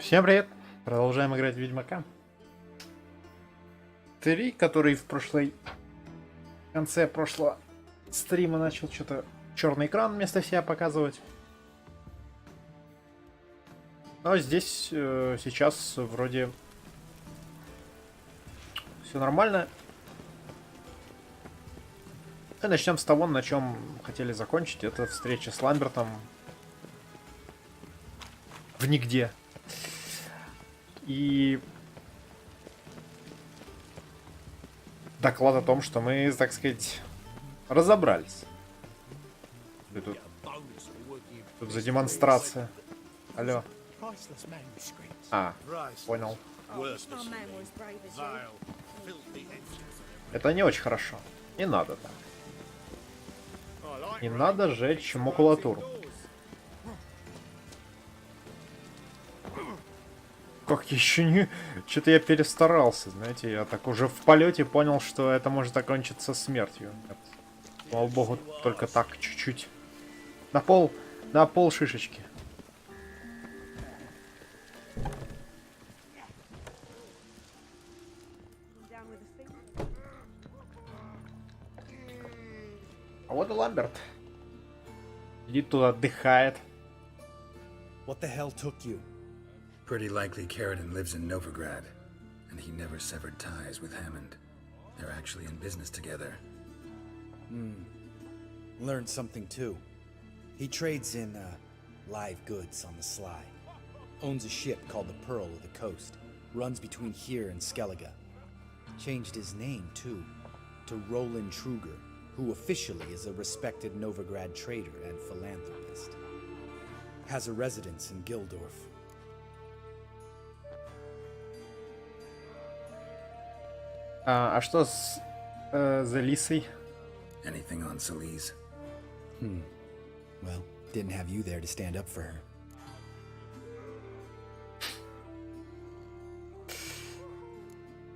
Всем привет! Продолжаем играть в Ведьмака. Цири, который в конце прошлого стрима начал что-то черный экран вместо себя показывать. Но здесь сейчас вроде все нормально. И начнем с того, на чем хотели закончить. Это встреча с Ламбертом в нигде. И доклад о том, что мы, так сказать, разобрались. Тут за демонстрация. Алло. А, понял. Это не очень хорошо. Не надо так. Не надо сжечь макулатуру. Как еще не... Что-то я перестарался, знаете. Я так уже в полете понял, что это может окончиться смертью. Нет. Слава богу, только так, чуть-чуть. На пол шишечки. А вот и Ламберт. Сидит тут, отдыхает. What the hell took you? Pretty likely Carradine lives in Novigrad, and he never severed ties with Hammond. They're actually in business together. Learned something too. He trades in live goods on the sly. Owns a ship called the Pearl of the Coast. Runs between here and Skellige. Changed his name too, to Roland Truger, who officially is a respected Novigrad trader and philanthropist. Has a residence in Gildorf. А что с за Лисой? Anything on Celise? Well, didn't have you there to stand up for her.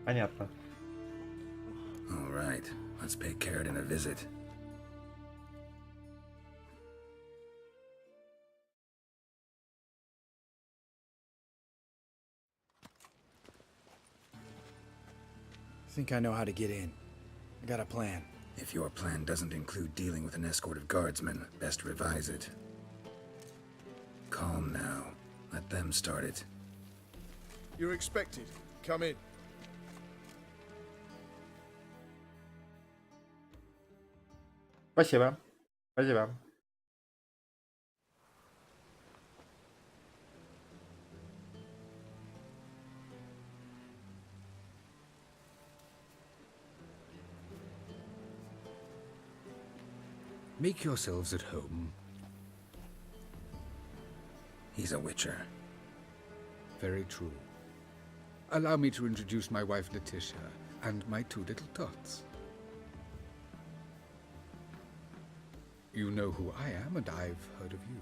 Понятно. All right, let's pay Carradine a visit. Think I know how to get in. I got a plan. If your plan doesn't include dealing with an escort of guardsmen, best revise it. Calm now. Let them start it. You're expected. Come in. Спасибо. Спасибо. Make yourselves at home. He's a witcher. Very true. Allow me to introduce my wife Letitia and my two little tots. You know who I am, and I've heard of you.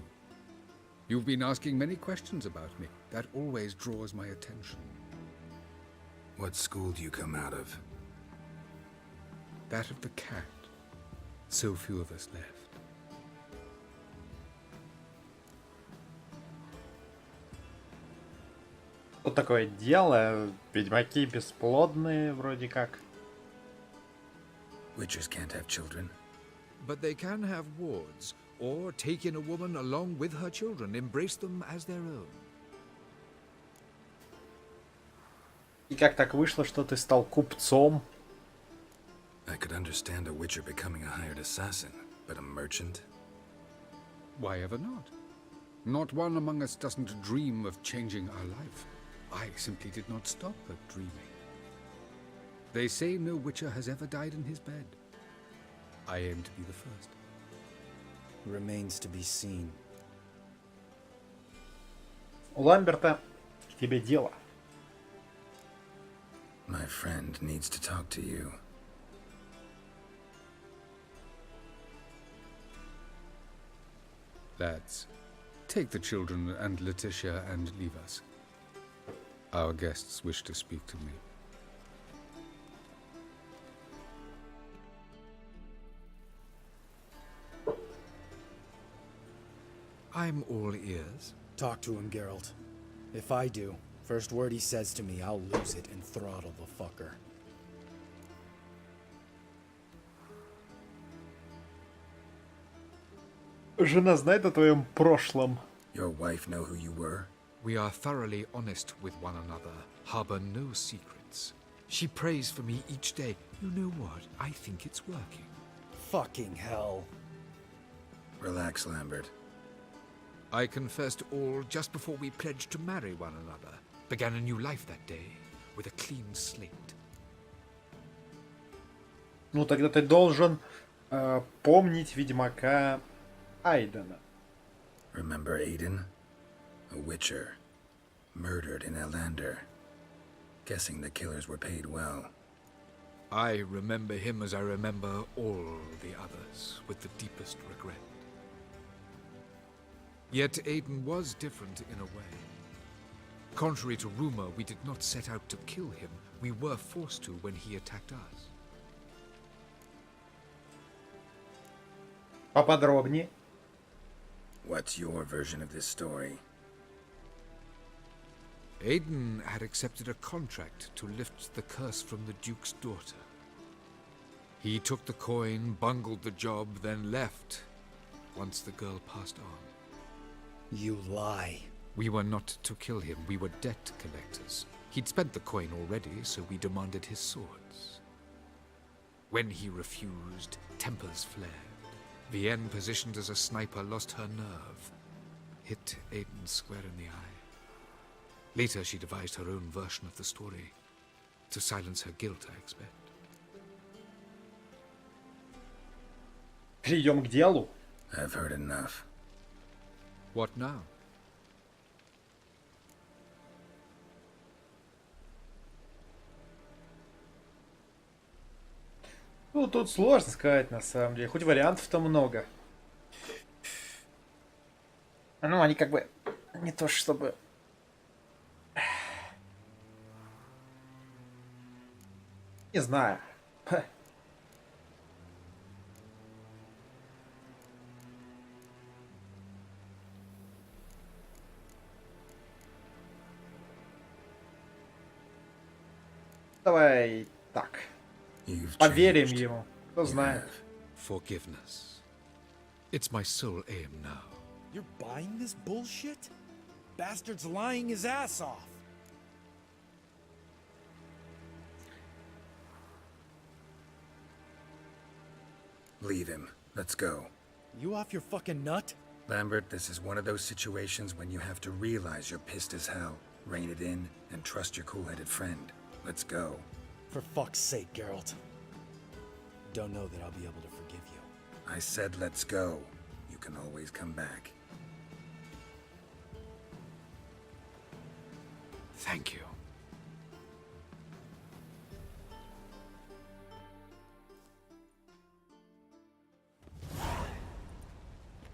You've been asking many questions about me. That always draws my attention. What school do you come out of? That of the cat. So few of us left. Тут такое дело, ведьмаки бесплодные вроде как. Witchers can't have children. But they can have wards, or take in a woman along with her children, embrace them as their own. И как так вышло, что ты стал купцом? I could understand a witcher becoming a hired assassin, but a merchant? Why ever not? Not one among us doesn't dream of changing our life. I simply did not stop at dreaming. They say no witcher has ever died in his bed. I aim to be the first. Remains to be seen. У Ламберта к тебе дело. My friend needs to talk to you. Lads, take the children and Letitia and leave us. Our guests wish to speak to me. I'm all ears. Talk to him, Geralt. If I do, first word he says to me, I'll lose it and throttle the fucker. Жена знает о твоем прошлом. Your wife know who you were? We are thoroughly honest with one another, harbor no secrets. She prays for me each day. You know what? I think it's working. Fucking hell. Relax, Lambert. I confessed all just before we pledged to marry one another. Began a new life that day, with a clean slate. Ну тогда ты должен помнить ведьмака Айдена. Remember Aiden? A witcher. Murdered in Elander. Guessing the killers were paid well. I remember him as I remember all the others, with the deepest regret. Yet Aiden was different in a way. Contrary to rumor, we did not set out to kill him. We were forced to when he attacked us. Поподробнее. What's your version of this story? Aiden had accepted a contract to lift the curse from the Duke's daughter. He took the coin, bungled the job, then left, once the girl passed on. You lie. We were not to kill him, we were debt collectors. He'd spent the coin already, so we demanded his swords. When he refused, tempers flared. Vienne, positioned as a sniper, lost her nerve. Hit Aiden square in the eye. Later, she devised her own version of the story. To silence her guilt, I expect. Перейдем к делу. I've heard enough. What now? Ну, тут сложно сказать, на самом деле. Хоть вариантов-то много. Ну, они как бы не то чтобы... Не знаю. Давай так. You've Поверим changed. ему. Кто You знает. have. Forgiveness. It's my sole aim now. You're buying this bullshit? Bastard's lying his ass off. Leave him. Let's go. You off your fucking nut? Lambert, this is one of those situations when you have to realize you're pissed as hell, rein it in, and trust your cool-headed friend. Let's go. For fuck's sake, Geralt. Don't know that I'll be able to forgive you. I said let's go. You can always come back. Thank you.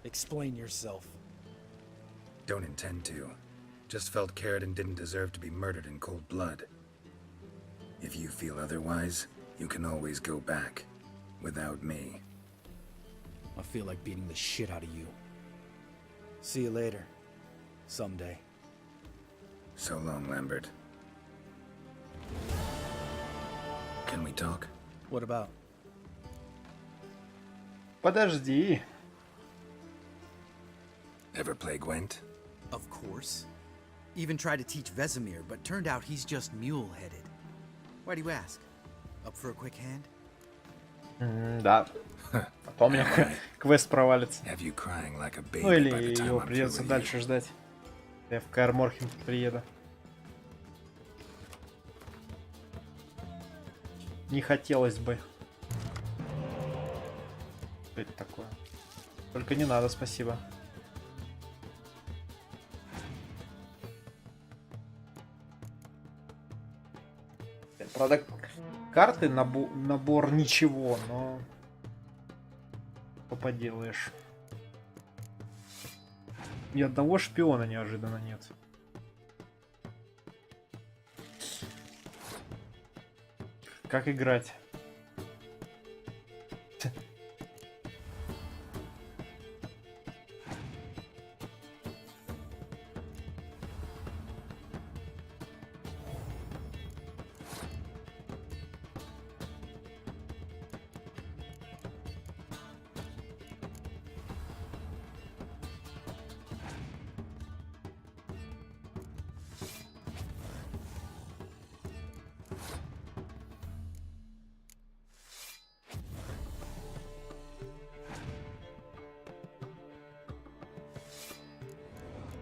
Explain yourself. Don't intend to. Just felt Carradine didn't deserve to be murdered in cold blood. If you feel otherwise, you can always go back. Without me. I feel like beating the shit out of you. See you later. Someday. So long, Lambert. Can we talk? What about? Подожди. Ever play Gwent? Of course. Even tried to teach Vesemir, but turned out he's just mule-headed. Why do you ask? Up for a quick hand? Да. А то у меня квест провалится. Have you crying like a Ну baby by the или time его I'm through придется with дальше you? ждать. Я в Каэр Морхен приеду. Не хотелось бы. Что это такое? Только не надо, спасибо. Правда, карты набор ничего, но что поделаешь. Ни одного шпиона неожиданно нет. Как играть?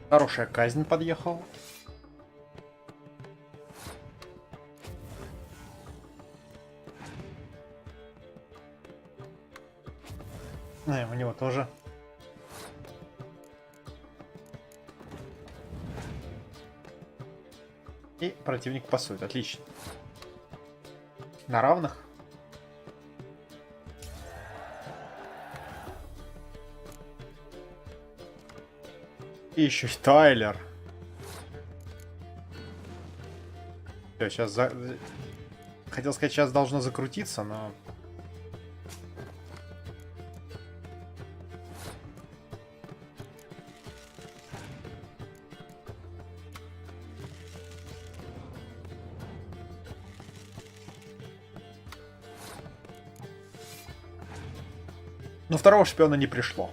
Хорошая казнь подъехала. У него тоже. И противник пасует. Отлично. На равных. И еще Тайлер. Все, сейчас хотел сказать, сейчас должно закрутиться, но... Но второго шпиона не пришло.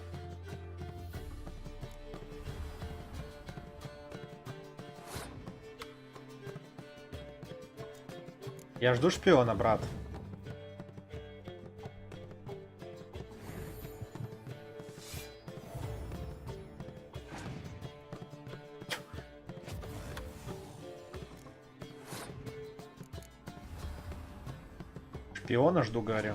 Я жду шпиона, брат. Шпиона жду, говорю.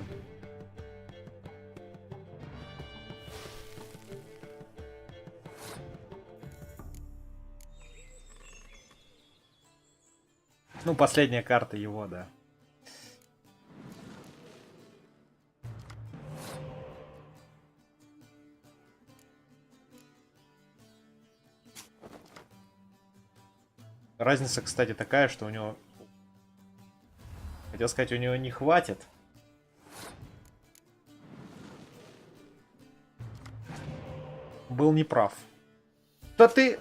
Ну, последняя карта его, да. Разница, кстати, такая, что у него... Хотел сказать, у него не хватит. Был неправ. Да ты...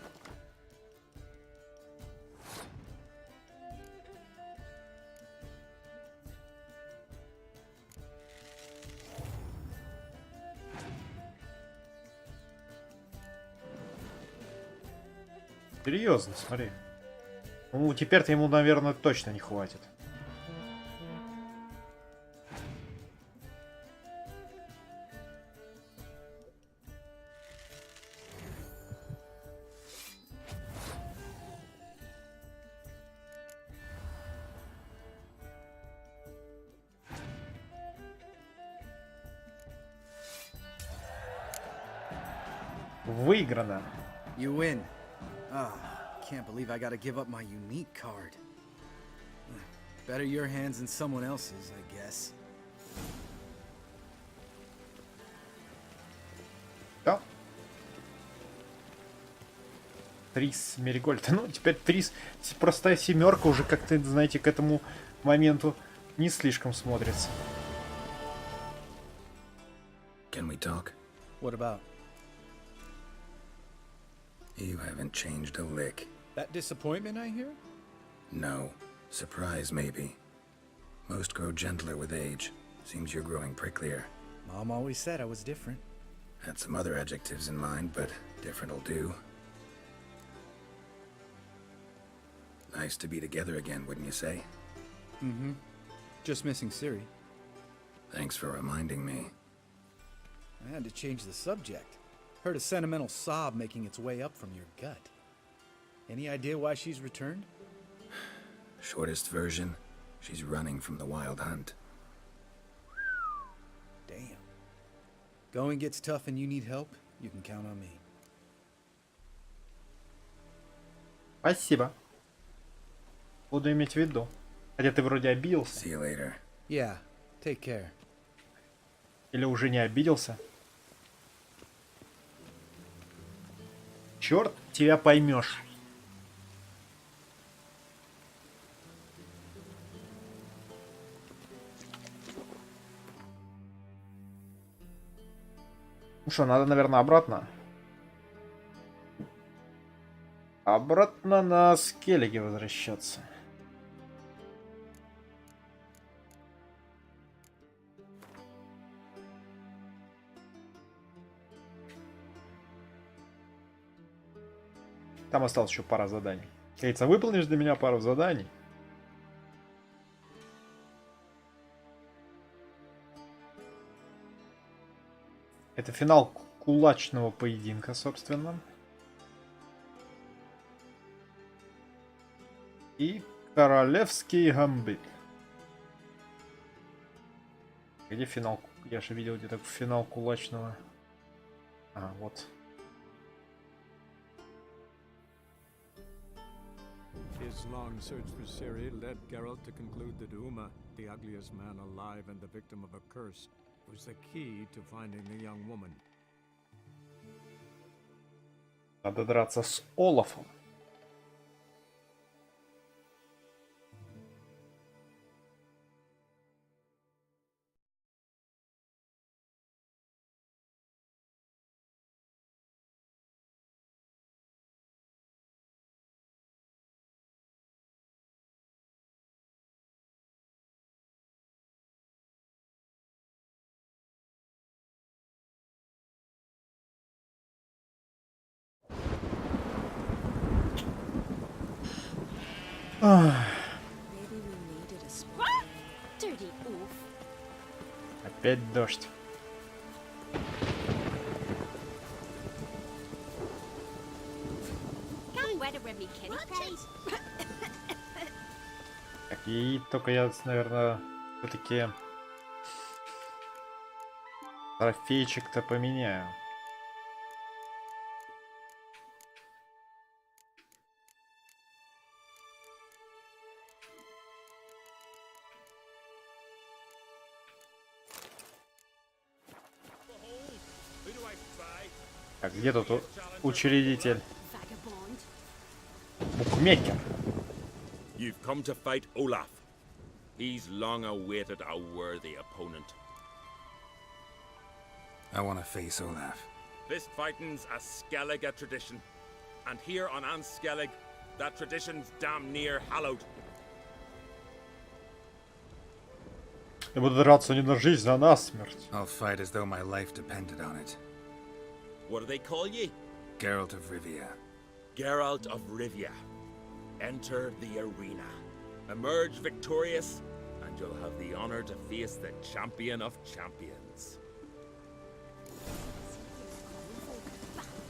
Серьезно, смотри. Ну, теперь-то ему, наверное, точно не хватит. Выиграно. You win. Ah, can't believe I gotta give up my unique card. Better your hands than someone else's, I guess. Да. Трис Меригольд. Ну, теперь Трис, простая семерка уже как-то, знаете, к этому моменту не слишком смотрится. Can we talk? What about? You haven't changed a lick. That disappointment I hear? No. Surprise, maybe. Most grow gentler with age. Seems you're growing pricklier. Mom always said I was different. Had some other adjectives in mind, but different'll do. Nice to be together again, wouldn't you say? Mm-hmm. Just missing Цири. Thanks for reminding me. I had to change the subject. Heard a sentimental sob making its way up from your gut. Any idea why she's returned? Shortest version, she's running from the wild hunt. Damn. Going gets tough and you need help, you can count on me. Спасибо. Буду иметь в виду. Хотя ты вроде обиделся. See you later. Yeah, take care. Или уже не обиделся. Черт тебя поймешь. Ну что, надо, наверное, обратно. Обратно на Скеллиге возвращаться. Там осталось еще пара заданий. Кейтса, выполнишь для меня пару заданий? Это финал кулачного поединка, собственно. И королевский гамбит. Где финал? Я же видел где-то финал кулачного. А, вот. His long search for Ciri led Geralt to conclude that Uma, the ugliest man alive and the victim of a curse, was the key to finding the young woman. Надо драться с Олафом. Maybe we needed a small. Dirty oof. Опять дождь. Can't weather when me kitty cries. Так, и только я, наверное, все-таки трофейчик-то поменяю. Так, где тут учредитель? Vagabond. Букмекер. You've come to fight Olaf. He's long awaited a worthy opponent. I want to face Olaf. This fighting's a Skellige tradition. And here on Anskellig, that tradition's damn near hallowed. Я буду драться не на жизнь, а на смерть. I'll fight as though my life depended on it. What do they call ye? Geralt of Rivia. Geralt of Rivia. Enter the arena. Emerge victorious, and you'll have the honor to face the champion of champions.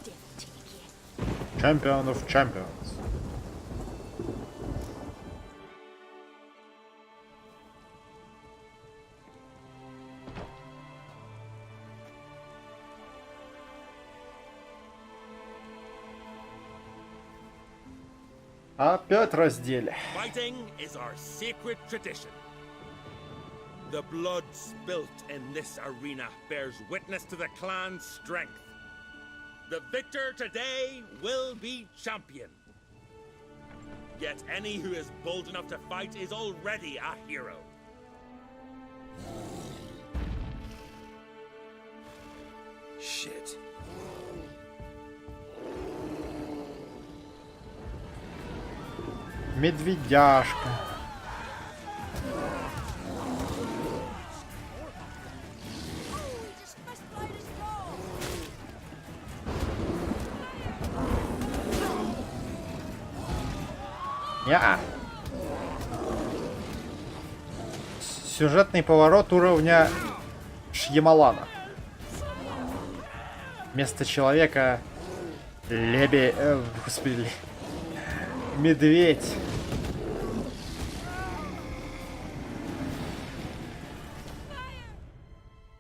Devil take you. Champion of champions. Опять раздели. Fighting is our sacred tradition. The blood spilt in this arena bears witness to the clan's strength. The victor today will be champion. Yet any who is bold enough to fight is already a hero. Shit. Медведяшка. Я. Сюжетный поворот уровня Шьямалана. Вместо человека господи, медведь.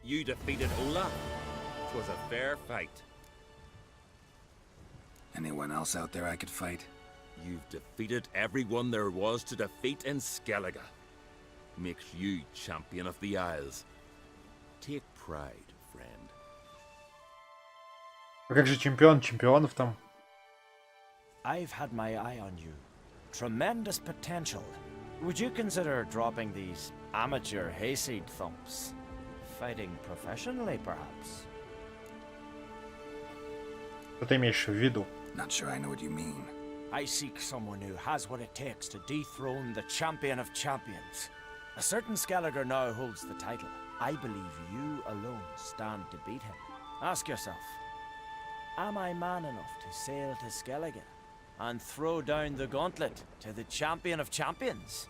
You defeated Olaf. 'Twas a fair fight. Anyone else out there I could fight? You've defeated everyone there was to defeat in Skellige. Makes you champion of the Isles. Take pride, friend. А как же чемпион чемпионов там? I've had my eye on you. Tremendous potential. Would you consider dropping these amateur hayseed thumps? Fighting professionally, perhaps? Что ты имеешь в виду? Not sure I know what you mean. I seek someone who has what it takes to dethrone the champion of champions. A certain Skelliger now holds the title. I believe you alone stand to beat him. Ask yourself, am I man enough to sail to Skellige and throw down the gauntlet to the champion of champions?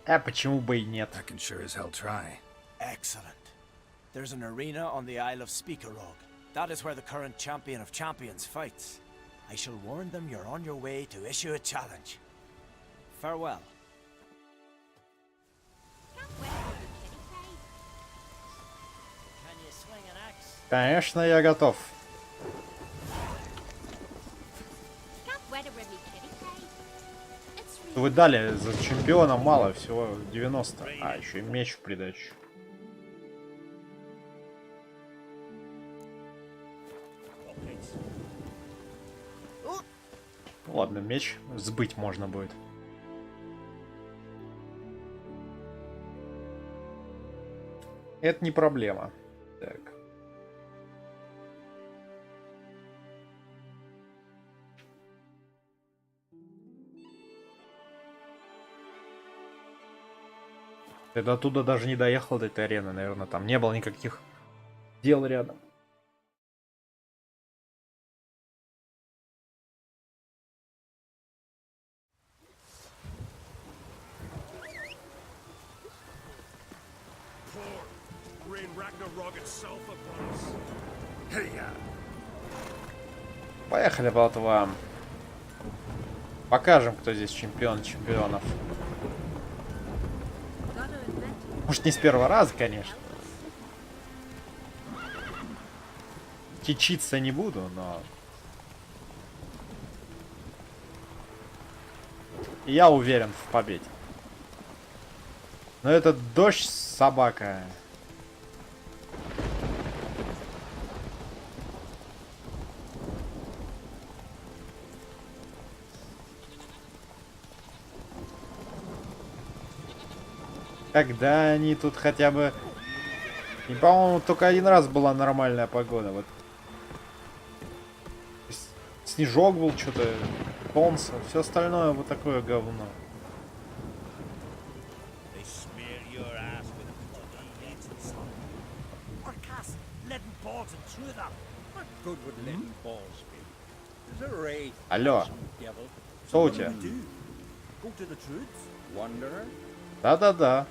А почему бы и нет? I can sure as hell try. Excellent. There's an arena on the Isle of Speakerog. That is where the current champion of champions fights. I shall warn them you're on your way to issue a challenge. Farewell. Can you swing an axe? Конечно, я готов. Вы дали за чемпиона мало, всего 90. А, еще и меч в придачу. Ладно, меч сбыть можно будет. Это не проблема. Так. Ты до туда даже не доехал, до этой арены, наверное, там не было никаких дел рядом. Поехали, братва. Покажем, кто здесь чемпион чемпионов. Может, не с первого раза, конечно. Кичиться не буду, но... Я уверен в победе. Но этот дождь собака. Когда они тут хотя бы... И, по-моему, только один раз была нормальная погода. Вот. Снежок был, что-то, солнце, все остальное вот такое говно. Алло, что у тебя? Да-да-да.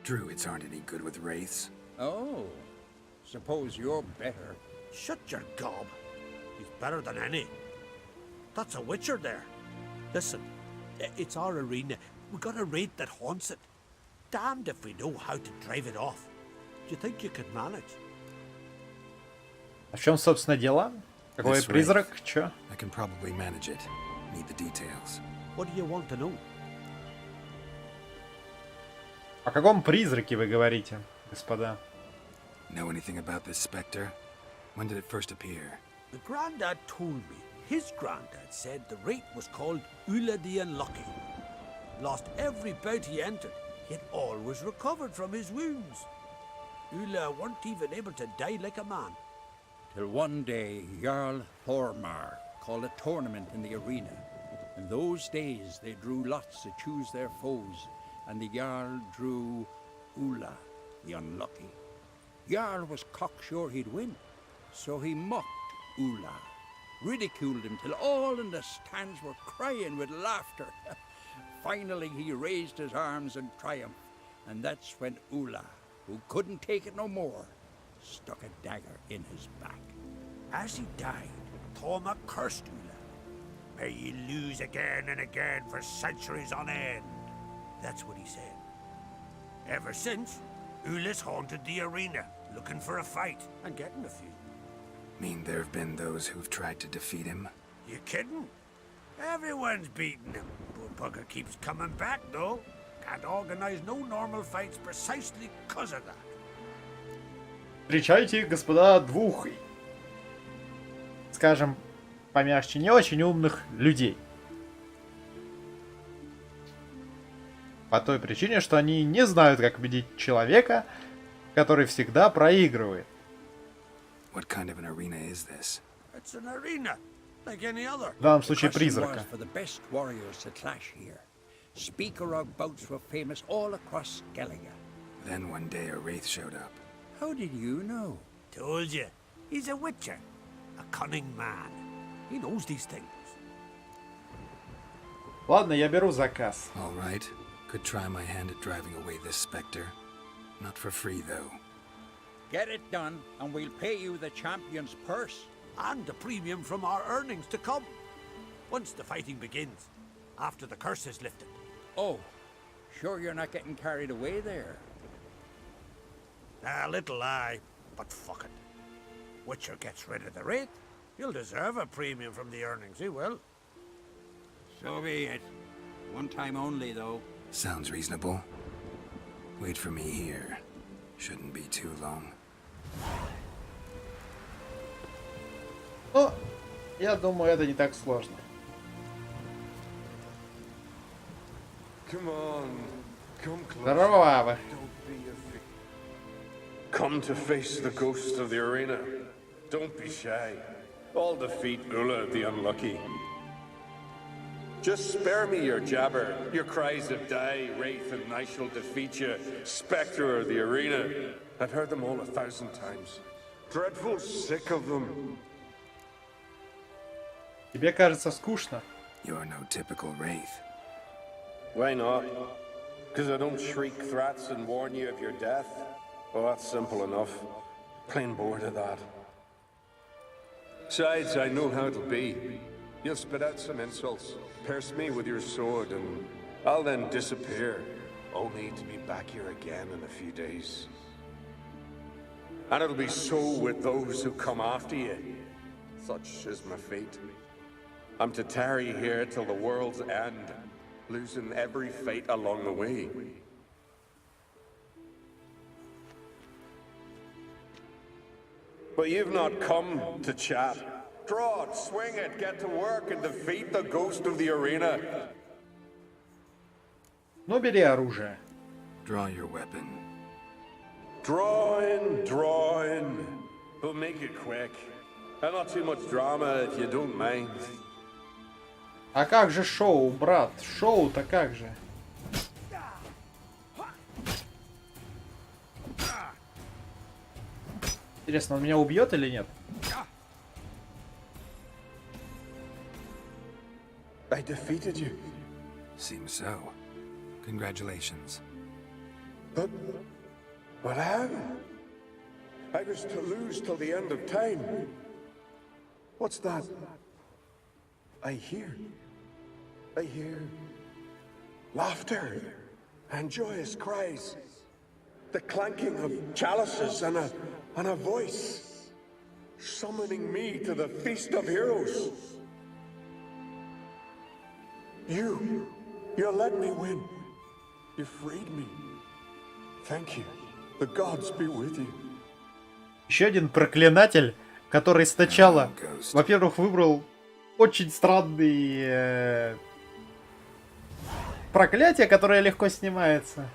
Druids aren't any good with wraiths. Oh, suppose you're better. Shut your gob. He's better than any. That's a witcher there. Listen, it's our arena. We got a wraith that haunts it. Damned if we know how to drive it off. Do you think you could manage? А в чем, собственно, дело? Какой призрак? Чё? I can probably manage it. Need the details. What do you want to know? О каком призраке вы говорите, господа? Know anything about this specter? When did it first appear? The Grandad told me. His Grandad said the wraith was called Ula the Unlucky. Lost every bout he entered, yet always recovered from his wounds. Ula weren't even able to die like a man. Till one day, Jarl Thormar called a tournament in the arena. In those days, they drew lots to choose their foes, and the Jarl drew Ula, the Unlucky. Jarl was cocksure he'd win, so he mocked Ula, ridiculed him till all in the stands were crying with laughter. Finally, he raised his arms in triumph, and that's when Ula, who couldn't take it no more, stuck a dagger in his back. As he died, Thorma cursed Ula. May ye lose again and again for centuries on end. That's what he said. Ever since, Ula's haunted the arena, looking for a fight and getting a few. Mean there have been those who've tried to defeat him? You kidding? Everyone's beating him. Poor bugger keeps coming back, though. Can't organize no normal fights precisely because of that. Встречайте, господа, двух, скажем, помягче, не очень умных людей. По той причине, что они не знают, как победить человека, который всегда проигрывает. What kind of an arena is this? It's an arena, like any other. В данном случае призрака. For the best warriors to clash here. Speaker bouts were famous all across Skellige. Then one day a wraith showed up. How did you know? Told you. He's a witcher. A cunning man. He knows these things. Ладно, я беру заказ. All right. Could try my hand at driving away this specter. Not for free, though. Get it done, and we'll pay you the champion's purse. And the premium from our earnings to come. Once the fighting begins. after the curse is lifted. Oh, sure you're not getting carried away there. A little lie, but fuck it. Witcher gets rid of the wraith. He'll deserve a premium from the earnings, he will. So be it. One time only, though. Sounds reasonable. Wait for me here. Shouldn't be too long. Ну, я думаю, это не так сложно. Come on, come close. Здорово. Come to face the ghost of the arena. Don't be shy. I'll defeat Ulla the Unlucky. Just spare me your jabber, your cries of die, wraith, and I shall defeat you, spectre of the arena. I've heard them all 1,000 times. Dreadful sick of them. Тебе кажется скучно? You're no typical wraith. Why not? Because I don't shriek threats and warn you of your death? Well, that's simple enough. Plain bored of that. Besides, I know how it'll be. You'll spit out some insults, pierce me with your sword, and I'll then disappear, only to be back here again in a few days. And it'll be so with those who come after you. Such is my fate. I'm to tarry here till the world's end, losing every fate along the way. But you've not come to chat. Draw it, swing it, get to work and defeat the ghost of the arena. Ну, бери оружие. Draw your weapon. Draw in. But make it quick. And not too much drama if you don't mind. А как же шоу, брат? Шоу-то как же? Интересно, он меня убьет или нет? I defeated you. Seems so. Congratulations. But how? I was to lose till the end of time. What's that? I hear laughter and joyous cries, the clanking of chalices and a voice summoning me to the feast of heroes. You let me win. You freed me. Thank you. The gods be with you. Еще один проклинатель, который сначала, во-первых, выбрал очень странные проклятия, которые легко снимаются.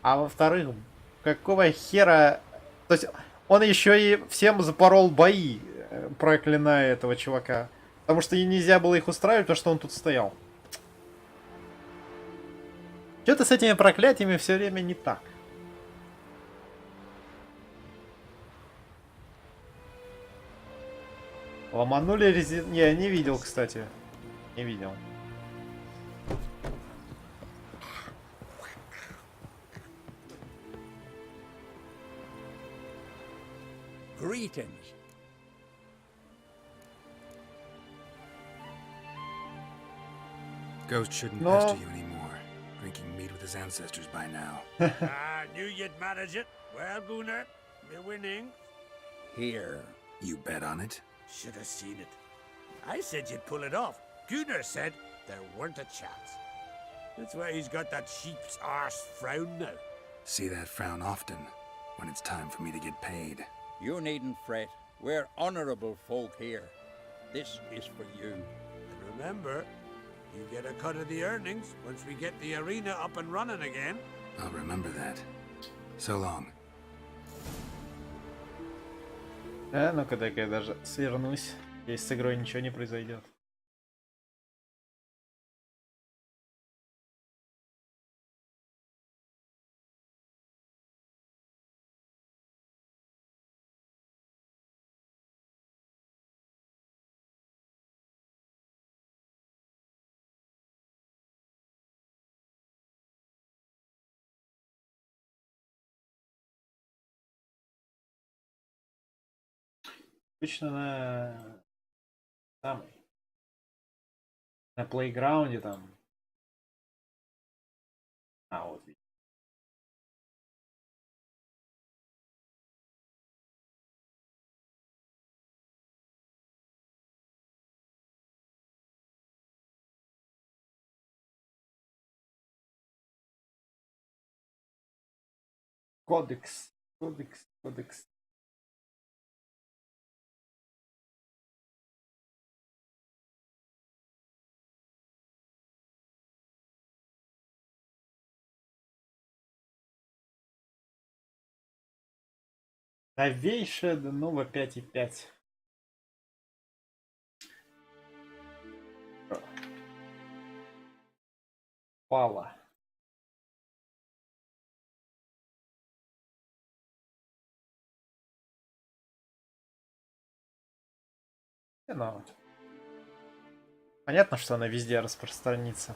А во-вторых, какого хера... То есть он еще и всем запорол бои, проклиная этого чувака. Потому что нельзя было их устраивать, потому что он тут стоял. Что-то с этими проклятиями все время не так. Ломанули резин... Я не видел, кстати. Не видел. Greetings. Ghost shouldn't pester you anymore. Drinking meat with his ancestors by now. Knew you'd manage it. Well, Gunnar, you're winning. Here. You bet on it? Should have seen it. I said you'd pull it off. Gunnar said there weren't a chance. That's why he's got that sheep's arse frown now. See that frown often, when it's time for me to get paid. You needn't fret. We're honorable folk here. This is for you. And remember, you get a cut of the earnings once we get the arena up and running again. I'll remember that. So long. Ну-ка, дай-ка я даже свернусь. Здесь с игрой ничего не произойдет. Обычно на самый На плейграунде там. А, вот. Кодекс. Кодекс. Кодекс. Новейшая Денова 5.5. Пала. Ну, понятно, что она везде распространится.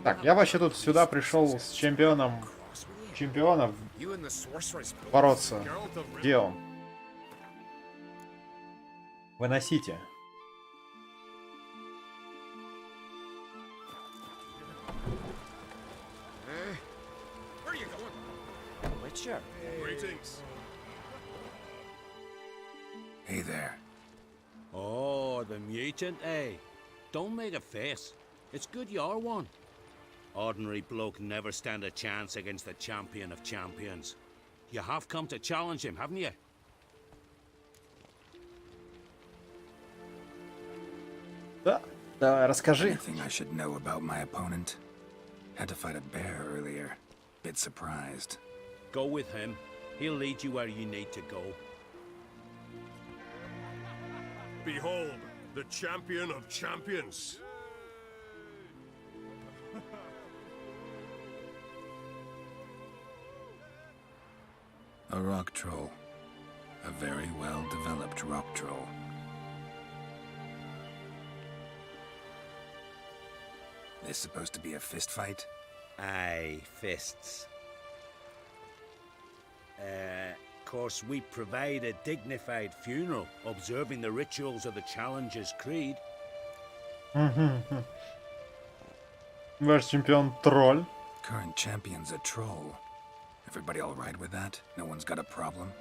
Так, я вообще тут сюда пришел с чемпионом чемпионов бороться. Где он? Выносите. Witcher. Greetings. Hey there. Oh, the mutant, eh? Don't make a face. It's good you're one. Ordinary bloke never stand a chance against the champion of champions. You have come to challenge him, haven't you? Да, давай, расскажи. Anything I should know about my opponent? Had to fight a bear earlier. Bit surprised. Go with him. He'll lead you where you need to go. Behold, the champion of champions. A rock troll. A very well-developed rock troll. This supposed to be a fist fight? Aye, fists. Course, we provide a dignified funeral, observing the rituals of the Challenger's Creed. Ваш чемпион тролль. Current champion's a troll. Everybody all right with that? No one's got a problem?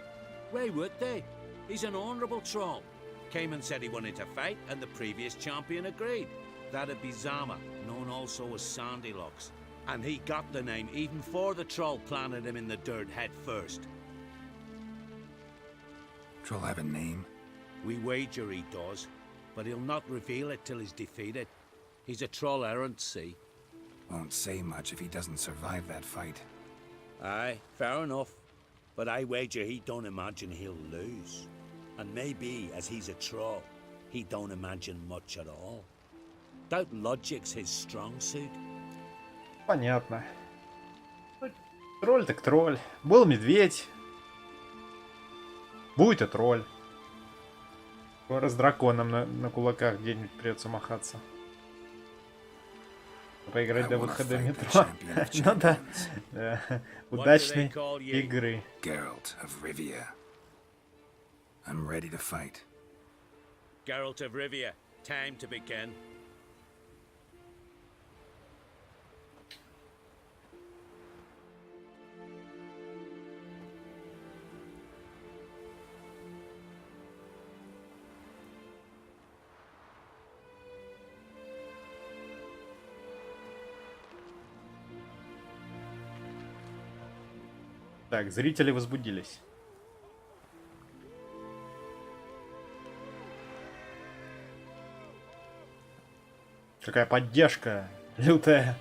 Why would they? He's an honourable troll. Came and said he wanted to fight, and the previous champion agreed. That'd be Zama, known also as Sandylocks. And he got the name even before the troll planted him in the dirt head first. Troll have a name? We wager he does, but he'll not reveal it till he's defeated. He's a troll errant, see? Won't say much if he doesn't survive that fight. Aye, fair enough. But I wager he don't imagine he'll lose. And maybe, as he's a troll, he don't imagine much at all. Doubt logic's his strong suit. Понятно. Тролль так тролль. Был медведь. Будет и тролль. Скоро с драконом на кулаках где-нибудь придется махаться. Поиграть до выхода метро. Ну да. Удачной игры. Geralt of Rivia. I'm ready to fight. Geralt of Rivia, time to begin. Так, зрители возбудились. Какая поддержка лютая.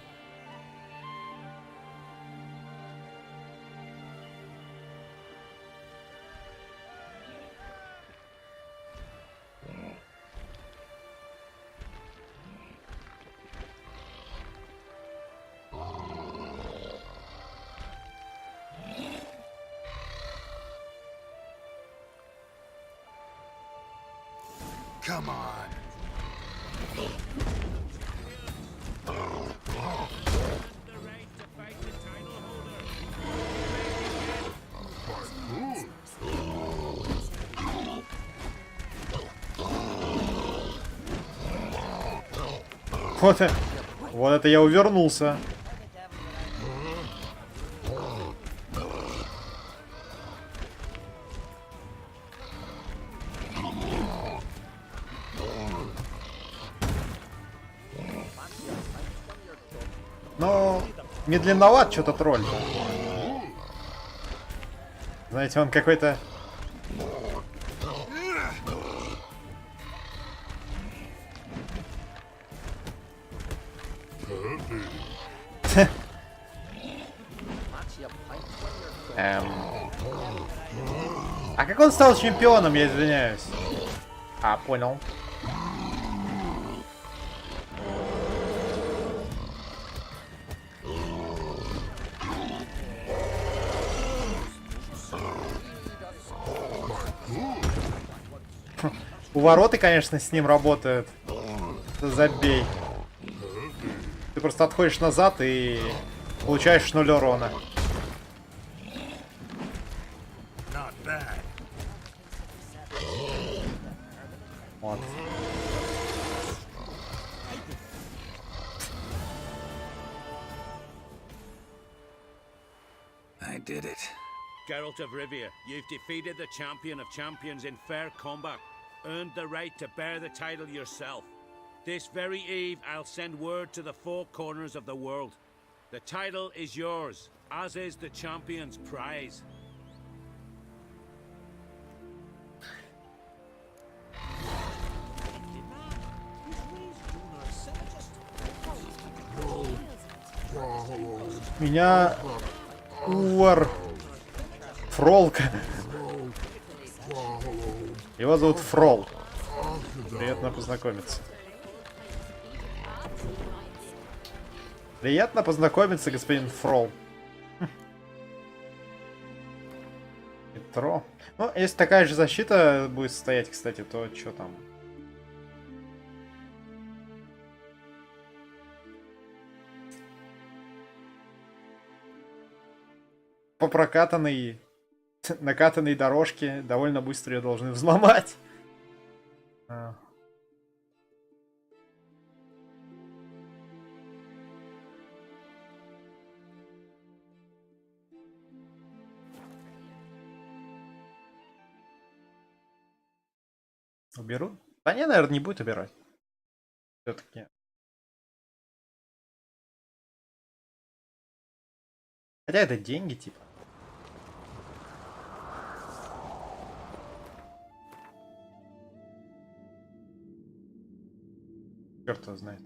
Come on. Вот это я увернулся. Но медленноват что-то тролль. Знаете, он какой-то... А как он стал чемпионом, я извиняюсь. А, понял. Увороты, конечно, с ним работают. Забей. Ты просто отходишь назад и получаешь 0 урона. Вот. I did it. Geralt of Rivia, you've defeated the champion of champions in fair combat, earned the right to bear the title yourself. This very eve, I'll send word to the 4 corners of the world. The title is yours, as is the champion's prize. Меня Уар Фролка. Его зовут Фрол. Приятно познакомиться. Приятно познакомиться, господин Фрол. Метро. Ну, если такая же защита будет стоять, кстати, то что там? По прокатанной, накатанной дорожке довольно быстро ее должны взломать. Уберу? Да не, наверное, не будет убирать. Все-таки. Хотя это деньги, типа. Черт его знает.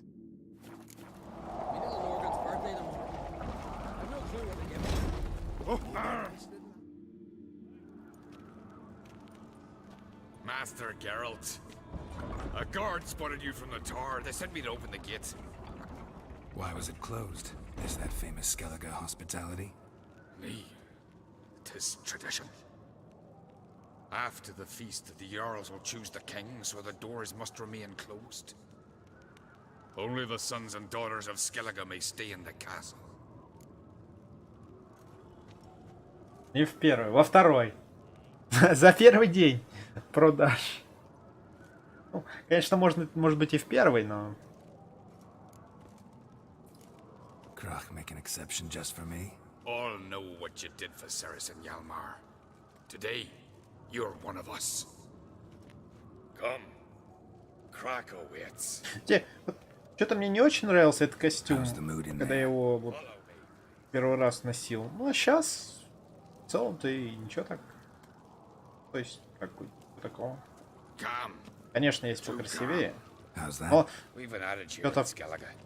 Master Geralt, a guard spotted you from the tower. They sent me to open the gate. Why was it closed? Is that famous Skellige hospitality? Me. 'Tis tradition. After the feast, the Jarls will choose the king, so the doors must remain closed. Only the sons and daughters of Skellige may stay in the castle. Не в первый, во второй. За первый день продаж. Ну, конечно, может быть и в первый, но... Krach make an exception just for me? All know what you did for Ceres and Hjalmar. Today, you're one of us. Come. Krach awaits. Что-то мне не очень нравился этот костюм, когда я его вот первый раз носил. Ну, а сейчас в целом-то и ничего так. То есть, как бы, такого. Конечно, есть покрасивее. Но что-то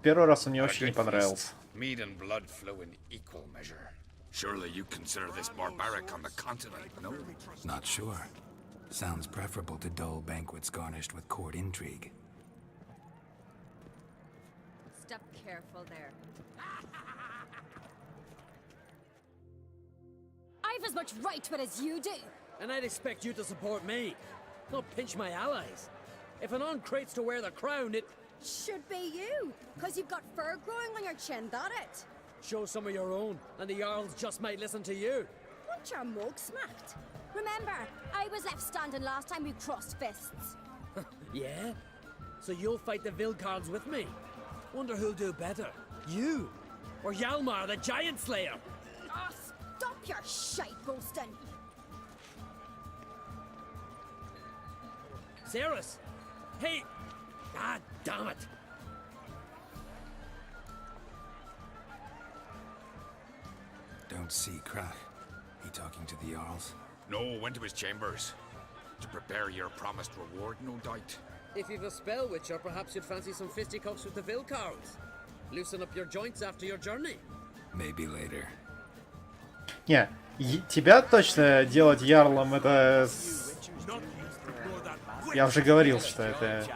первый раз он мне вообще не понравился. Surely you consider this barbaric on the continent, no? Not sure. Sounds preferable to dull banquets garnished with court intrigue. Step careful there. I've as much right to it as you do. And I'd expect you to support me, not pinch my allies. If an on-crate's to wear the crown, it... Should be you, because you've got fur growing on your chin, that it? Show some of your own, and the Jarls just might listen to you. Want your mug smacked? Remember, I was left standing last time we crossed fists. Yeah? So you'll fight the Vilcards with me? Wonder who'll do better, you or Hjalmar the Giant Slayer? Ah, stop your shite boasting! Ceres! Hey! Ah, damn it! Don't see Krach. He talking to the Jarls? No, went to his chambers. To prepare your promised reward, no doubt. If you've a spell witcher, perhaps you'd fancy some fisticuffs with the Vilcarls. Loosen up your joints after your journey. Maybe later. Не, тебя точно делать ярлом это... Я уже говорил, что это...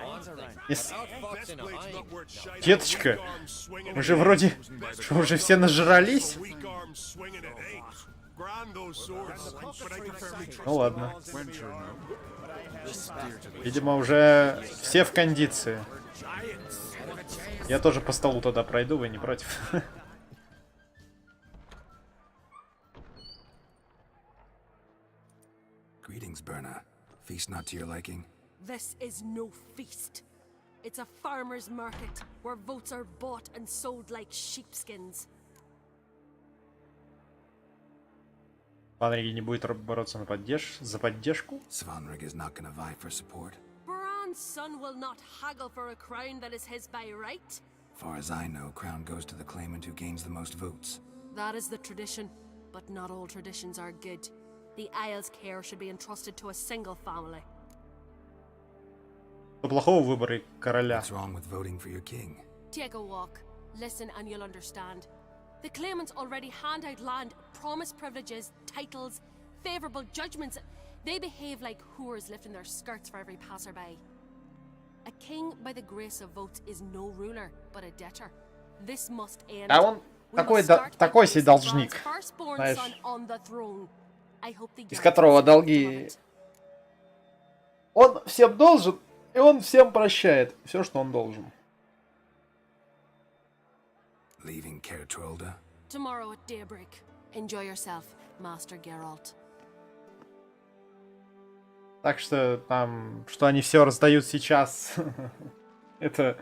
Деточка, мы же вроде... Что, уже все нажрались? Ну ладно. Видимо, уже все в кондиции. Я тоже по столу тогда пройду, вы не против? Greetings, Berna. Feast not to your liking? This is no feast. It's a farmer's market where votes are bought and sold like sheepskins. Сванриги не будет бороться за поддержку? Svanrig is not gonna vie for support. Bran's son will not haggle for a crown that is his by right. Far as I know, crown goes to the claimant who gains the most votes. That is the tradition, but not all traditions are good. The Isle's care should be entrusted to a single family. Что плохого в выборе короля? What's wrong with voting for your king? Take a walk, listen and you'll understand. The claimants already hand out land, promise privileges, titles, favourable judgments. They behave like whores lifting their skirts for every passerby. A king by the grace of votes is no ruler, but a debtor. This must end. А он такой себе должник, знаешь, из которого долги. Он всем должен, и он всем прощает все, что он должен. Leaving Kertrolda? Tomorrow at daybreak. Enjoy yourself, Master Geralt. Так что там, что они все раздают сейчас, это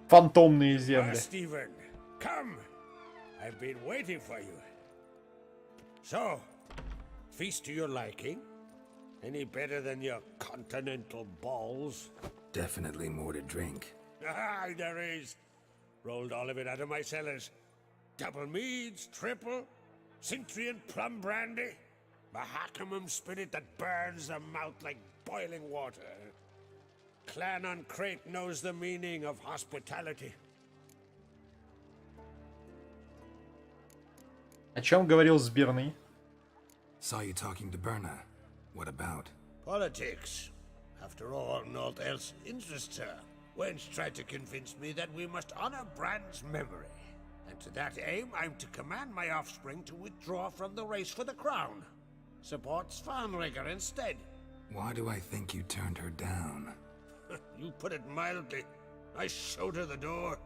фантомные земли. Stephen, come. I've been waiting for you. So, feast to your liking? Any better than your continental balls? Definitely more to drink. Ah, there is. Rolled all of it out of my cellars. Double meads, triple, Cintrian plum brandy, Mahakimum spirit that burns the mouth like boiling water. Clan on Crate knows the meaning of hospitality. О чем говорил Сбирный? Saw you talking to Berna. What about? Politics. After all, naught else interests her. Wench tried to convince me that we must honor Bran's memory. And to that aim, I'm to command my offspring to withdraw from the race for the crown. Support Svanrigger instead. Why do I think you turned her down? You put it mildly. I showed her the door.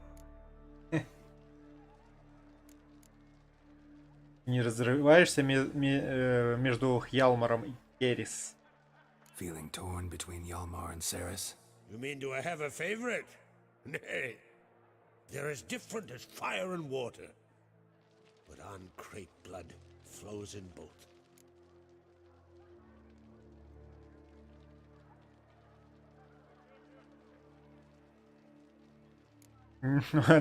Не разрываешься между Хьялмаром и Керис? Feeling torn between Hjalmar and Ceres? You mean do I have a favorite? Nay. They're as different as fire and water. But on Crate blood flows in both.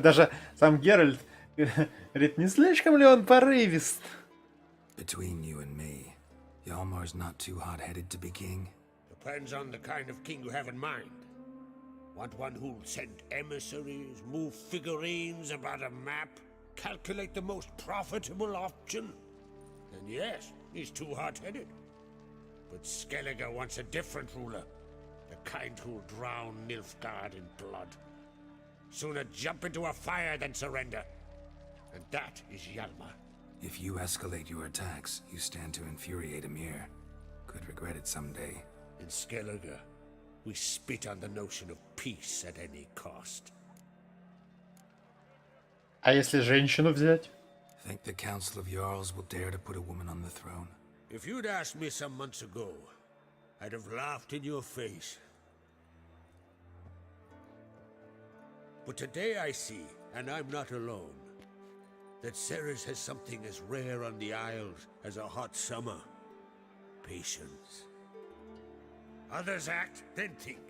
Даже сам Геральт говорит, не слишком ли он порывист? Between you and me, Hjalmar's not too hot-headed to be king. Depends on the kind of king you have in mind. Want one who'll send emissaries, move figurines about a map, calculate the most profitable option? Then yes, he's too hot-headed. But Skellige wants a different ruler. The kind who'll drown Nilfgaard in blood. Sooner jump into a fire than surrender. And that is Hjalmar. If you escalate your attacks, you stand to infuriate Emir. Could regret it someday. In Skellige, we spit on the notion of peace at any cost. А если женщину взять? Think the Council of Jarls will dare to put a woman on the throne? If you'd asked me some months ago, I'd have laughed in your face. But today I see, and I'm not alone, that Ceres has something as rare on the Isles as a hot summer. Patience. Others act, then think.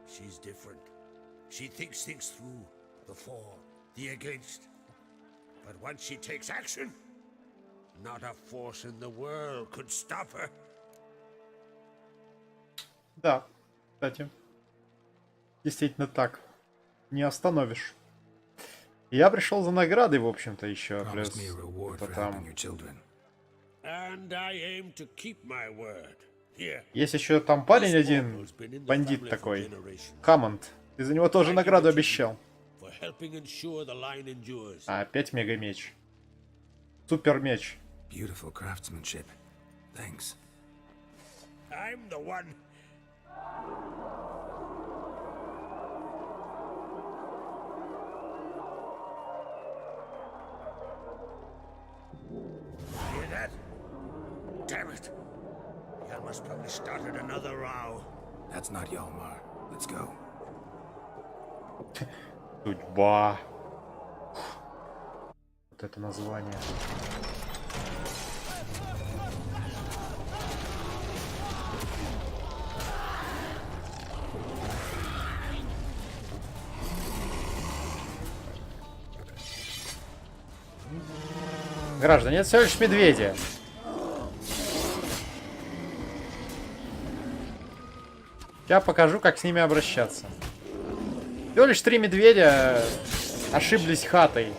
She's different. She thinks things through, the for, the against. But once she takes action, not a force in the world could stop her. Да, кстати. Действительно так. Не остановишь. Я пришел за наградой, в общем-то, еще. Плюс это там... And I aim to keep my word. Here. Есть еще там парень один, бандит такой, Хаммонд. Ты за него тоже награду обещал. А опять мега-меч. Супер-меч. Beautiful craftsmanship. Thanks. I'm the one. Hear that? Damn it. Yalmar's probably started another row. That's not Yalmar. Let's go. Судьба. Вот это название. Граждане, это всего лишь медведи. Я покажу, как с ними обращаться. Всего лишь 3 медведя ошиблись хатой.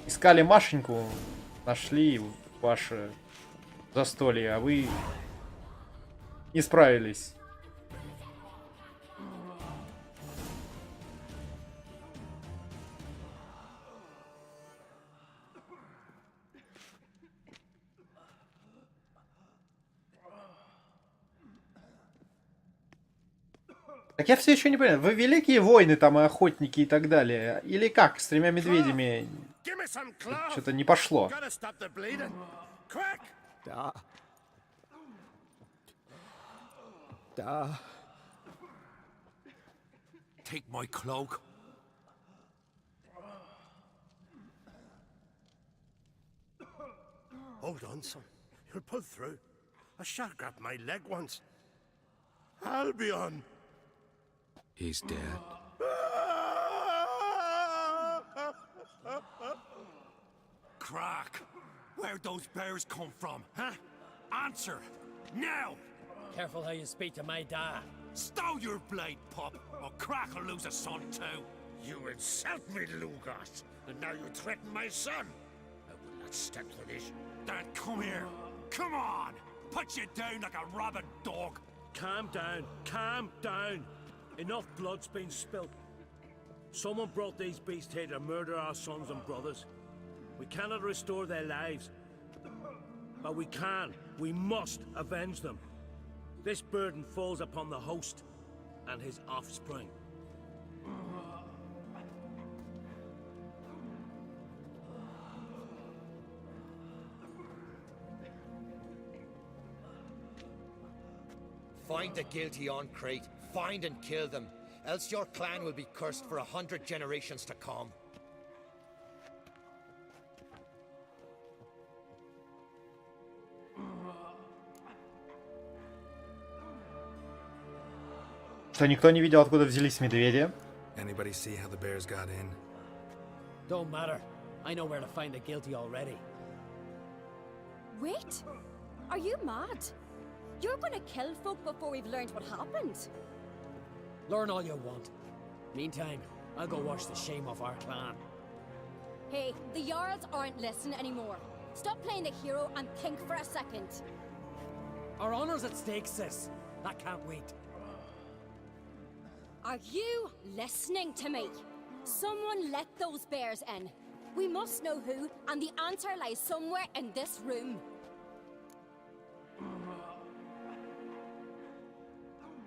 Искали Машеньку, нашли ваше застолье, а вы не справились. Так я все еще не понимаю, вы великие воины там и охотники и так далее, или как с 3 медведями что-то не пошло? Да. Да. Take my cloak. Hold on, son. You'll pull through. A shark grabbed my leg once. Albion. He's dead. Crack! Where'd those bears come from, huh? Answer! Now! Careful how you speak to my dad. Stow your blade, pup, or Crack will lose a son too. You insult me, Lugas, and now you threaten my son. I will not stand for this. Dad, come here. Come on! Put you down like a rabid dog. Calm down. Calm down. Enough blood's been spilt. Someone brought these beasts here to murder our sons and brothers. We cannot restore their lives. But we can, we must avenge them. This burden falls upon the host and his offspring. Find the guilty on Crate. Find and kill them, else your clan will be cursed for 100 generations to come. Что, никто не видел, откуда взялись медведи? Anybody see how the bears got in? Don't matter. I know where to find the guilty already. Wait! Are you mad? You're gonna kill folk before we've learned what happened. Learn all you want. Meantime, I'll go wash the shame off our clan. Hey, the Jarls aren't listening anymore. Stop playing the hero and think for a second. Our honor's at stake, sis. I can't wait. Are you listening to me? Someone let those bears in. We must know who, and the answer lies somewhere in this room.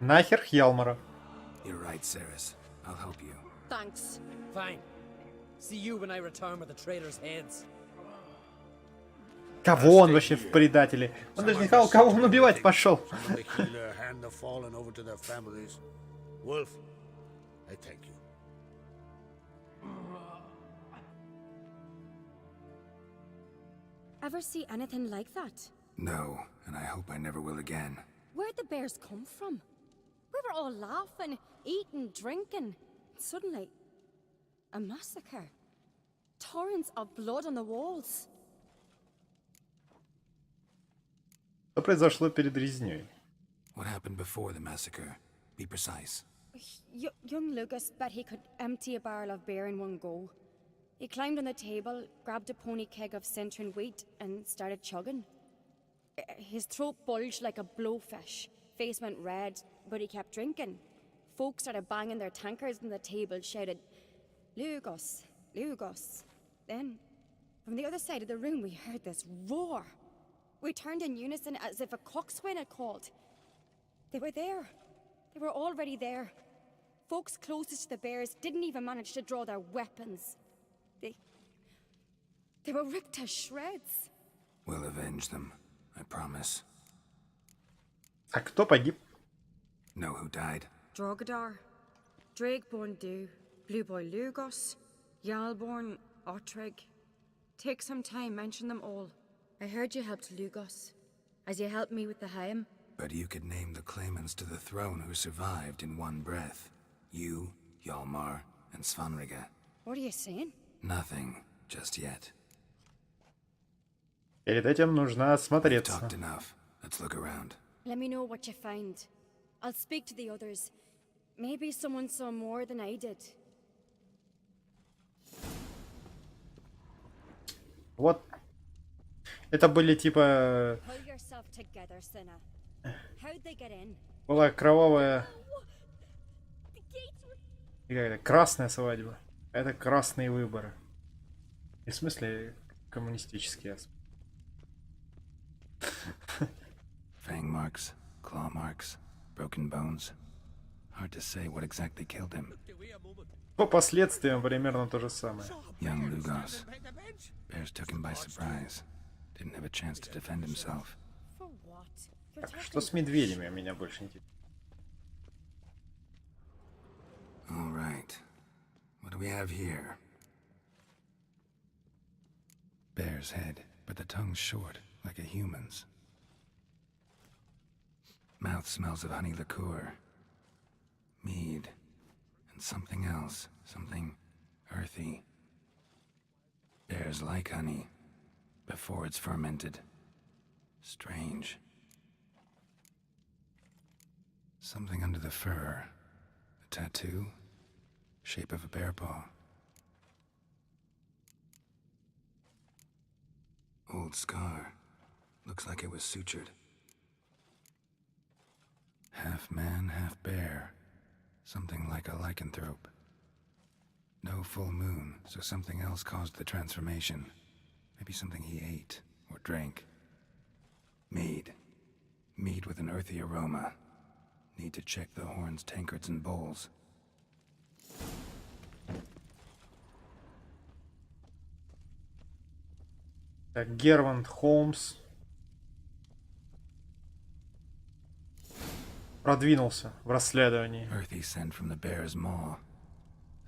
Нахер Хьялмара. You're right, Ceres. I'll help you. Thanks. Fine. See you when I return with the traitors' heads. Кого он вообще в предателе? Он даже не сказал, кого он убивать пошел. Wolf, I thank you. Ever see anything like that? No, and I hope I never will again. Where'd the bears come from? We were all laughing, eating, drinking. Suddenly, a massacre. Torrents of blood on the walls. Что произошло перед резней? What happened before the massacre? Be precise. Young Lucas bet he could empty a barrel of beer in one go. He climbed on the table, grabbed a pony keg of centering wheat, and started chugging. His throat bulged like a blowfish. Face went red, but he kept drinking. Folks started banging their tankards on the table, shouted, "Lugos, Lugos." Then, from the other side of the room, we heard this roar. We turned in unison as if a coxswain had called. They were there. They were already there. Folks closest to the bears didn't even manage to draw their weapons. They were ripped to shreds. We'll avenge them, I promise. А кто погиб? Know who died? Drogadar, Drakeborn Du, Blue Boy Lugos, Yalborn, Ottrig. Take some time, mention them all. I heard you helped Lugos, as you helped me with the Haim. But you could name the claimants to the throne who survived in one breath. You, Hjalmar, and Svanrige. What are you saying? Nothing, just yet. Перед этим нужно осмотреться. Talked enough. Let's look around. Let me know what you find. I'll speak to the others. Maybe someone saw more than I did. Вот. Это были типа... Pull yourself together, Cinna. How'd they get in? Была кровавая... Какая-то красная свадьба. Это красные выборы. И в смысле коммунистические. Fang marks, claw marks, broken bones. Hard to say what exactly killed him. По последствиям примерно то же самое. Young Lugos. Bears took him by surprise. Didn't have a chance to defend himself. Так, что с медведями меня больше интересует? All right. What do we have here? Bear's head, but the tongue's short, like a human's. Mouth smells of honey liqueur, mead, and something else, something earthy. Bears like honey, before it's fermented. Strange. Something under the fur. A tattoo? Shape of a bear paw. Old scar. Looks like it was sutured. Half man, half bear. Something like a lycanthrope. No full moon, so something else caused the transformation. Maybe something he ate or drank. Mead. Mead with an earthy aroma. Need to check the horns, tankards, and bowls. Так, Герванд Холмс продвинулся в расследовании. Earthy scent from the bear's maw.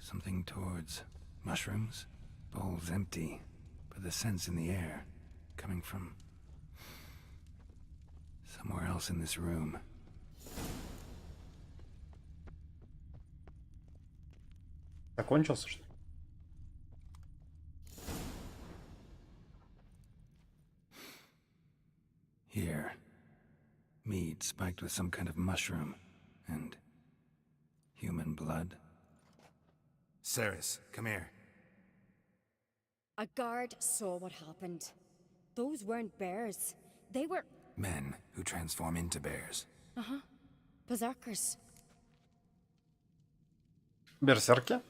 Something towards mushrooms. Bowls empty, but the scent's in the air, coming from somewhere else in this room. Закончился, что ли? Here. Mead spiked with some kind of mushroom. And human blood. Ceres, come here. A guard saw what happened. Those weren't bears. They were... Men who transform into bears. Uh-huh. Berserkers. Берсерки?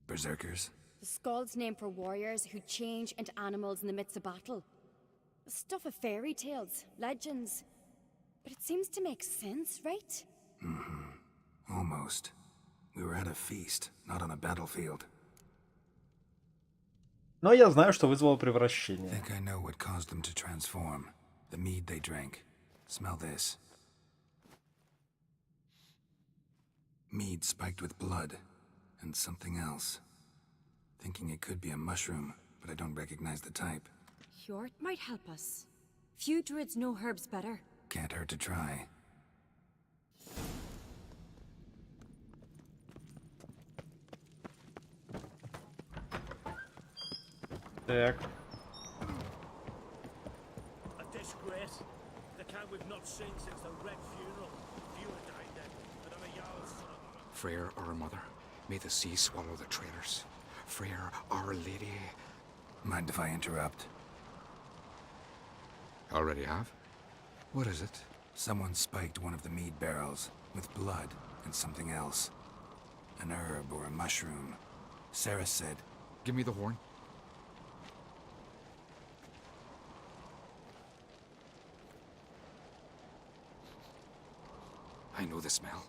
Berserkers? The Skald's name for warriors who change into animals in the midst of battle. Stuff of fairy tales, legends. But it seems to make sense, right? Mm-hmm. Almost. We were at a feast, not on a battlefield. Но я знаю, что вызвало превращение. Think I know what caused them to transform. The mead they drank. Smell this. Mead spiked with blood. And something else. thinking it could be a mushroom, but I don't recognize the type. Hjort might help us. Few druids know herbs better. Can't hurt to try. Так. A disgrace. The kind we've not seen since the Red Funeral. You died then, and I'm a Jarl's son of a... Freyr, our mother, may the sea swallow the traitors. Freyr, our lady. Mind if I interrupt? Already have? What is it? Someone spiked one of the mead barrels with blood and something else. An herb or a mushroom. Sarah said... Give me the horn. I know the smell.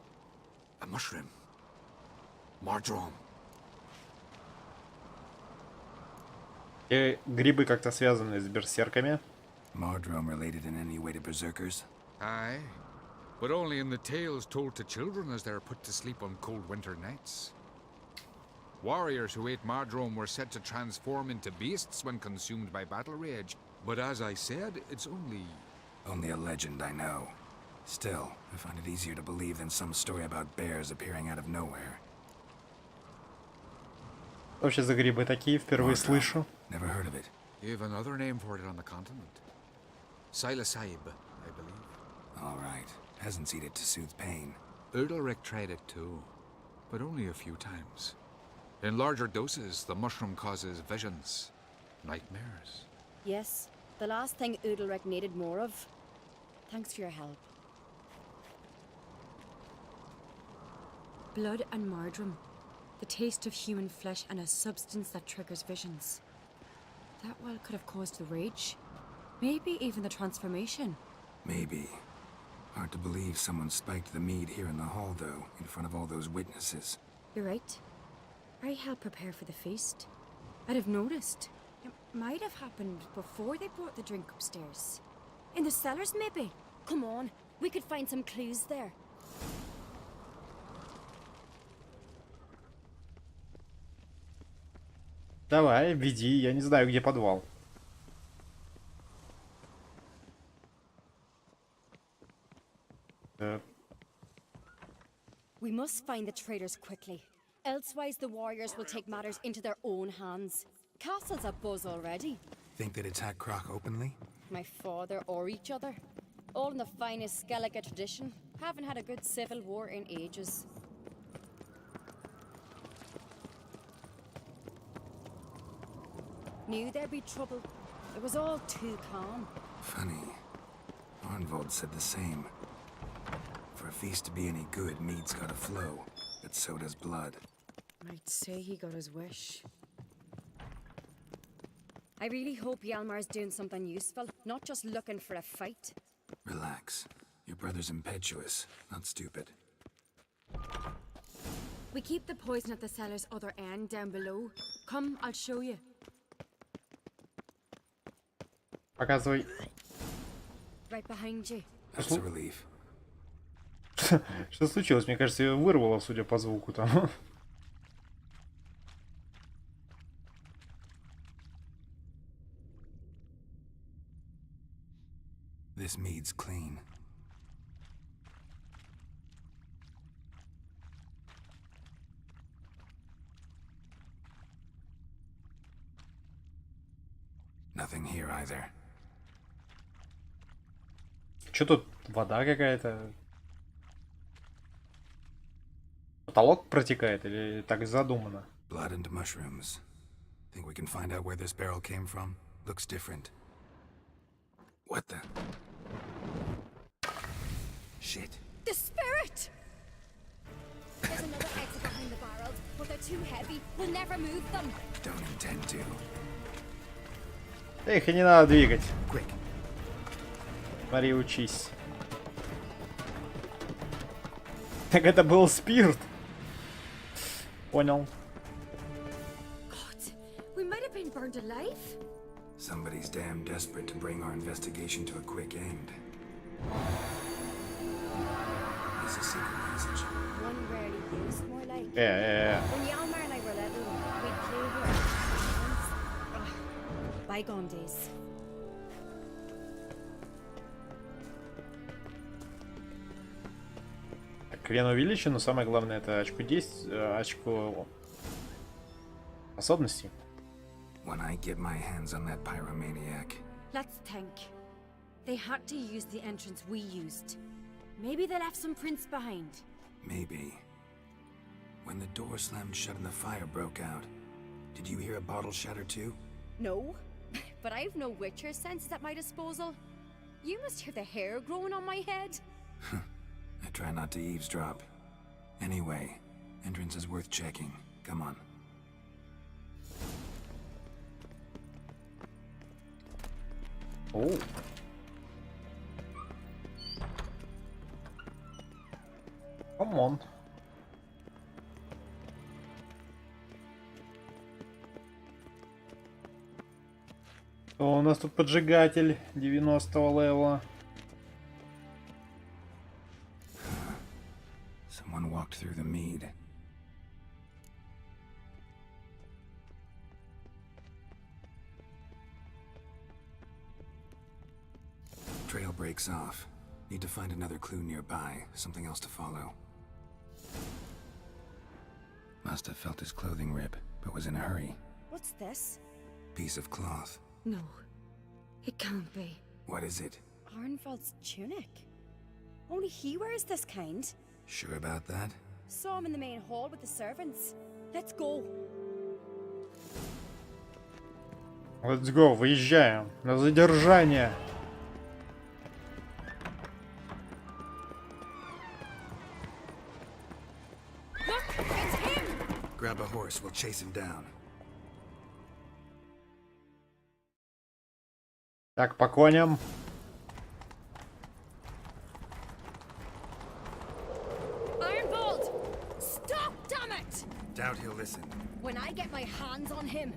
A mushroom. Marjoram. И грибы как-то связаны с берсерками. Marjoram related in any way to berserkers? Aye, but only in the tales told to children as they're put to sleep on cold winter nights. Warriors who ate marjoram were said to transform into beasts when consumed by battle rage. But as I said, it's only... Only a legend, I know. Still, I find it easier to believe than some story about bears appearing out of nowhere. Вообще за грибы такие, впервые слышу. Never heard of it. You have another name for it on the continent. Psilocybe, I believe. All right. Peasants eat it to soothe pain. Udalric tried it too, but only a few times. In larger doses, the mushroom causes visions, nightmares. Yes, the last thing Udalric needed more of. Thanks for your help. Blood and marjoram. The taste of human flesh and a substance that triggers visions. That well could have caused the rage. Maybe even the transformation. Maybe. Hard to believe someone spiked the mead here in the hall, though, in front of all those witnesses. You're right. I helped prepare for the feast. I'd have noticed. It might have happened before they brought the drink upstairs. In the cellars, maybe. Come on, we could find some clues there. Давай, веди, я не знаю, где подвал. We must find the traitors quickly. Elsewise, the warriors will take matters into their own hands. Castle's abuzz already. Think they'd attack Croc openly? My father or each other. All in the finest Skellige tradition. Haven't had a good civil war in ages. Knew there'd be trouble. It was all too calm. Funny. Arnvold said the same. For a feast to be any good, mead's gotta flow, but so does blood. Might say he got his wish. I really hope Hjalmar's doing something useful, not just looking for a fight. Relax. Your brother's impetuous, not stupid. We keep the poison at the cellar's other end down below. Come, I'll show you. Показывай. Right behind you. That's a relief. Что случилось? Мне кажется, ее вырвало, судя по звуку там. This mead's clean. Nothing here either. Что тут? Вода какая-то? Потолок протекает или так задумано? Blood and mushrooms. Think we can find out where this barrel came from? Looks different. What the? Shit. The spirit! There's another exit behind the barrels, but they're too heavy. We'll never move them. Don't intend to. Их и не надо двигать. Quick. Смотри, учись. Так это был спирт. Понял. God, we might have been burned alive. Somebody's damn desperate to bring our investigation to a quick end. It's a secret passage. One rarely used, more like. Yeah. When Hjalmar and I were little, we'd play here. bygone days. Крен увеличен, но самое главное это очко действия, очко способностей. When I get my hands on that pyromaniac. Let's think. They had to use the entrance we used. Maybe they left some prints behind. Maybe. When the door slammed shut and the fire broke out, did you hear a bottle shatter too? No, but I've no witcher senses at my disposal. You must hear the hair growing on my head. I try not to eavesdrop. Anyway, entrance is worth checking. Come on. Oh. Come on. О, у нас тут поджигатель 90-го левела. Someone walked through the mead. Trail breaks off. Need to find another clue nearby, something else to follow. Must have felt his clothing rip, but was in a hurry. What's this? Piece of cloth. No, it can't be. What is it? Arnvald's tunic. Only he wears this kind. Sure about that? Saw him in the main hall with the servants. Let's go. Let's go, выезжаем на задержание. Look, it's him! Grab a horse, we'll chase him down. Так, по коням. Arnvald! Stop, damn it! Doubt he'll listen. When I get my hands on him.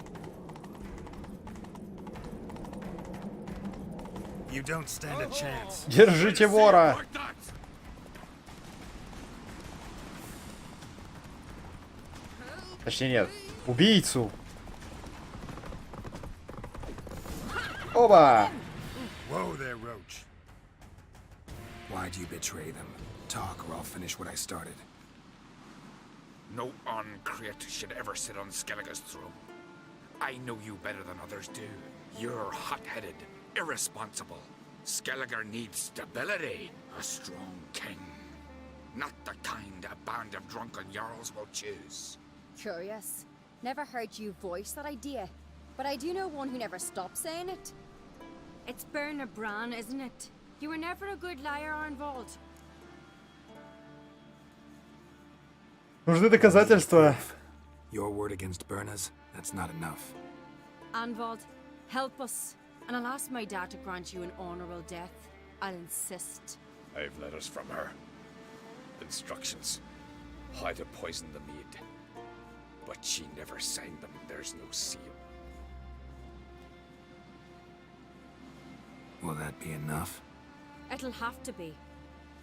You don't stand a chance. Держите вора. Точнее нет, убийцу. Оба! Whoa there, Roach. Why'd you betray them? Talk or I'll finish what I started. No uncreate should ever sit on Skellige's throne. I know you better than others do. You're hot-headed, irresponsible. Skellige needs stability. A strong king. Not the kind a band of drunken jarls will choose. Curious. Never heard you voice that idea. But I do know one who never stops saying it. It's Berna Bran, isn't it? You were never a good liar, Arnvald. Нужны доказательства. Your word against Berna's? That's not enough. Arnvald, help us. And I'll ask my dad to grant you an honorable death. I'll insist. I've letters from her. Instructions. How to poison the mead. But she never signed them. There's no seal. Will that be enough? It'll have to be.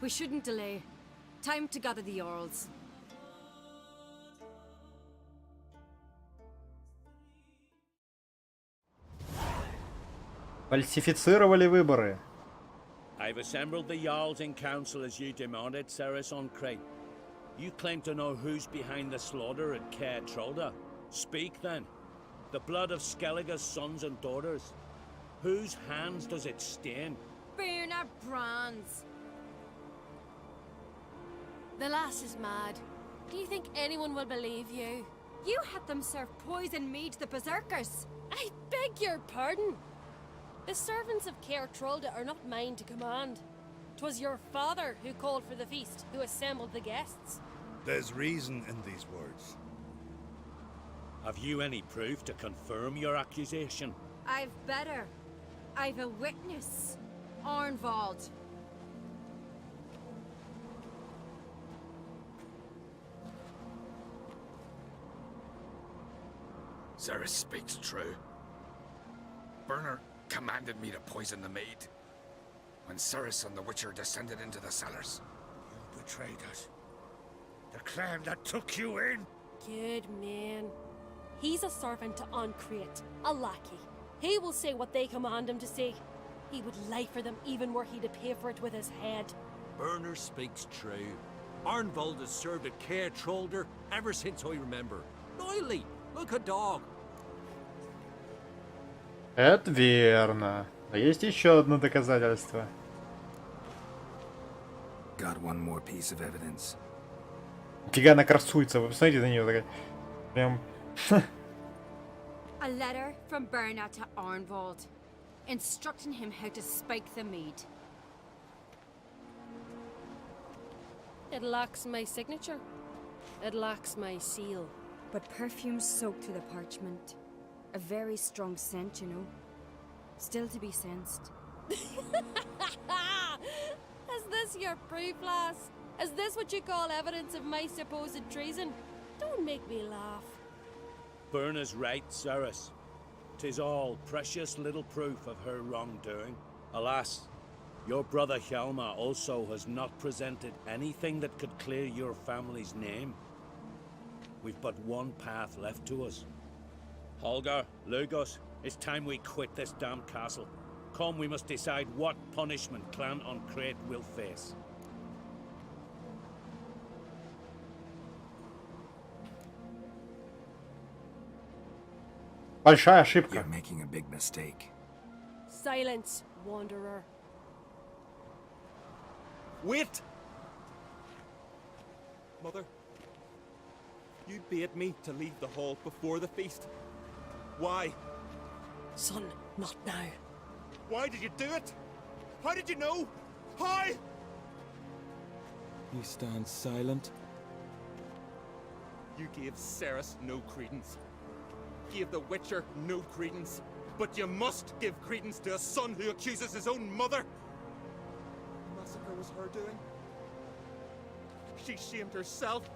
We shouldn't delay. Time to gather the Jarls. Фальсифицировали выборы. I've assembled the Jarls in council as you demanded, Ceres on Crate. You claim to know who's behind the slaughter at Caer Trolda. Speak then. The blood of Skellige's sons and daughters. Whose hands does it stain? Berna Bran's. The lass is mad. Do you think anyone will believe you? You had them serve poison mead to the berserkers. I beg your pardon. The servants of Caer Trolda are not mine to command. 'Twas your father who called for the feast, who assembled the guests. There's reason in these words. Have you any proof to confirm your accusation? I've better. I've a witness. Arnvald. Ceres speaks true. Berner commanded me to poison the maid. When Ceres and the Witcher descended into the cellars. You betrayed us. The clan that took you in. Good man. He's a servant to Uncreate, a lackey. He will say what they command him to say. He would lie for them even were he to pay for it with his head. Burner speaks true. Arnvold has served at Care Trollder ever since I remember. Loyally, like a dog. Это верно. Но есть еще одно доказательство. Got one more piece of evidence. Фига она красуется, вы посмотрите на нее такая. Прям... A letter from Berna to Arnvold, instructing him how to spike the mead. It lacks my signature. It lacks my seal. But perfume soaked through the parchment. A very strong scent, you know. Still to be sensed. Is this your proof, lass? Is this what you call evidence of my supposed treason? Don't make me laugh. Berna's right, Cyrus. 'Tis all precious little proof of her wrongdoing. Alas, your brother Hjalmar also has not presented anything that could clear your family's name. We've but one path left to us. Holger, Lugos, it's time we quit this damn castle. Come, we must decide what punishment Clan on Crate will face. Большая ошибка. You're making a big mistake. Silence, wanderer. Wait! Mother, you bade me to leave the hall before the feast. Why? Son, not now. Why did you do it? How did you know? How? You stand silent. You gave Ceres no credence. Gave the Witcher no credence. But you must give credence to a son who accuses his own mother. The massacre was her doing. She shamed herself,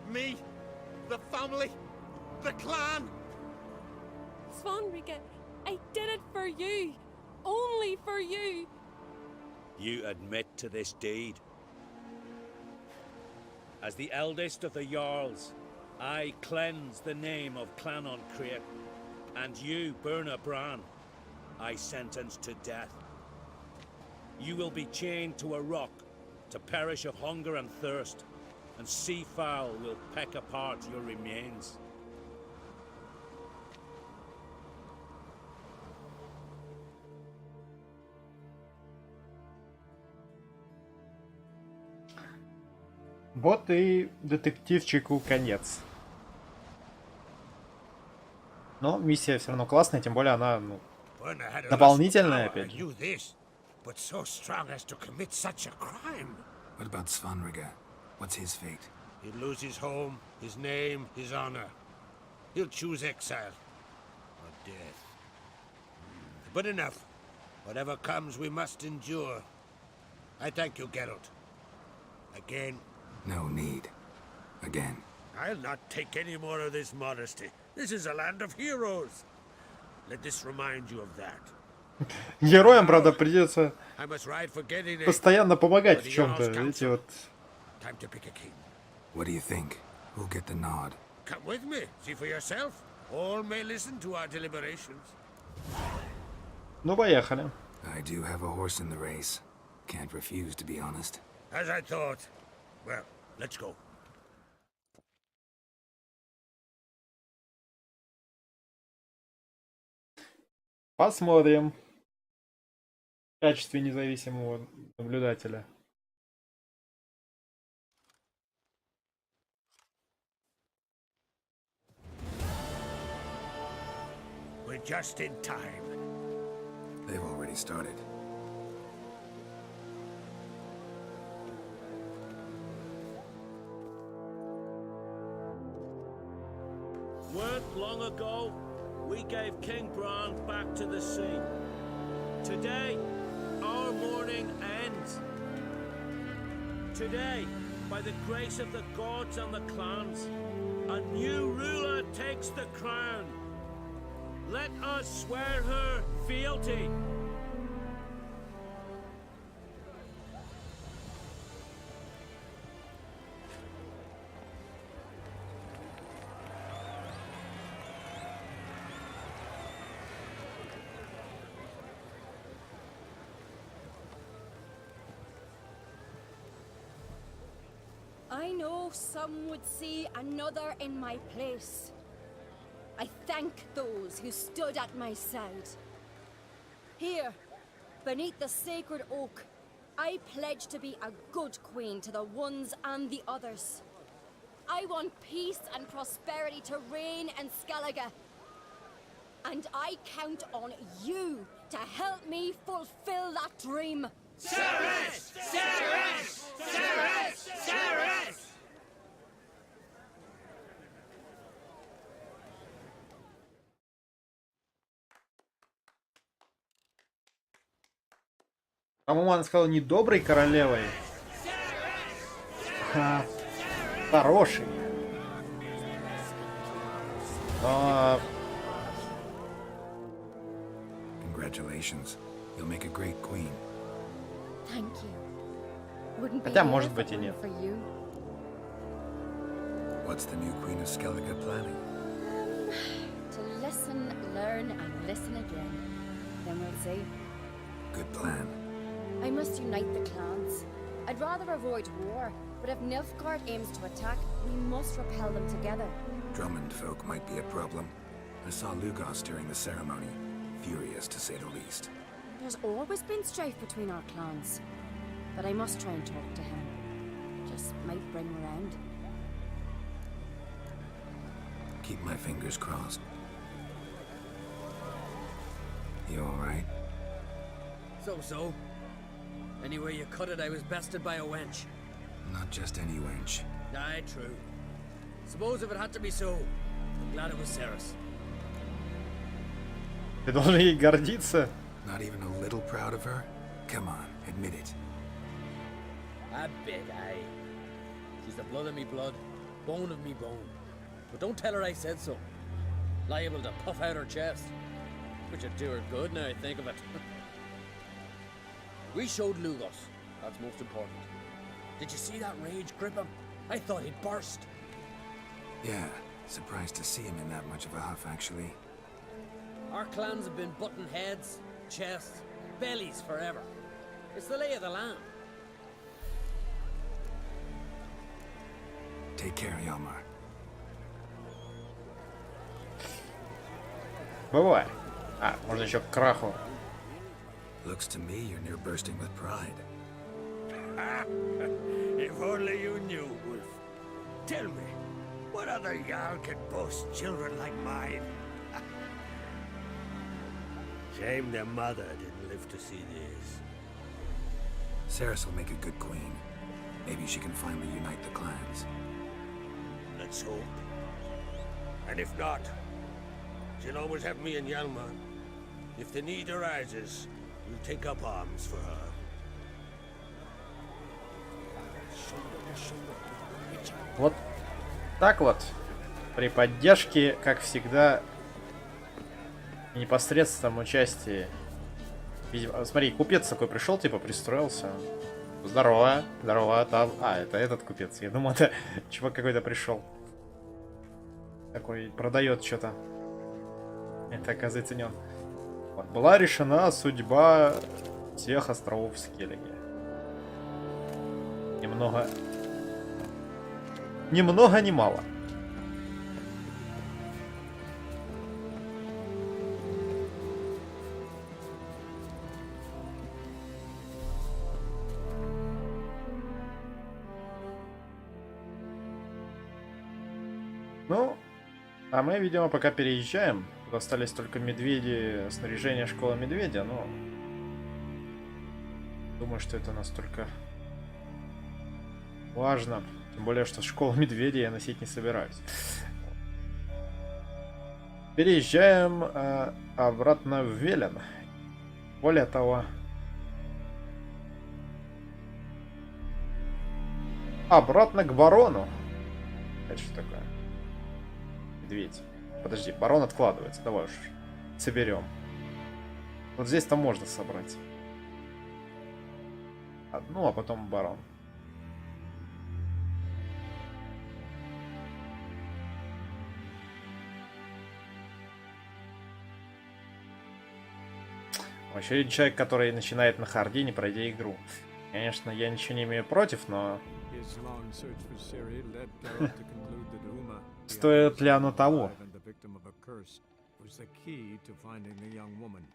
me, the family, the clan. Svanrika, I did it for you. Only for you. You admit to this deed. As the eldest of the Jarls, I cleanse the name of Clan on Crate, and you, Berna Bran, I sentence to death. You will be chained to a rock to perish of hunger and thirst, and sea fowl will peck apart your remains. Вот и детективчику конец. Но миссия все равно классная, тем более она, ну, дополнительная опять же. But so strong as to commit such a crime. What about Svanrika? What's his fate? He'll lose his home, his name, his honor. He'll choose exile or death. But enough. Whatever comes, we must endure. I thank you, Geralt. Again. No need. Again. I'll not take any more of this modesty. This is a land of heroes. Let this remind you of that. Героям, правда, придется I must ride for Gedine. постоянно помогать в чем-то. Видите, вот. Time to pick a king. What do you think? Who'll get the nod? Come with me. See for yourself. All may listen to our deliberations. Ну, поехали. I do have a horse in the race. Can't refuse, to be honest. As I thought. Well, let's go. Посмотрим. В качестве независимого наблюдателя. We're just in time. They've already started. Weren't long ago, we gave King Bran back to the sea. Today, our mourning ends. Today, by the grace of the gods and the clans, a new ruler takes the crown. Let us swear her fealty. I know some would see another in my place. I thank those who stood at my side. Here, beneath the sacred oak, I pledge to be a good queen to the ones and the others. I want peace and prosperity to reign in Skellige. And I count on you to help me fulfill that dream. Ceres! Ceres! Ceres! Ceres! По-моему, она сказала не доброй королевой, а хорошей. Но... Congratulations. You'll make a great queen. Thank you. Wouldn't be Хотя, here может if быть, it и weren't нет. for you. What's the new queen of Skellige planning? To listen, learn, and listen again. Then we'll see. Good plan. I must unite the clans. I'd rather avoid war, but if Nilfgaard aims to attack, we must repel them together. Drummond folk might be a problem. I saw Lugos during the ceremony. Furious, to say the least. There's always been strife between our clans. But I must try and talk to him. Just might bring him around. Keep my fingers crossed. You alright? So. Anyway you cut it, I was bested by a wench. Not just any wench. Aye, true. Suppose if it had to be so, I'm glad it was Ceres. Ты должен ей гордиться. Not even a little proud of her? Come on, admit it. A bit, aye. She's the blood of me blood, bone of me bone. But don't tell her I said so. Liable to puff out her chest. Which would do her good now I think of it. We showed Lugos. That's most important. Did you see that rage grip him? I thought he'd burst. Yeah, surprised to see him in that much of a huff, actually. Our clans have been butting heads, chests, bellies forever. It's the lay of the land. Take care, Yalmar. Бывает. А, можно еще к краху. Looks to me you're near bursting with pride. If only you knew, Wolf. Tell me, what other Jarl can boast children like mine? Shame their mother didn't live to see this. Ceres will make a good queen. Maybe she can finally unite the clans. Let's hope. And if not, she'll always have me and Hjalmar. If the need arises, we'll take up arms for her. Вот так вот. При поддержке, как всегда, и непосредственном участии. Видимо, смотри, купец такой пришел, типа, пристроился. Здорово, здорово, там... А, это этот купец. Я думал, это чувак какой-то пришел. Такой, продает что-то. Это, оказывается, не он. Вот, была решена судьба всех островов Скеллиги. Ни много, ни мало. Ну, а мы, видимо, пока переезжаем. Тут остались только медведи, снаряжение школы медведя, но... Думаю, что это настолько важно. Тем более, что школу медведя я носить не собираюсь. Переезжаем обратно в Велен. Более того... Обратно к барону. Это что такое? Медведь. Подожди, барон откладывается. Давай уж соберем. Вот здесь-то можно собрать. Одну, а потом барон. Еще один человек, который начинает на харде, не пройдя игру. Конечно, я ничего не имею против, но His long search for Ciri led Geralt to conclude that Uma, the Стоит ли оно ugliest man того? alive and the victim of a curse, was the key to finding the young woman.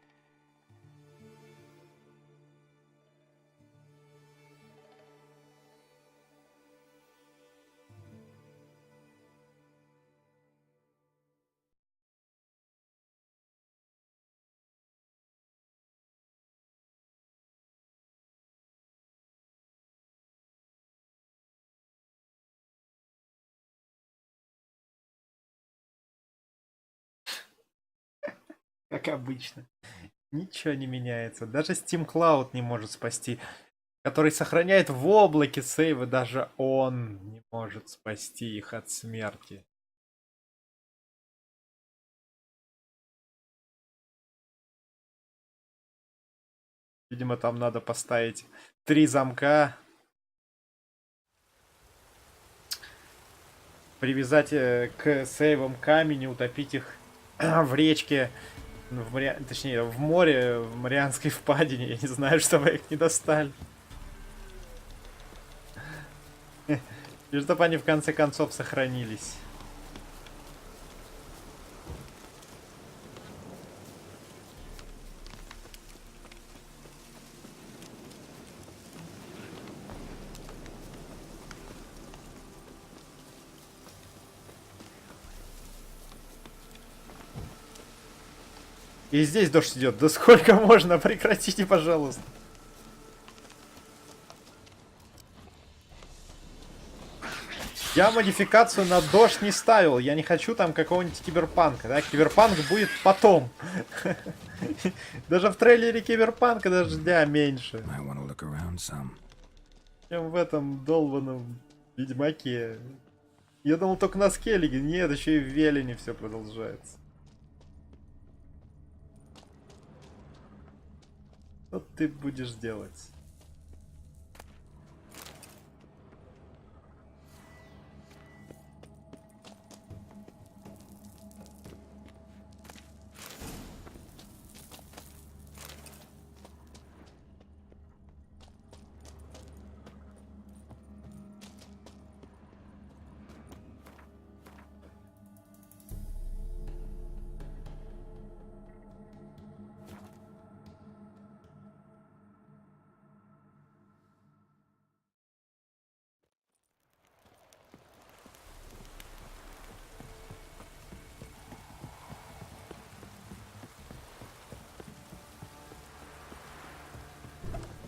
Как обычно. Ничего не меняется. Даже Steam Cloud не может спасти. Который сохраняет в облаке сейвы, даже он не может спасти их от смерти. Видимо, там надо поставить 3 замка. Привязать к сейвам камень и утопить их в речке. Точнее, в море, в Марианской впадине. Я не знаю, чтобы их не достали. И чтобы они в конце концов сохранились. И здесь дождь идет. Да сколько можно? Прекратите, пожалуйста. Я модификацию на дождь не ставил. Я не хочу там какого-нибудь киберпанка. Да? Киберпанк будет потом. Даже в трейлере киберпанка дождя меньше, чем в этом долбаном Ведьмаке. Я думал только на Скеллиге. Нет, еще и в Велине все продолжается. Что ты будешь делать?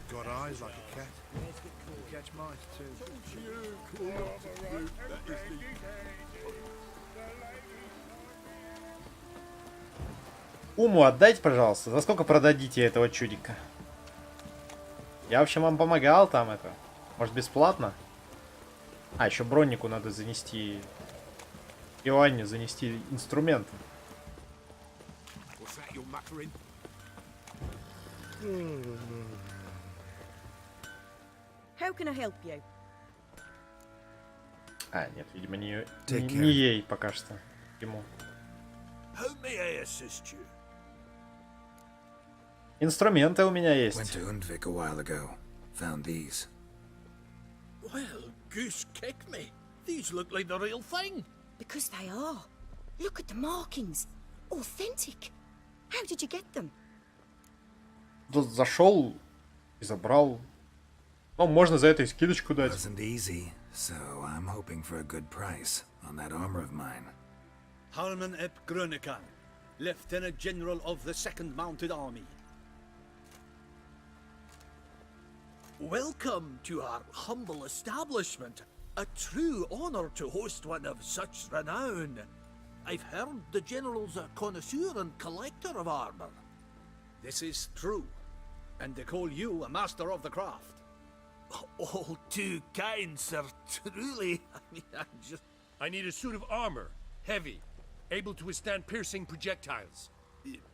Got eyes like a cat. Catch mice too. Уму отдайте, пожалуйста. За сколько продадите этого чудика? Я, в общем, вам помогал там это. Может, бесплатно? А, еще Броннику надо занести... Иоанне занести инструменты. How can I help you? А, нет, видимо, не ей пока что. Ему. How may I assist you? Инструменты у меня есть. Went to Undvik a while ago. Found these. Well, goose kick me. These look like the real thing. Because they are. Look at the markings. Authentic. How did you get them? Тут зашел и забрал. Ну, можно за это и скидочку дать. Wasn't easy, so I'm hoping for a good price on that armor of mine. Harman ep Grönekan, Lieutenant General of the 2nd Mounted Army. Welcome to our humble establishment. A true honor to host one of such renown. I've heard the General's a connoisseur and collector of armor. This is true, and they call you a master of the craft. All too kind, sir. Truly. I need a suit of armor. Heavy. Able to withstand piercing projectiles.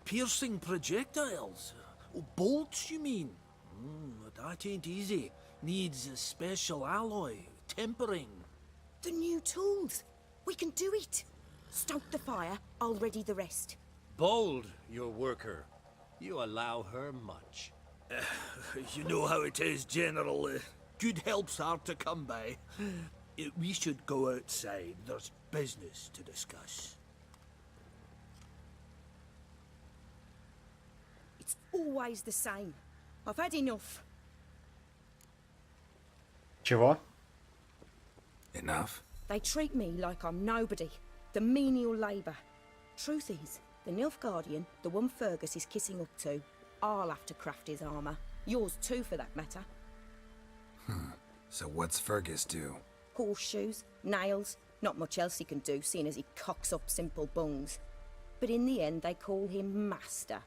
Piercing projectiles? Oh, bolts, you mean? That ain't easy. Needs a special alloy. Tempering. The new tools. We can do it. Stoke the fire. I'll ready the rest. Bold, your worker. You allow her much. You know how it is, General. good help's hard to come by. We should go outside. There's business to discuss. It's always the same. I've had enough. Чего? Enough? They treat me like I'm nobody. The menial labour. Truth is, the Nilfgaardian, the one Fergus is kissing up to, I'll have to craft his armour. Yours too, for that matter. So what's Fergus do? Horseshoes, nails, not much else he can do, seeing as he cocks up simple bungs. But in the end, they call him Master.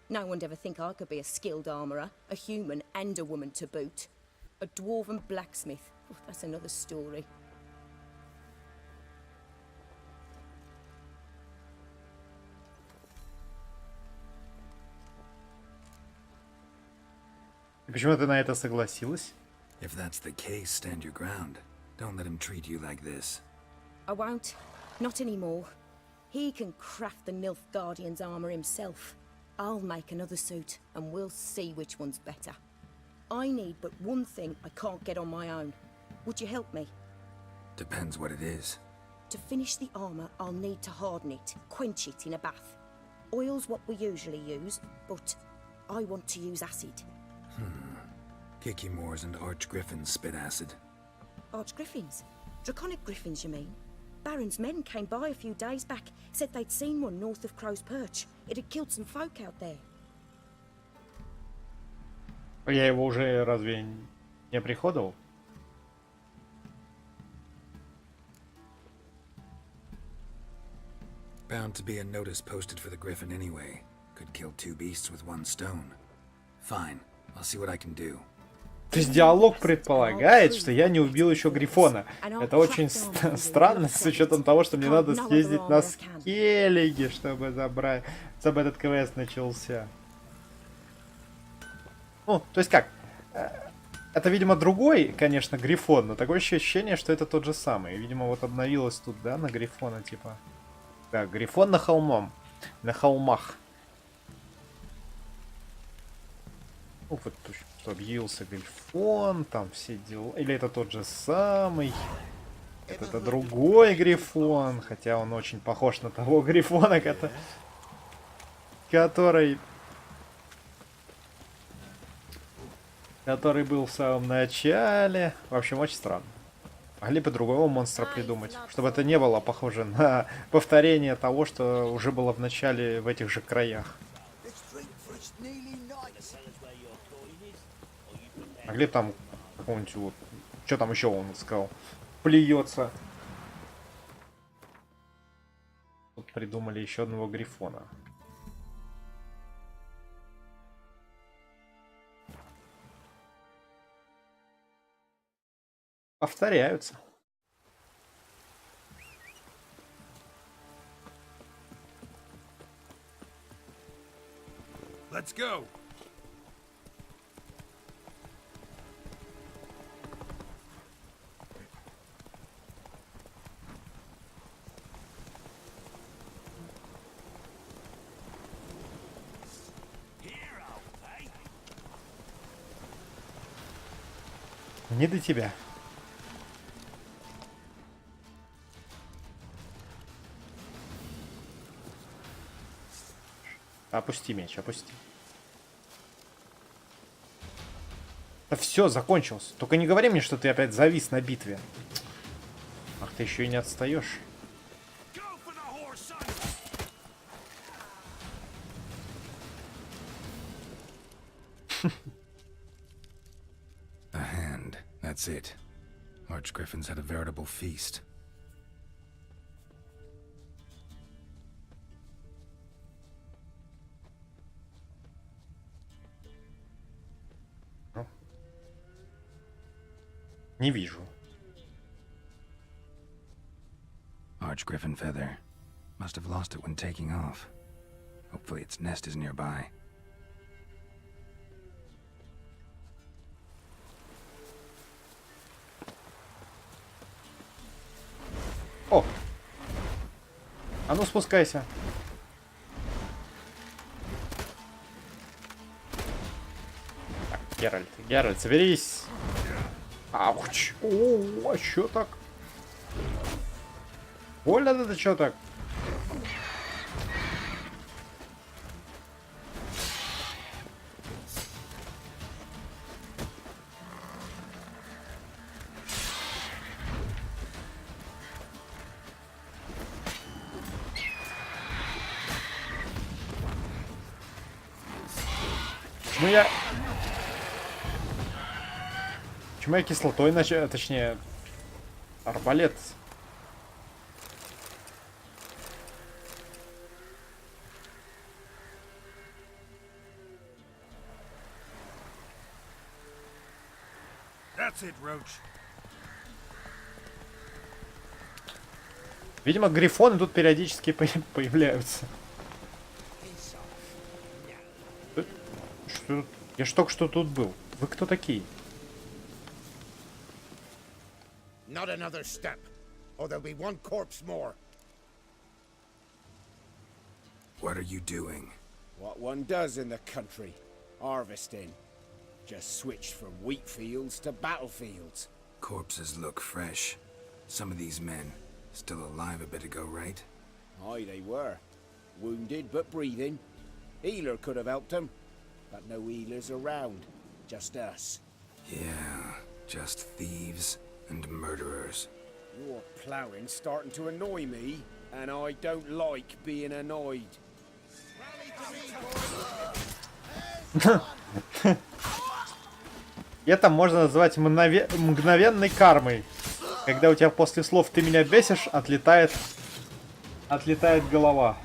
No one'd ever think I could be a skilled armourer, a human and a woman to boot. A dwarven blacksmith. Oh, that's another story. И почему ты на это согласилась? If that's the case, stand your ground. Don't let him treat you like this. I won't. Not anymore. He can craft the Nilfgaardian's armour himself. I'll make another suit, and we'll see which one's better. I need but one thing I can't get on my own. Would you help me? Depends what it is. To finish the armour, I'll need to harden it, quench it in a bath. Oil's what we usually use, but I want to use acid. Kicky-Moors and Archgriffins spit acid. Archgriffins? Draconic griffins, you mean? Baron's men came by a few days back, said they'd seen one north of Crow's Perch. It had killed some folk out there. Я его уже разве не приходовал? Bound to be a notice posted for the Griffin anyway. Could kill two beasts with one stone. Fine, I'll see what I can do. То есть диалог предполагает, что я не убил еще Грифона. Это очень странно, с учетом того, что мне надо съездить на Скеллиге, чтобы этот квест начался. Ну, то есть как? Это, видимо, другой, конечно, Грифон, но такое ощущение, что это тот же самый. Видимо, вот обновилось тут, да, на Грифона, типа. Да, Грифон на холмах. Ну, вот что объявился Грифон, там все дела. Или это тот же самый? Это другой Грифон, хотя он очень похож на того Грифона, который был в самом начале. В общем, очень странно. Могли бы другого монстра придумать, чтобы это не было похоже на повторение того, что уже было в начале в этих же краях. Могли там какого-нибудь вот... Что там еще он сказал? Плюется. Тут придумали еще одного Грифона. Повторяются. Let's go. Не до тебя. Опусти меч, опусти. Да все, закончилось. Только не говори мне, что ты опять завис на битве. Ах, ты еще и не отстаешь. A hand, that's it. Archgriffins had a veritable feast. Не вижу. Archgriffin feather. Must have lost it when taking off. Hopefully its nest is nearby. О! А ну спускайся. Так, Геральт, соберись. Ауч. О, а чё так? Больно это чё так? Почему я кислотой начал, точнее, арбалет? That's it, Roach. Видимо, грифоны тут периодически появляются. Что? Я ж только что тут был. Вы кто такие? Not another step, or there'll be one corpse more. What are you doing? What one does in the country. Harvesting. Just switched from wheat fields to battlefields. Corpses look fresh. Some of these men still alive a bit ago, right? Aye, they were. Wounded but breathing. Healer could have helped them. But no healers around. Just us. Yeah, just thieves and murderers. Your ploughing's starting to annoy me, and I don't like being annoyed. Это можно назвать мгновенной кармой. Когда у тебя после слов «ты меня бесишь» отлетает голова.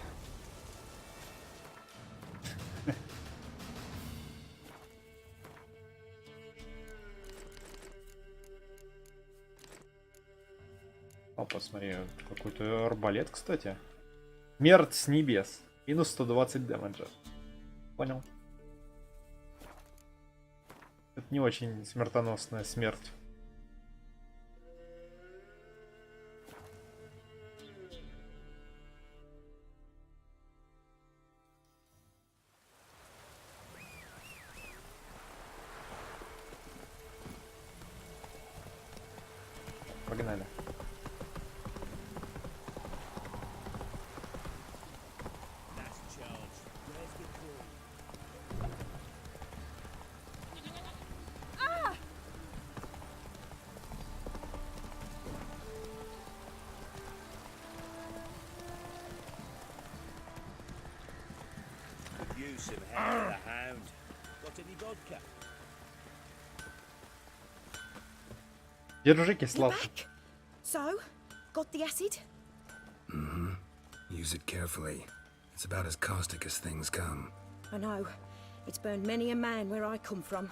О, посмотри, какой-то арбалет, кстати. Смерть с небес. Минус 120 дэмэджа. Понял. Это не очень смертоносная смерть. Погнали. You some hair of the hound. Got any vodka? Держи кислоту. So, got the acid? Mm-hmm. Use it carefully. It's about as caustic as things come. I know. It's burned many a man where I come from.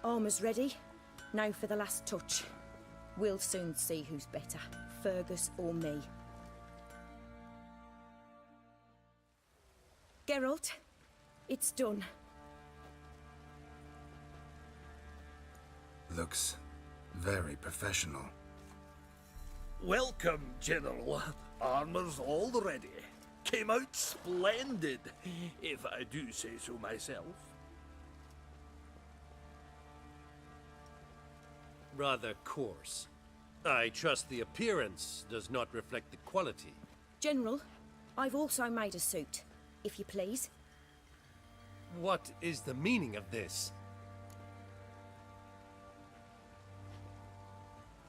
Armor's ready. Now for the last touch. We'll soon see who's better, Fergus or me. Geralt, it's done. Looks very professional. Welcome, General. Armor's all ready. Came out splendid, if I do say so myself. Rather coarse. I trust the appearance does not reflect the quality. General, I've also made a suit, if you please. What is the meaning of this?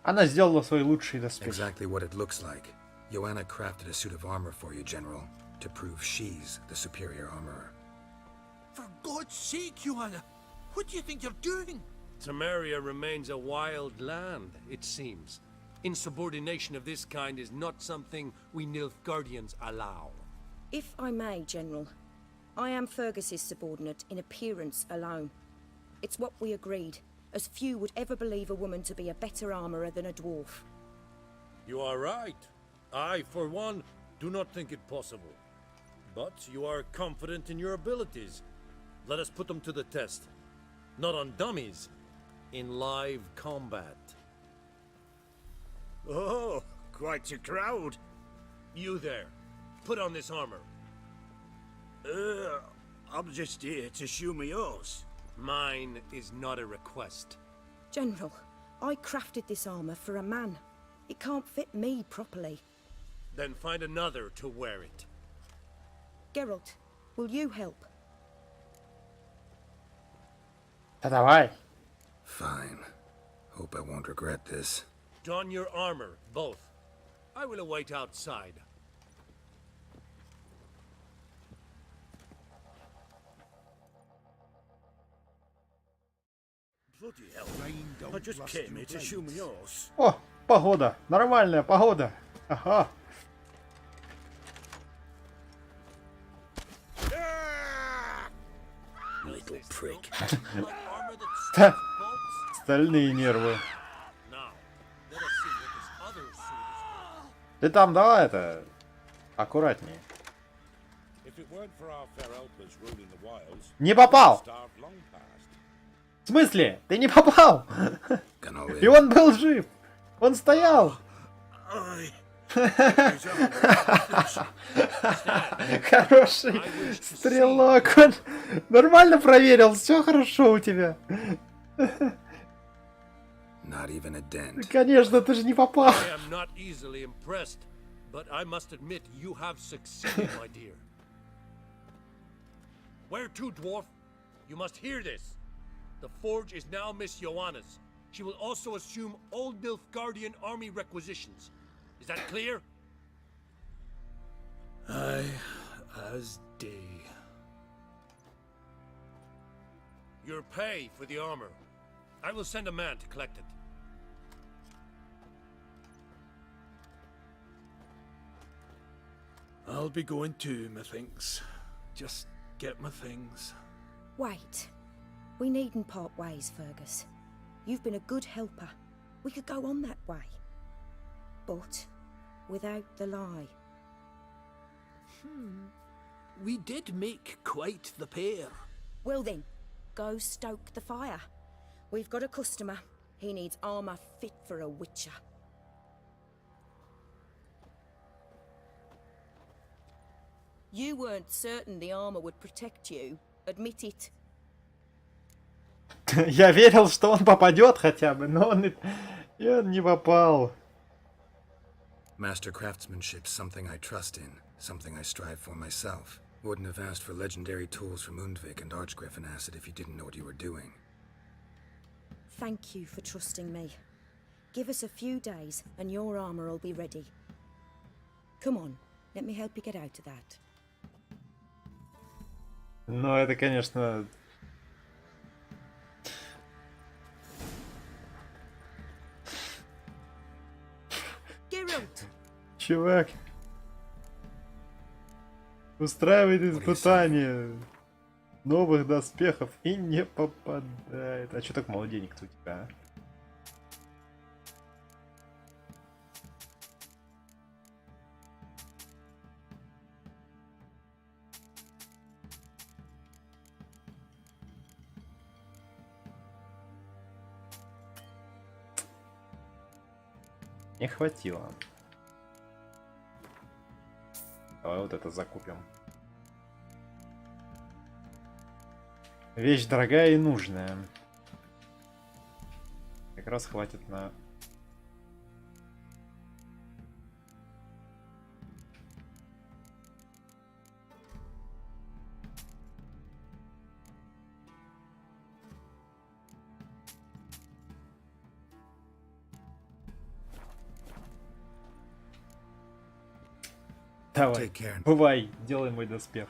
Она сделала свой лучший доспех. Exactly what it looks like. Joanna crafted a suit of armor for you, General, to prove she's the superior armorer. For God's sake, Joanna! What do you think you're doing? Temeria remains a wild land, it seems. Insubordination of this kind is not something we Nilfgaardians allow. If I may, General, I am Fergus's subordinate in appearance alone. It's what we agreed, as few would ever believe a woman to be a better armorer than a dwarf. You are right. I, for one, do not think it possible. But you are confident in your abilities. Let us put them to the test. Not on dummies, in live combat. Oh, quite a crowd. You there, put on this armor. I'm just here to show my horse. Mine is not a request. General, I crafted this armor for a man. It can't fit me properly. Then find another to wear it. Geralt, will you help? Да давай. Fine. Hope I won't regret this. Don your armor, both. I will await outside. Bloody hell, I just came here to show me yours. О, погода. Нормальная погода. Ага. Little prick. Ха. Стальные нервы. Ты там давай это аккуратнее. Не попал. В смысле? Ты не попал? И он был жив. Он стоял. Хороший стрелок. Он нормально проверил. Все хорошо у тебя. Not even a dent. Конечно, ты же не попал. I am not easily impressed, but I must admit you have succeeded, my dear. Where to, dwarf? You must hear this. The forge is now Miss Joanna's. She will also assume Old Nilfgaardian army requisitions. Is that clear? Aye, as day. Your pay for the armor. I will send a man to collect it. I'll be going too, methinks. Just get my things. Wait. We needn't part ways, Fergus. You've been a good helper. We could go on that way. But without the lie. We did make quite the pair. Well then, go stoke the fire. We've got a customer. He needs armor fit for a witcher. You weren't certain the armor would protect you. Admit it. Я верил, что он попадет хотя бы, но он не попал. Master craftsmanship's something I trust in, something I strive for myself. Wouldn't have asked for legendary tools from Undvik and Archgriffin Acid if you didn't know what you were doing. Thank you for trusting me. Give us a few days and your armor will be ready. Come on, let me help you get out of that. Ну, это, конечно... Geralt! Чувак. Устраивает испытание новых доспехов и не попадает. А что так мало денег-то у тебя, а? Не хватило. Давай вот это закупим. Вещь дорогая и нужная. Как раз хватит на... Давай, бывай, делай мой доспех.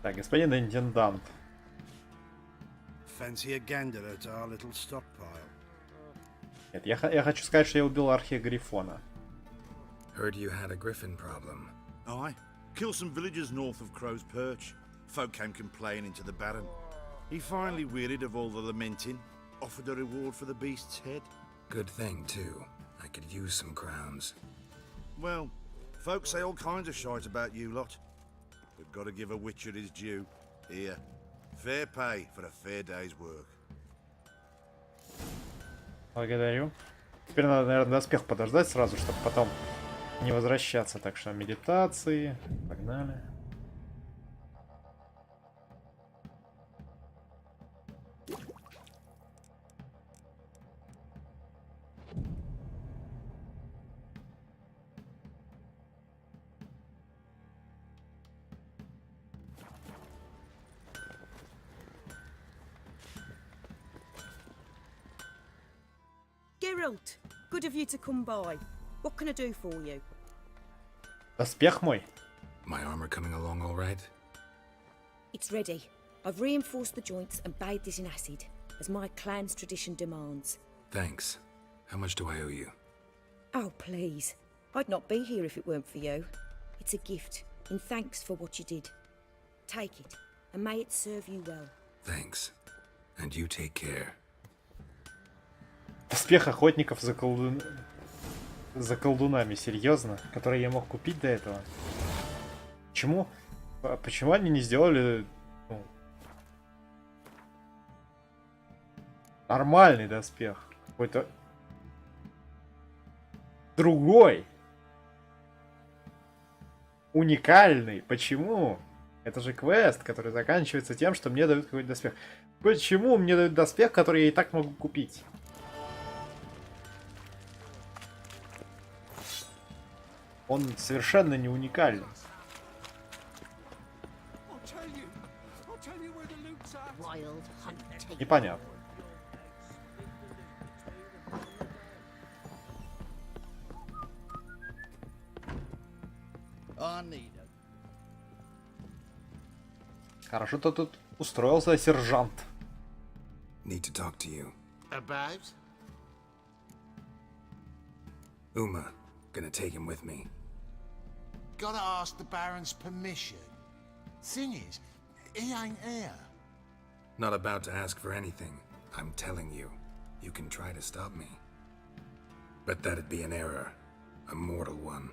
Так, господин интендант. Fancy a gander at our little stockpile. Нет, я хочу сказать, что я убил архигрифона. Heard you had a griffin problem. Aye. Killed some villagers north of Crow's Perch. Folk came complaining to the Baron. He finally wearied of all the lamenting, offered a reward for the beast's head. Good thing, too. I could use some crowns. Well, folks say all kinds of shite about you lot. But gotta give a witcher his due. Here, fair pay for a fair day's work. Благодарю. Теперь надо, наверное, доспех подождать сразу, чтобы потом не возвращаться. Так что медитации. Погнали. Geralt, good of you to come by. What can I do for you? Доспех мой. My armor coming along all right? It's ready. I've reinforced the joints and bathed it in acid, as my clan's tradition demands. Thanks. How much do I owe you? Oh, please. I'd not be here if it weren't for you. It's a gift, in thanks for what you did. Take it, and may it serve you well. Thanks. And you take care. Доспех охотников за колдунами, серьезно? Который я мог купить до этого? Почему? Почему они не сделали нормальный доспех? Какой-то другой. Уникальный. Почему? Это же квест, который заканчивается тем, что мне дают какой-то доспех. Почему мне дают доспех, который я и так могу купить? Он совершенно не уникальный. Непонятно. Хорошо, ты тут устроился, сержант. Need to talk to you. About? Uma, gonna take him with me. Gotta ask the Baron's permission. Thing is, he ain't here. Not about to ask for anything. I'm telling you. You can try to stop me. But that'd be an error. A mortal one.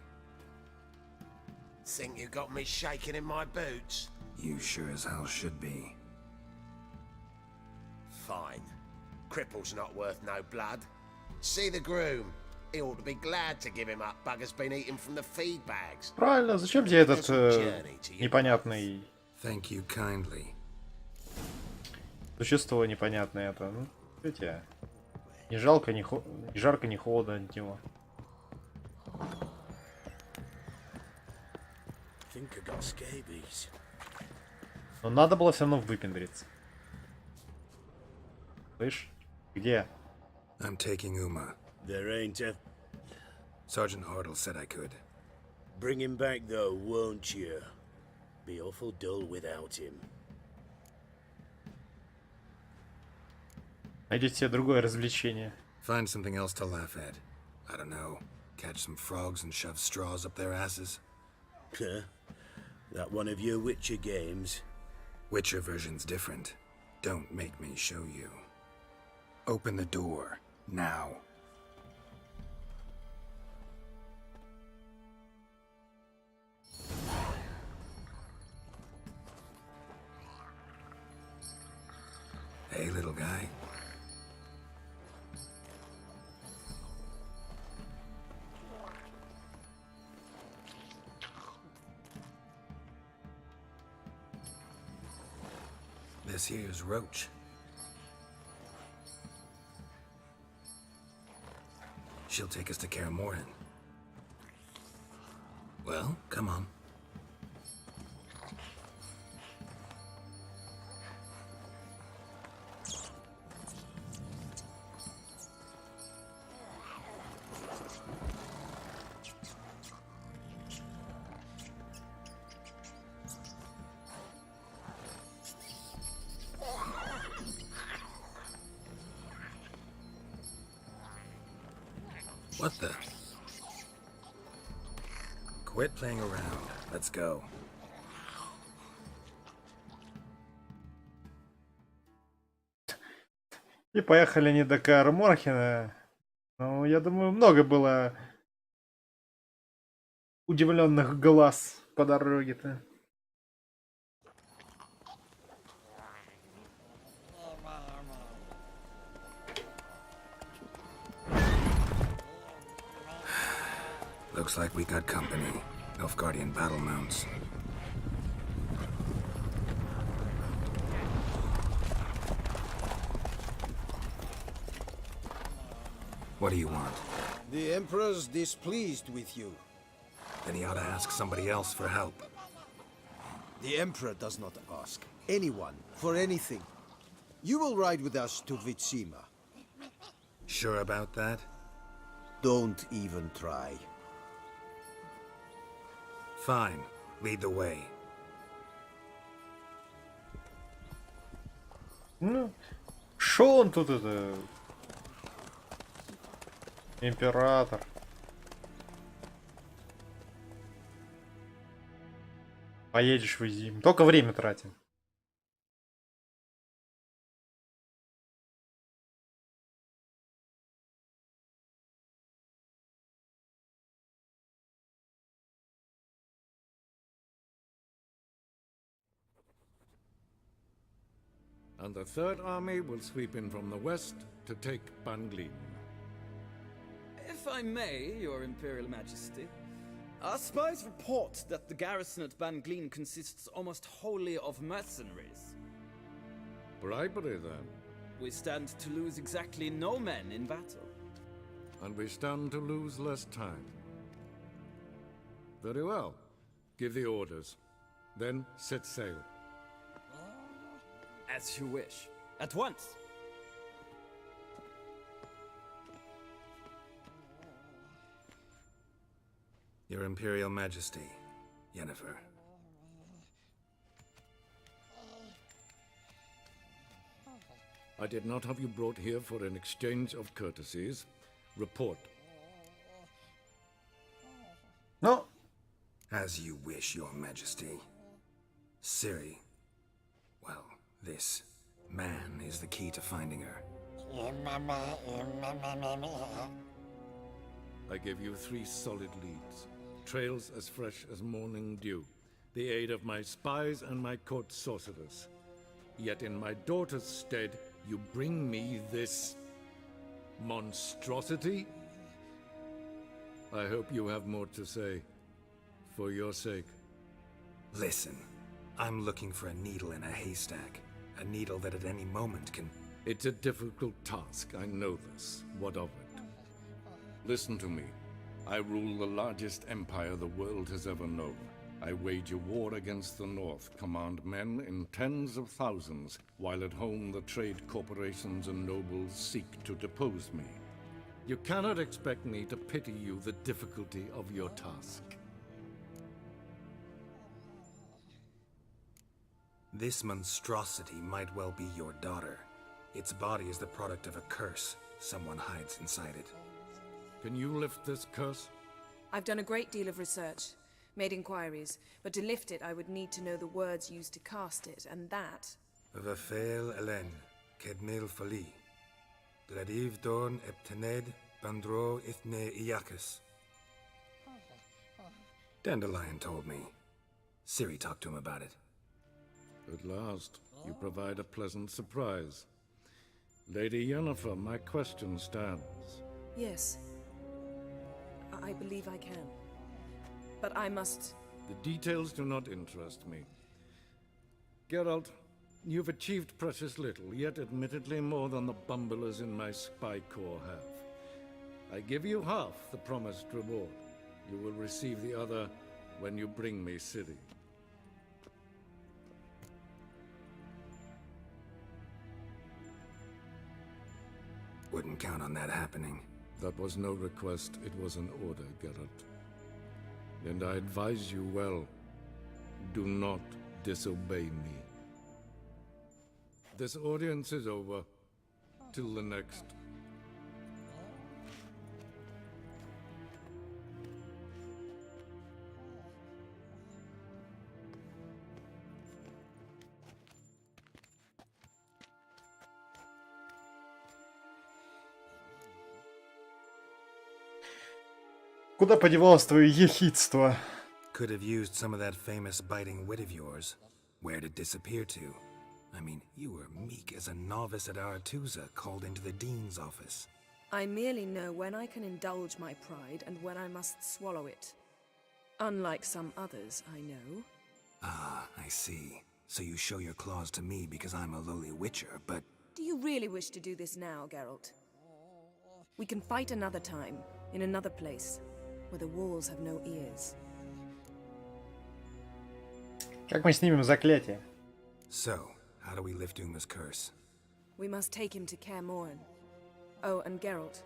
Think you got me shaking in my boots? You sure as hell should be. Fine. Cripple's not worth no blood. See the groom. He ought to be glad to give him up. Bugger's been eating from the feed bags. Правильно, зачем тебе этот непонятный... Thank you kindly. Существо непонятное это. Ну, что тебе? Не жалко, не жарко, не холодно от него. Но надо было все равно выпендриться. Слышь, где? I'm taking Uma. There ain't a... Sergeant Hartle said I could. Bring him back though, won't you? Be awful dull without him. Найдите себе другое развлечение. Find something else to laugh at. I don't know. Catch some frogs and shove straws up their asses. Huh? That one of your Witcher games? Witcher version's different. Don't make me show you. Open the door. Now. Hey, little guy. This here's Roach. She'll take us to Kaer Morhen. Well, come on. What the? Quit playing around. Let's go. И поехали они до Kaer Morhen. Ну, я думаю, много было удивленных глаз по дороге-то. Looks like we got company. Nilfgaardian battle mounts. What do you want? The Emperor's displeased with you. Then he ought to ask somebody else for help. The Emperor does not ask anyone for anything. You will ride with us to Vitsima. Sure about that? Don't even try. Fine. Lead the way. Ну, шо он тут это... Император. Поедешь в Зим. Только время тратим. And the Third Army will sweep in from the west to take Banglin. If I may, Your Imperial Majesty, our spies report that the garrison at Banglin consists almost wholly of mercenaries. Bribery, then. We stand to lose exactly no men in battle. And we stand to lose less time. Very well. Give the orders. Then set sail. As you wish. At once! Your Imperial Majesty, Yennefer. I did not have you brought here for an exchange of courtesies. Report. No. As you wish, Your Majesty. Ciri. Well, this man is the key to finding her. I give you 3 solid leads. Trails as fresh as morning dew. The aid of my spies and my court sorcerers. Yet in my daughter's stead, you bring me this monstrosity? I hope you have more to say. For your sake. Listen, I'm looking for a needle in a haystack. A needle that at any moment can... It's a difficult task, I know this. What of it? Listen to me. I rule the largest empire the world has ever known. I wage a war against the North, command men in tens of thousands, while at home the trade corporations and nobles seek to depose me. You cannot expect me to pity you the difficulty of your task. This monstrosity might well be your daughter. Its body is the product of a curse. Someone hides inside it. Can you lift this curse? I've done a great deal of research, made inquiries, but to lift it I would need to know the words used to cast it, and that... Vafel Elen, Kedmil Fali. Gladiv Dorn Eptened, Bandro Ithne Iacus. Dandelion told me. Ciri talked to him about it. At last, you provide a pleasant surprise. Lady Yennefer, my question stands. Yes. I believe I can. But I must... The details do not interest me. Geralt, you've achieved precious little, yet admittedly more than the bumblers in my spy corps have. I give you half the promised reward. You will receive the other when you bring me Ciri. Wouldn't count on that happening. That was no request, it was an order, Geralt. And I advise you well, do not disobey me. This audience is over. Till the next. Куда подевалось твое ехидство? Could have used some of that famous biting wit of yours. Where'd it disappear to? I mean, you were meek as a novice at Aretusa called into the dean's office. I merely know when I can indulge my pride and when I must swallow it. Unlike some others, I know. Ah, I see. So you show your claws to me because I'm a lowly witcher, but... Do you really wish to do this now, Geralt? We can fight another time, in another place, where the walls have no ears. Как мы снимем заклятие? So, how do we lift Uma's curse? We must take him to Kaer Morhen. Oh, and Geralt,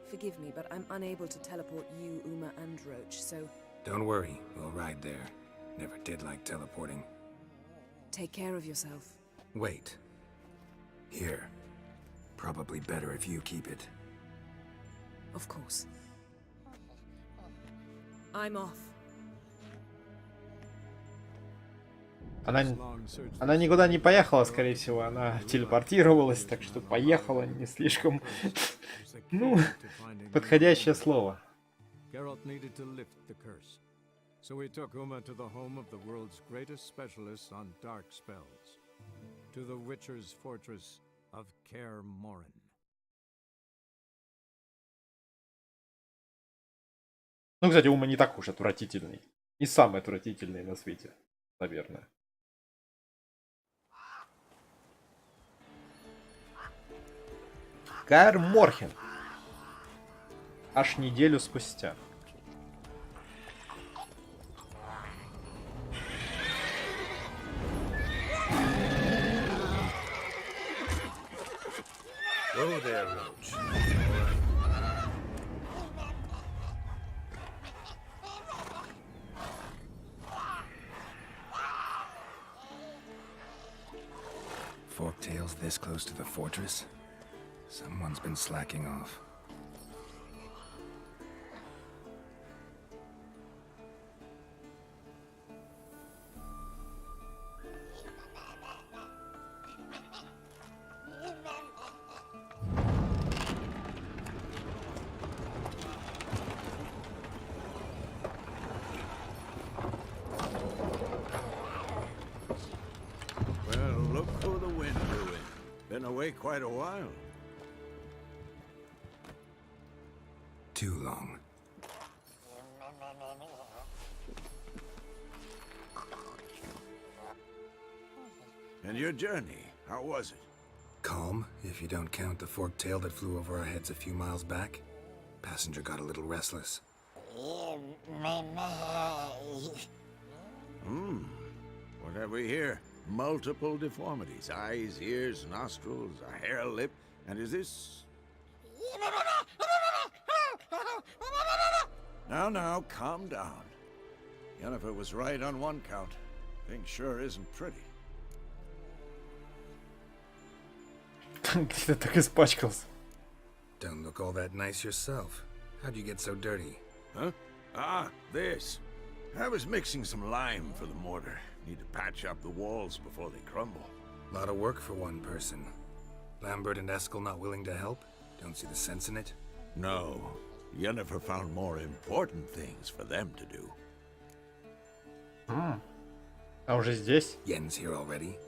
forgive me, but I'm unable to teleport you, Uma, and Roach, so Don't worry, we'll ride there. Never did like teleporting. take care of yourself. Wait. Here. Probably better if you keep it. Of course. I'm off. Она никуда не поехала, скорее всего, она телепортировалась, так что поехала не слишком, ну, подходящее слово. Geralt needed to lift the curse, so he took Uma to the home of the world's greatest specialists on dark spells, to the Witcher's fortress of Kaer Morhen. Ну, кстати, Ума не так уж отвратительный. Не самый отвратительный на свете, наверное. Каэр Морхен. Аж неделю спустя. Whoa there, Roach. Forktails this close to the fortress? Someone's been slacking off. Well, look who the wind blew in. Been away quite a while. Too long. And your journey, how was it? Calm, if you don't count the forked tail that flew over our heads a few miles back. Passenger got a little restless. What have we here? Multiple deformities. Eyes, ears, nostrils, a hair lip. And is this... Now, calm down. Yennefer was right on one count. Thing sure isn't pretty. Ты так испачкался. Don't look all that nice yourself. How'd you get so dirty? Huh? Ah, this. I was mixing some lime for the mortar. Need to patch up the walls before they crumble. Lot of work for one person. Lambert and Eskel not willing to help? Don't see the sense in it? No. Yennefer found more important things for them to do. А уже здесь? Yen's here already?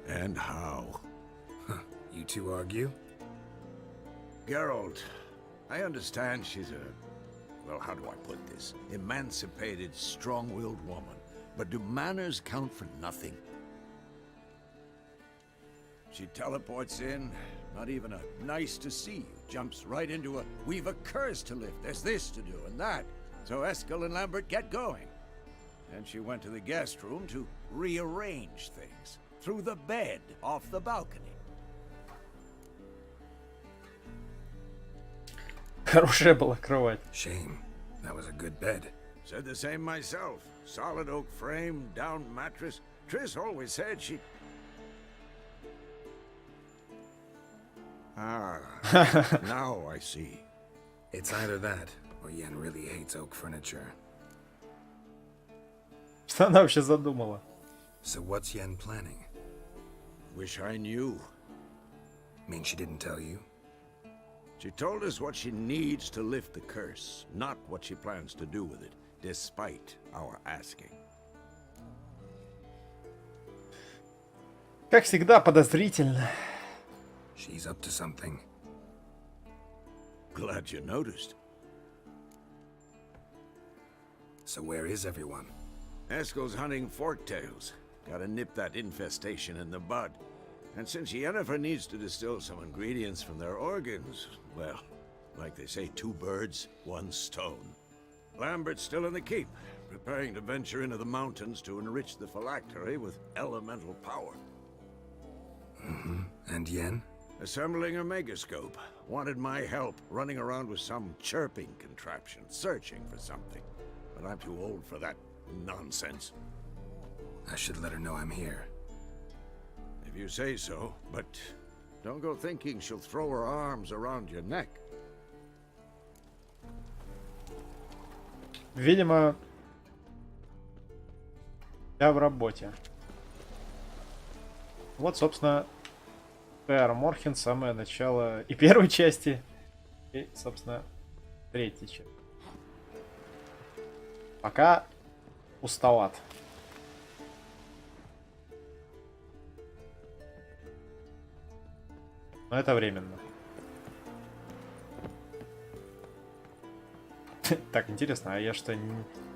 And how? Huh. You two argue? Geralt, I understand she's a... Well, how do I put this? Emancipated, strong-willed woman. But do manners count for nothing? She teleports in, not even a nice to see you. Jumps right into a, we've a curse to lift, there's this to do and that. So Eskel and Lambert get going. And she went to the guest room to rearrange things. Through the bed, off the balcony. Хорошая была кровать. Shame. That was a good bed. Said the same myself. Solid oak frame, down mattress. Triss always said she... Ah, now I see. It's either that, or Yen really hates oak furniture. Что она вообще задумала? So what's Yen planning? Wish I knew. Mean she didn't tell you? She told us what she needs to lift the curse, not what she plans to do with it, despite our asking. Как всегда, подозрительно. She's up to something. Glad you noticed. So where is everyone? Eskel's hunting forktails. Gotta nip that infestation in the bud. And since Yennefer needs to distill some ingredients from their organs, well, like they say, 2 birds, 1 stone. Lambert's still in the keep, preparing to venture into the mountains to enrich the phylactery with elemental power. And Yen? Assembling a megascope. Wanted my help running around with some chirping contraption, searching for something. But I'm too old for that nonsense. I should let her know I'm here. If you say so, but don't go thinking she'll throw her arms around your neck. Видимо, я в работе. Вот, собственно, П.Р. Морхен, самое начало и первой части, и, собственно, третьей части. Пока пустоват. Но это временно. Так, интересно, а я что... Я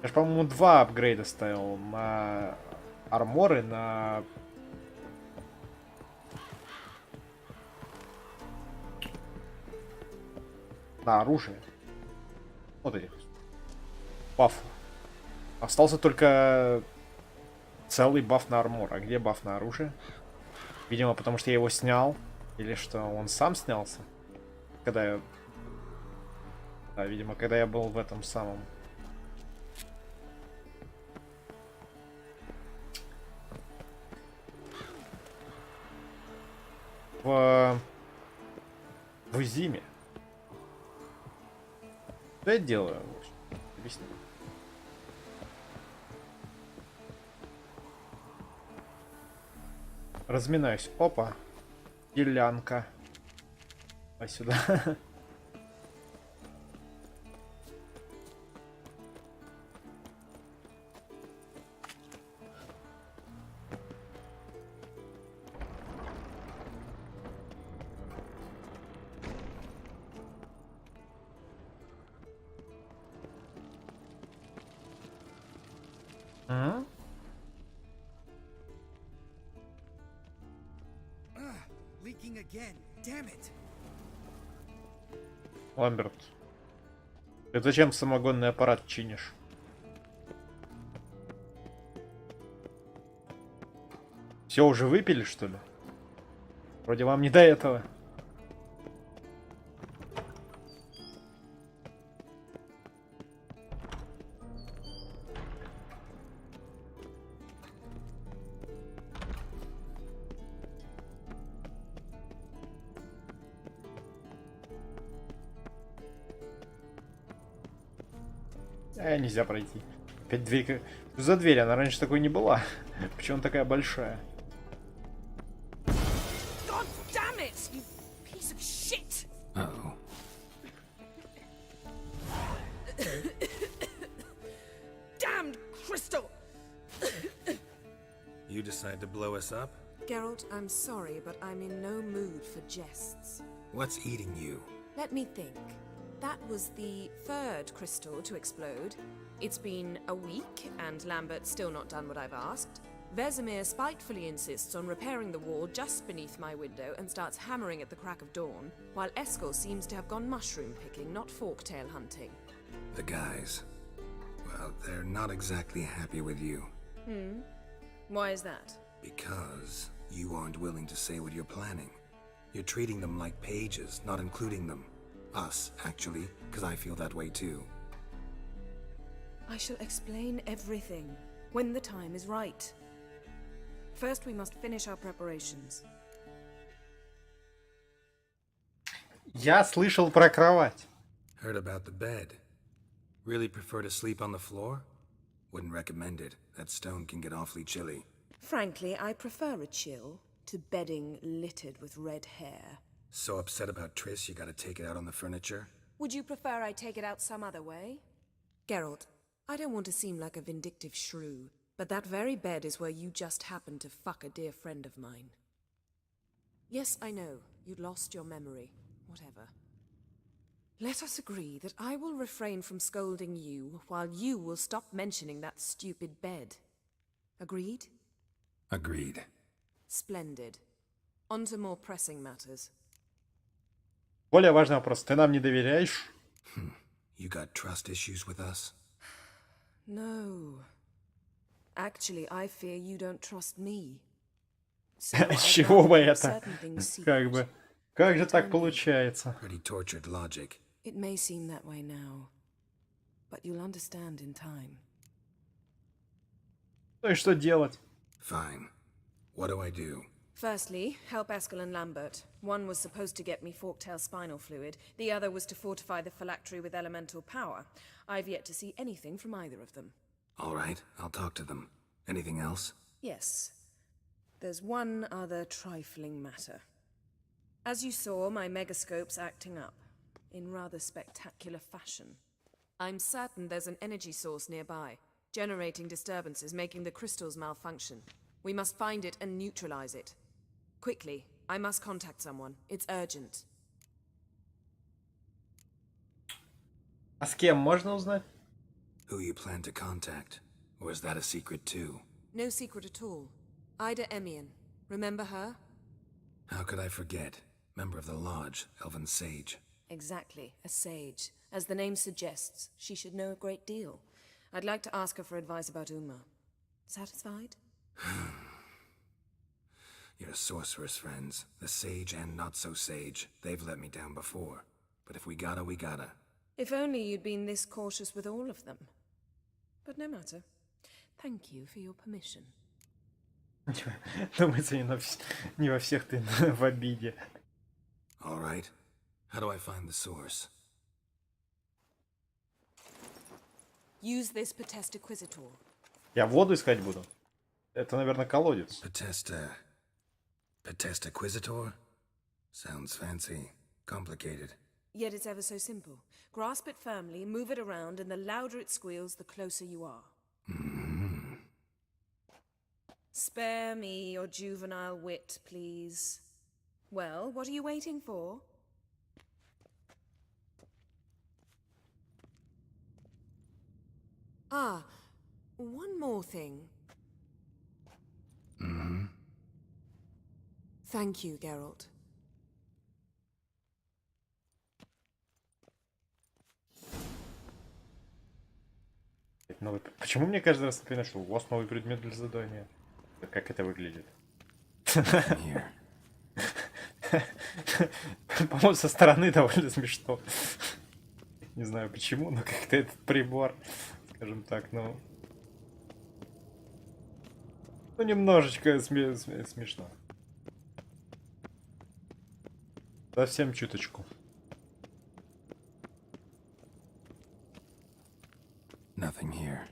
же, по-моему, 2 апгрейда ставил на арморы, на... На оружие. Вот этих. Баф. Остался только целый баф на армор. А где баф на оружие? Видимо, потому что я его снял. Или что, он сам снялся? Когда я... Да, видимо, когда я был в этом самом... В зиме. Что я делаю? Объясни. Разминаюсь. Опа. Делянка. А сюда. Leaking again. Damn it. Ламберт, ты зачем самогонный аппарат чинишь? Все уже выпили, что ли? Вроде вам не до этого. Нельзя пройти. Опять дверь. Что за дверь? Она раньше такой не была. Почему она такая большая? God damn it, you piece of shit! Uh-oh. Damned crystal! You decide to blow us up? Geralt, I'm sorry, but I'm in no mood for jests. What's eating you? Let me think. That was the 3rd crystal to explode. It's been a week, and Lambert's still not done what I've asked. Vesemir spitefully insists on repairing the wall just beneath my window and starts hammering at the crack of dawn, while Eskel seems to have gone mushroom picking, not forktail hunting. The guys. Well, they're not exactly happy with you. Why is that? Because you aren't willing to say what you're planning. You're treating them like pages, not including them. Us, actually, because I feel that way too. I shall explain everything when the time is right. First, we must finish our preparations. Я слышал про кровать. Heard about the bed. Really prefer to sleep on the floor? Wouldn't recommend it. That stone can get awfully chilly. Frankly, I prefer a chill to bedding littered with red hair. So upset about Triss, you gotta take it out on the furniture? Would you prefer I take it out some other way? Geralt, I don't want to seem like a vindictive shrew, but that very bed is where you just happened to fuck a dear friend of mine. Yes, I know, you'd lost your memory. Whatever. Let us agree that I will refrain from scolding you, while you will stop mentioning that stupid bed. Agreed? Agreed. Splendid. On to more pressing matters. Более важный вопрос. Ты нам не доверяешь? You got trust issues with us? No. Actually, I fear you don't trust me. So С чего бы это? Как бы. Как же так получается? Pretty tortured logic. It may seem that way now, but you'll understand in time. Ну и что делать? Fine. What do I do? Firstly, help Eskel and Lambert. One was supposed to get me forktail spinal fluid, the other was to fortify the phylactery with elemental power. I've yet to see anything from either of them. All right, I'll talk to them. Anything else? Yes. There's one other trifling matter. As you saw, my megascope's acting up, in rather spectacular fashion. I'm certain there's an energy source nearby, generating disturbances, making the crystals malfunction. We must find it and neutralize it. Quickly, I must contact someone. It's urgent. А с кем можно узнать? Who you plan to contact? Or is that a secret too? No secret at all. Ida Emian. Remember her? How could I forget? Member of the Lodge, Elven Sage. Exactly, a sage. As the name suggests, she should know a great deal. I'd like to ask her for advice about Uma. Satisfied? Your sorceress friends, the sage and not so sage, they've let me down before. But if we gotta, we gotta. If only you'd been this cautious with all of them. But no matter. Thank you for your permission. Думается, не во всех ты в обиде. All right. How do I find the source? Use this Potestaquizator. Я воду искать буду. Это, наверное, колодец. Potestaquizator? Sounds fancy. Complicated. Yet it's ever so simple. Grasp it firmly, move it around, and the louder it squeals, the closer you are. Spare me your juvenile wit, please. Well, what are you waiting for? Ah, one more thing. Thank you, Geralt. Почему мне каждый раз напоминает, что у вас новый предмет для задания? Как это выглядит? По-моему, со стороны довольно смешно. Не знаю почему, но как-то этот прибор, скажем так, ну немножечко смешно. Совсем чуточку. Nothing here.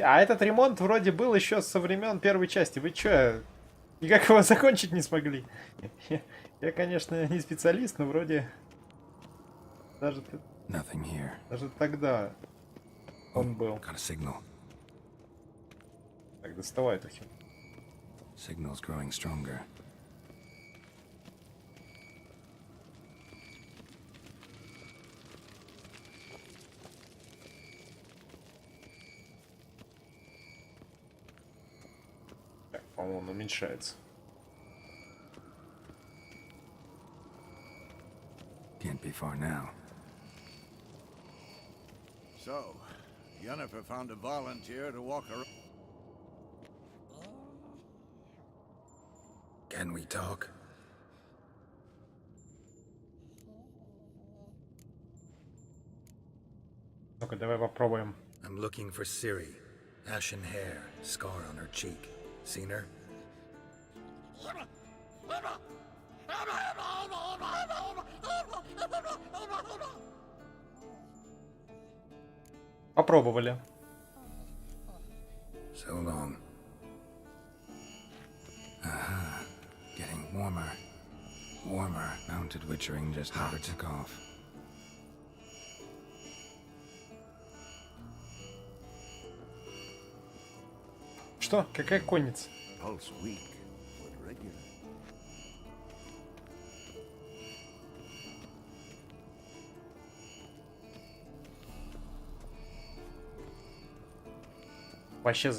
А этот ремонт вроде был еще со времен первой части. Вы чё, никак его закончить не смогли? Я, конечно, не специалист, но вроде даже тогда он был. Так, доставай эту херню. Signal's growing stronger. Так, по-моему, он уменьшается. Can't be far now. So, Yennefer found a volunteer to walk around. Can we talk? Ну-ка, давай попробуем. I'm looking for Ciri. Ashen hair, scar on her cheek. Seen her? Попробовали. So long. Aha. Getting warmer. Warmer. Mounted witchering just never took off. Что? Какая конница? Pulse weak, but regular. Вообще...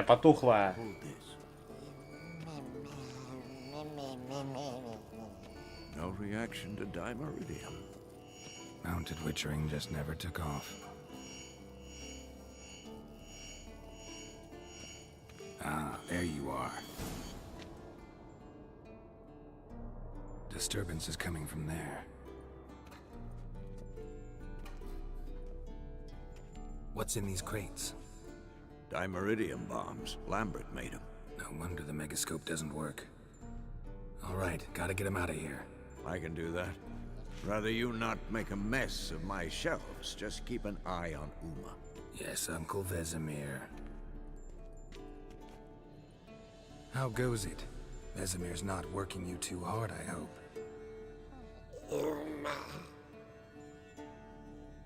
потухла. No reaction to dimeridium. Mounted witchering just never took off. there you are. Disturbance is coming from there. What's in these crates? Dimeridium bombs. Lambert made them. No wonder the megascope doesn't work. All right, gotta get him out of here. I can do that. Rather you not make a mess of my shelves. Just keep an eye on Uma. Yes, Uncle Vesemir. How goes it? Vesemir's not working you too hard, I hope. Uma.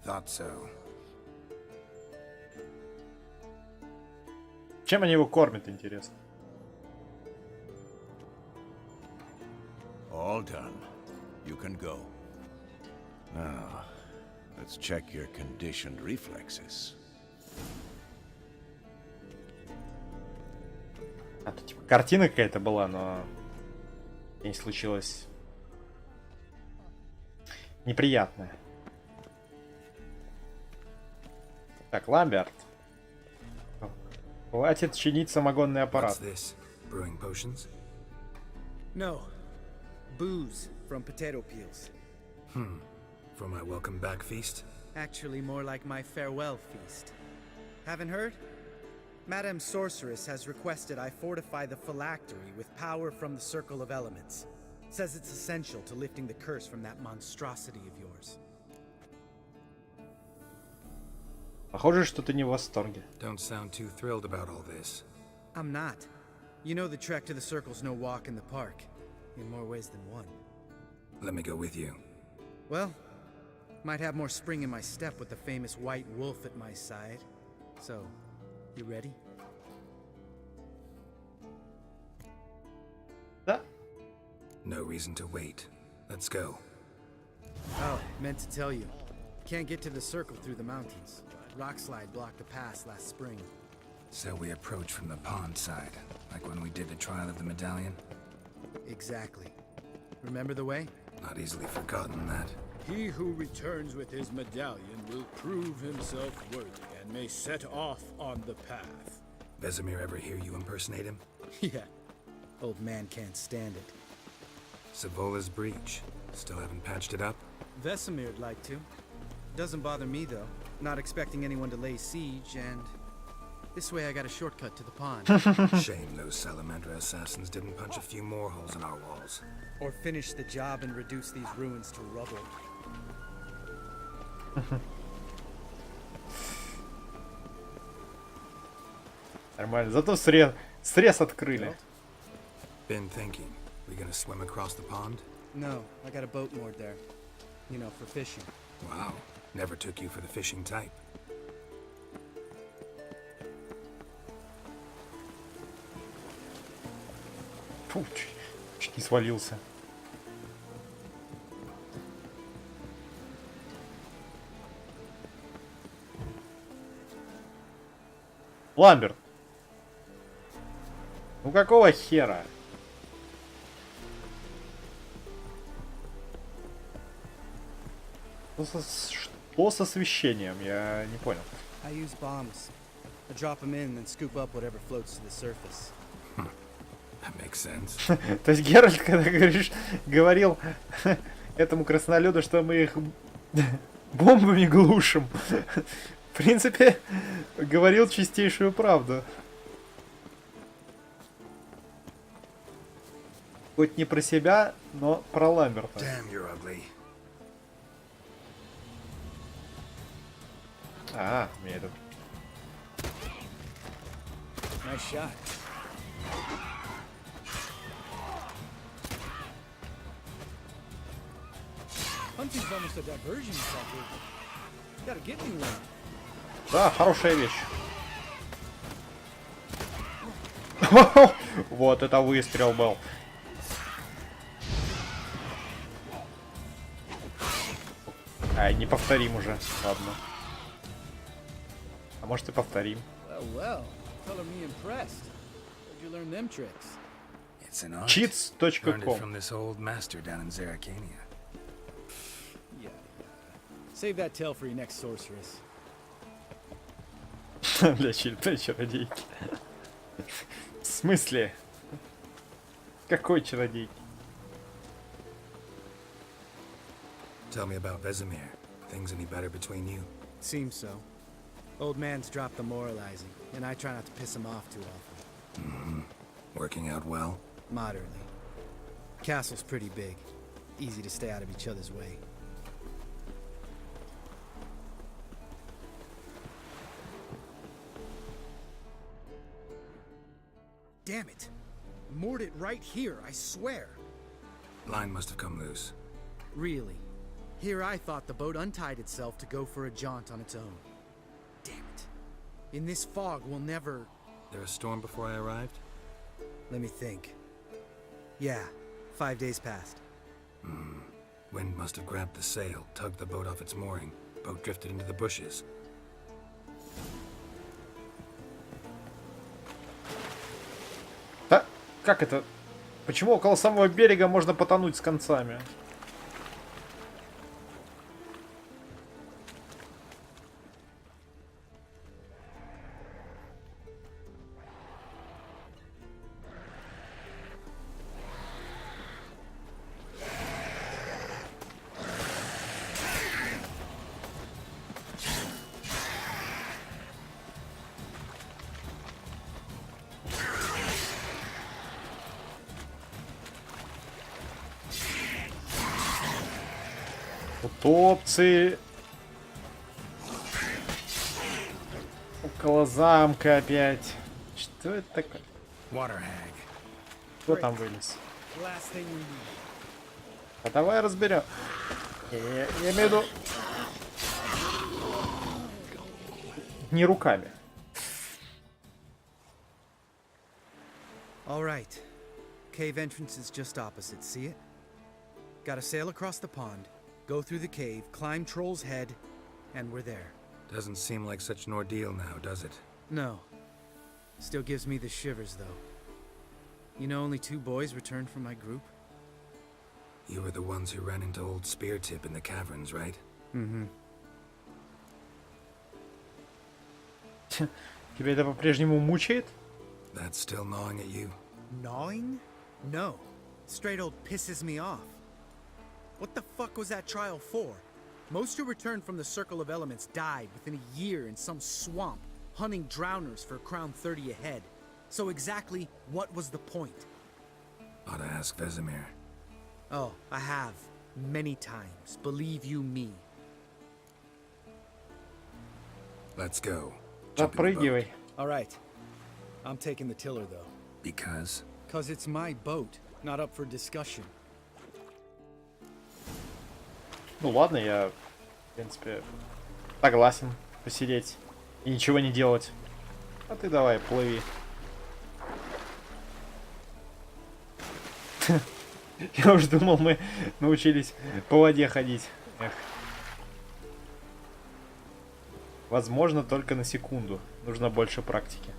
Thought so. Чем они его кормят, интересно? All done. You can go. Now, let's check your conditioned reflexes. А тут типа картина какая-то была, но не случилось неприятное. Так, Ламберт. Хватит чинить самогонный аппарат. What's this? Brewing potions? No. Booze from potato peels. For my welcome back feast? Actually, more like my farewell feast. Haven't heard? Madame Sorceress has requested I fortify the phylactery with power from the Circle of Elements. Says it's essential to lifting the curse from that monstrosity of yours. Похоже, что ты не в восторге. Don't sound too thrilled about all this. I'm not. You know the trek to the Circle's no walk in the park. In more ways than one. Let me go with you. Well, might have more spring in my step with the famous white wolf at my side. So, you ready? No reason to wait. Let's go. Oh, meant to tell you. Can't get to the Circle through the mountains. Rockslide blocked the pass last spring. So we approach from the pond side, like when we did the trial of the medallion? Exactly. Remember the way? Not easily forgotten, that. He who returns with his medallion will prove himself worthy and may set off on the path. Vesemir ever hear you impersonate him? Yeah. Old man can't stand it. Savola's breach. Still haven't patched it up? Vesemir'd like to. Doesn't bother me, though. Not expecting anyone to lay siege, and... this way I got a shortcut to the pond. Shame those Salamander assassins didn't punch a few more holes in our walls. Or finish the job and reduce these ruins to rubble. Нормально. Зато срез открыли. Been thinking. We gonna swim across the pond? No, I got a boat moored there. You know, for fishing. Wow. Never took you for the fishing type. Фу, чуть не свалился. Ламберт. Ну какого хера? Что с освещением? Я не понял. I use bombs. I drop them in and scoop up whatever floats to the surface. That makes sense. То есть Геральт, когда говорил этому краснолюду, что мы их бомбами глушим, в принципе, говорил чистейшую правду. Хоть не про себя, но про Ламберта. Damn, you're ugly. Мне это... Nice shot. Hunting's almost a diversion technique. Gotta get me one. Да, хорошая вещь. Вот это выстрел был. Ай, не повторим уже. Ладно. А может и повторим. Well, color me impressed. Where'd you learn them tricks? It's an art. Cheats.com. Learned it from this old master down in Zeracania. Yeah. Save that tale for your next sorceress. Для чародейки. смысле? Какой чародей? Tell me about Vesemir. Things any better between you? Seems so. Old man's dropped the moralizing, and I try not to piss him off too often. Mm-hmm. Working out well? Moderately. Castle's pretty big. Easy to stay out of each other's way. Damn it! Moored it right here, I swear. Line must have come loose. Really? Here I thought the boat untied itself to go for a jaunt on its own. Damn it. In this fog, we'll never... There a storm before I arrived? Let me think. Yeah, 5 days passed. Wind must have grabbed the sail, tugged the boat off its mooring. Boat drifted into the bushes. Да? Как это? Почему около самого берега можно потонуть с концами? Утопцы. Около замка опять. Что это такое? Кто там вылез? А давай разберем. Я имею в виду... Не руками. All right. Cave entrance is just opposite, see it? Gotta sail across the pond, go through the cave, climb Troll's Head, and we're there. Doesn't seem like such an ordeal now, does it? No. Still gives me the shivers, though. You know only 2 boys returned from my group? You were the ones who ran into old Speartip in the caverns, right? Mm-hmm. Тебя это по-прежнему мучает? That's still gnawing at you? Gnawing? No. Straight old pisses me off. What the fuck was that trial for? Most who returned from the Circle of Elements died within a year in some swamp, hunting drowners for a crown 30 a head. So exactly what was the point? Ought to ask Vesemir. Oh, I have. Many times. Believe you me. Let's go. Запрыгивай. All right. I'm taking the tiller, though. Because? Because it's my boat, not up for discussion. Ну ладно, я, в принципе, согласен посидеть и ничего не делать. А ты давай, плыви. Я уже думал, мы научились по воде ходить. Эх. Возможно, только на секунду. Нужно больше практики.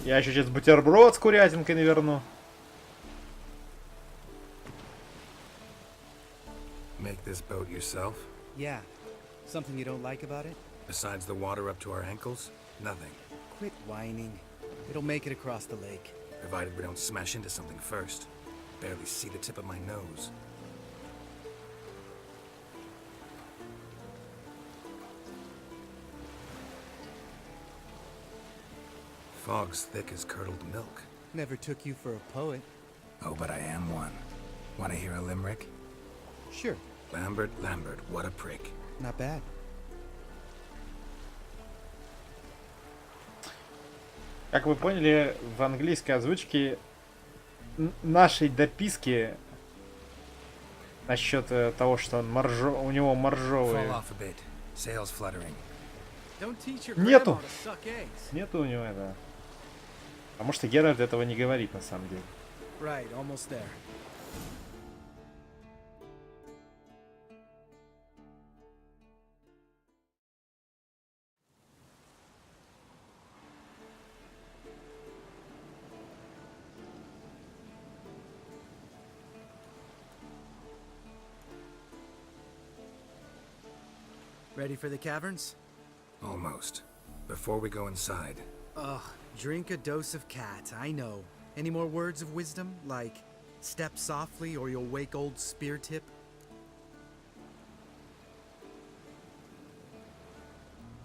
Я еще сейчас бутерброд с курятинкой наверну. Make this boat yourself? Yeah. Something you don't like about it? Besides the water up to our ankles? Nothing. Quit whining. It'll make it across the lake. Provided we don't smash into something first. Barely see the tip of my nose. Fog's thick as curdled milk. Never took you for a poet. Oh, but I am one. Want to hear a limerick? Sure. Lambert, Lambert, what a prick. Not bad. Как вы поняли, в английской озвучке нашей дописки насчет того, что он у него моржовые. Нету. Нету у него этого. Потому что Геральт этого не говорит на самом деле. Right, almost there. Ready for the caverns? Almost. Before we go inside. Ugh, Drink a dose of cat, I know. Any more words of wisdom, like step softly or you'll wake old spear tip?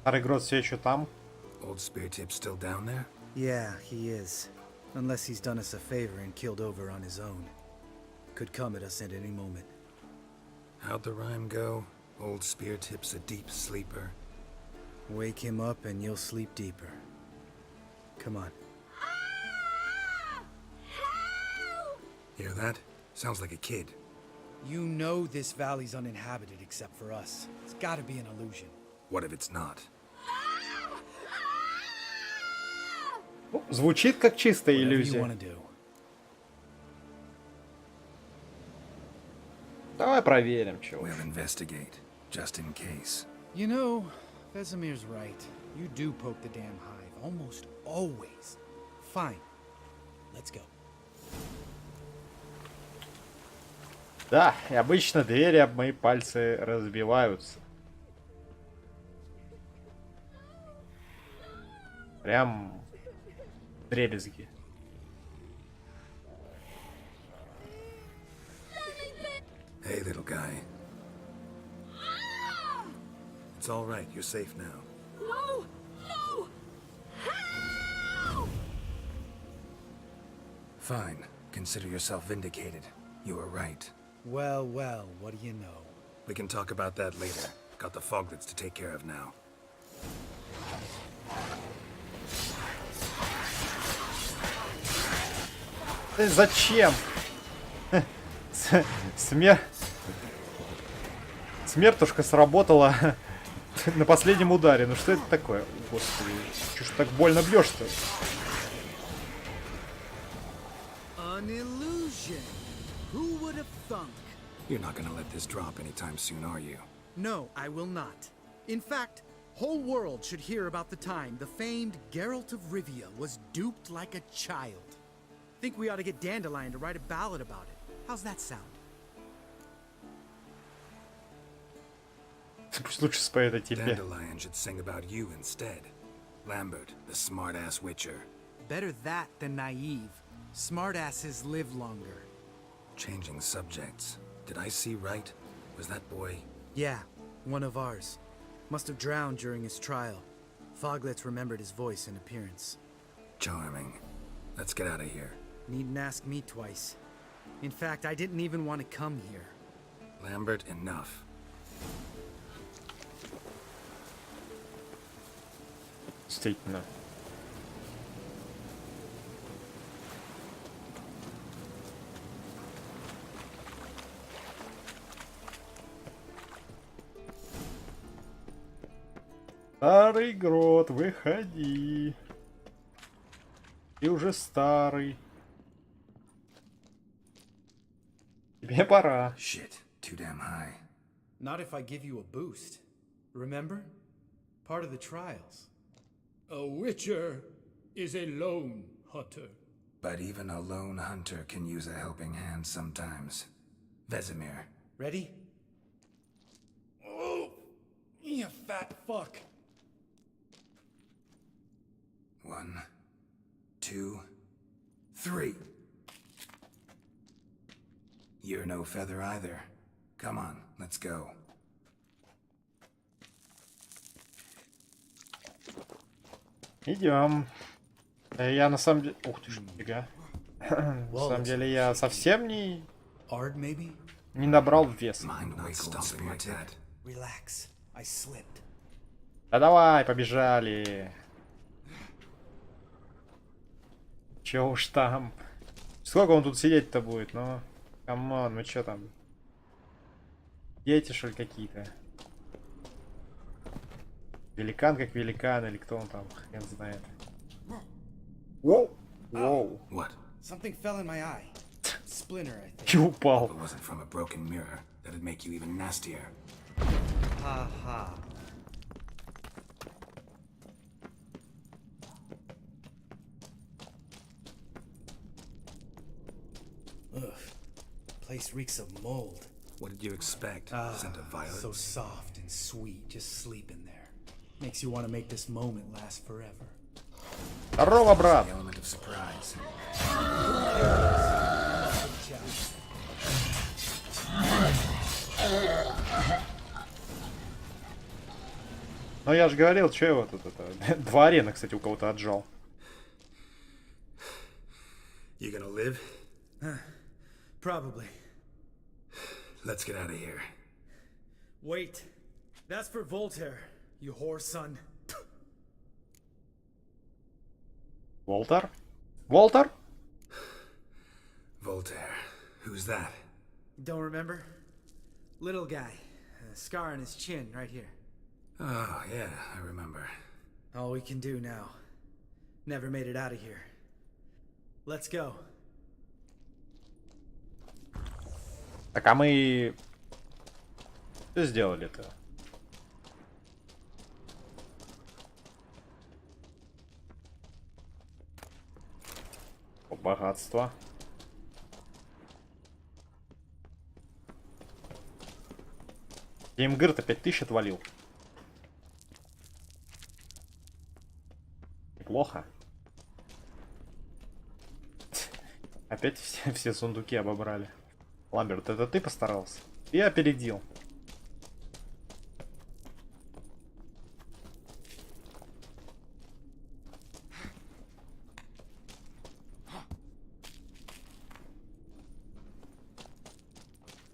Старый Грот все еще там? Old spear tip still down there? Yeah, he is. Unless he's done us a favor and killed over on his own. Could come at us at any moment. How'd the rhyme go? Old spear tip's a deep sleeper. Wake him up and you'll sleep deeper. Come on. Hear that? Sounds like a kid. You know this valley's uninhabited except for us. It's gotta be an illusion. What if it's not? Звучит как чистая Whatever you иллюзия. wanna do. Давай проверим, чего. We'll investigate, just in case. You know, Vesemir's right. You do poke the damn hive, almost always. Fine. Let's go. Да, и обычно двери об мои пальцы разбиваются. Прям дребезги. Hey, little guy. It's all right. You're safe now. No! No! Fine. Consider yourself vindicated. You were right. Well, well, what do you know? We can talk about that later. Got the foglets to take care of now. Зачем? Смертушка сработала на последнем ударе. Ну что это такое? Господи, чё ж так больно бьешь-то? An illusion. Who would have thunk? You're not gonna let this drop anytime soon, are you? No, I will not. In fact, whole world should hear about the time the famed Geralt of Rivia was duped like a child. Think we ought to get Dandelion to write a ballad about it. How's that sound? Пусть лучше споет о тебе. Dandelion should sing about you instead. Lambert, the smart-ass witcher. Better that than naive. Smartasses live longer. Changing subjects. Did I see right? Was that boy? Yeah, one of ours. Must have drowned during his trial. Foglets remembered his voice and appearance. Charming. Let's get out of here. Needn't ask me twice. In fact, I didn't even want to come here. Lambert, enough. Действительно. Старый Грот, выходи. Ты уже старый. Тебе пора. Shit, too damn high. Not if I give you a boost. Remember? Part of the trials. A witcher is a lone hunter. But even a lone hunter can use a helping hand sometimes. Vesemir. Ready? Oh, you fat fuck. 1, 2, 3. You're no feather either. Come on, let's go. Идем. Я на самом деле... Ух ты ж, нифига. На самом деле я совсем не набрал вес. Да давай, побежали. Чё уж там. Сколько он тут сидеть-то будет? Ну, камон, ну чё там? Дети, что ли, какие-то? Великан как великан, или кто он там, хрен знает. Воу! Воу! What? Something fell in my eye. Splinter, I think. И упал. If it wasn't from a broken mirror, that'd make you even nastier. Ha-ha. Ugh. Place reeks of mold. What did you expect? Scent of violets? So soft and sweet, just sleep in there. Makes you want to make this moment last forever. Здорово, брат! Element of surprise. Ну я же говорил, что его тут это... 2 арены, кстати, у кого-то отжал. You gonna live? Probably. Let's get out of here. Wait. That's for Voltaire, you whore son. Волтер? Волтер? Voltaire. Who's that? Don't remember? Little guy. A scar on his chin, right here. Oh, yeah, I remember. All we can do now. Never made it out of here. Let's go. Так, а мы... Что сделали-то? Богатство. Геймгырт опять 1000 отвалил. Неплохо. Опять все сундуки обобрали. Ламберт, это ты постарался? Я опередил.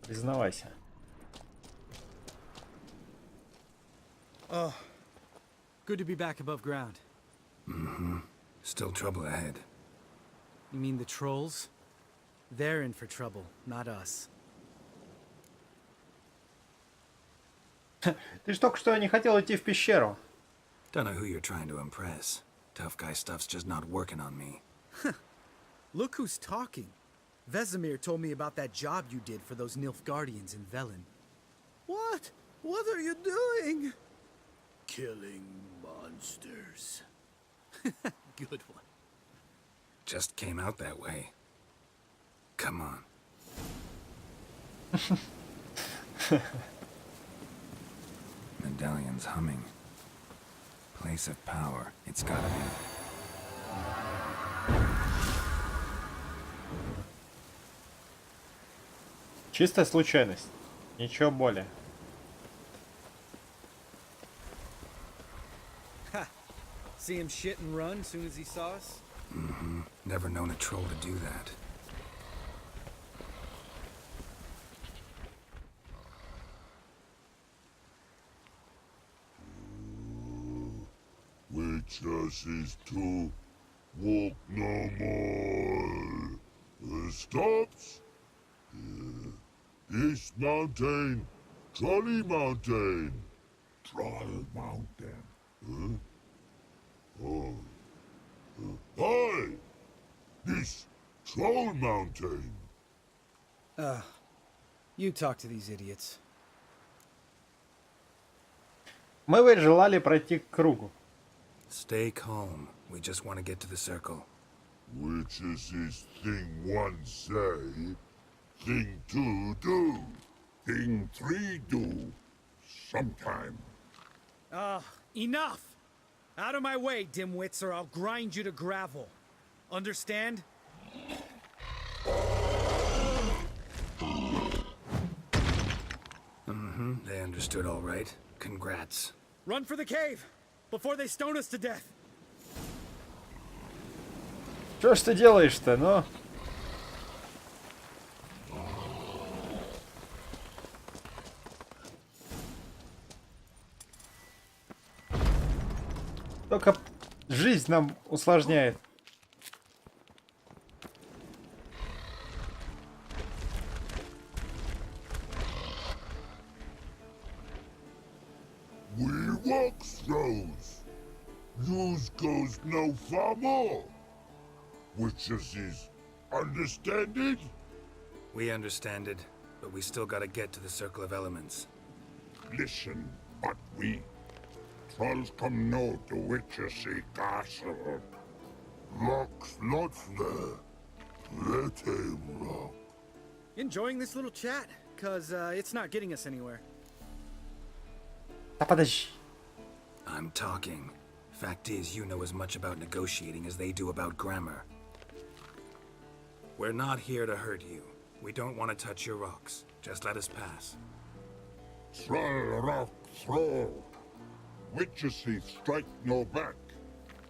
Признавайся. Oh, good to be back above ground. Mm-hmm. Still trouble ahead. You mean the trolls? They're in for trouble, not us. Ты ж только что не хотел идти в пещеру. Don't know who you're trying to impress. Tough guy stuff's just not working on me. Look who's talking. Vesemir told me about that job you did for those Nilfgaardians in Velen. What? What are you doing? Killing monsters. Good one. Just came out that way. Come on. Medallion's humming. Place of power. It's gotta be. Чистая случайность. Ничего более. Ha! See him shit and run as soon as he saw us? Mm-hmm. Never known a troll to do that. Witches is to walk no more. Stops? East Mountain, Trolley Mountain. Troll Mountain. Huh? Oh. Hi! This Troll Mountain. You talk to these idiots. Мы ведь желали пройти к кругу. Stay calm. We just want to get to the circle. Witches is thing 1 say, thing 2 do, thing 3 do, sometime. Enough! Out of my way, dimwits, or I'll grind you to gravel. Understand? Mm-hmm. They understood all right. Congrats. Run for the cave! Before they stone us to death! Что ж ты делаешь-то, ну? Только жизнь нам усложняет. We walk throws. News goes no far more. Witches is understand it? We understand it, but we still gotta get to the Circle of Elements. Listen, but we trolls come no to Witches castle. Rock's not there. Let him rock. Enjoying this little chat? Cause it's not getting us anywhere. Да подожди. I'm talking. Fact is, you know as much about negotiating as they do about grammar. We're not here to hurt you. We don't want to touch your rocks. Just let us pass. Thrall rock thrall. Witcher see strike no back.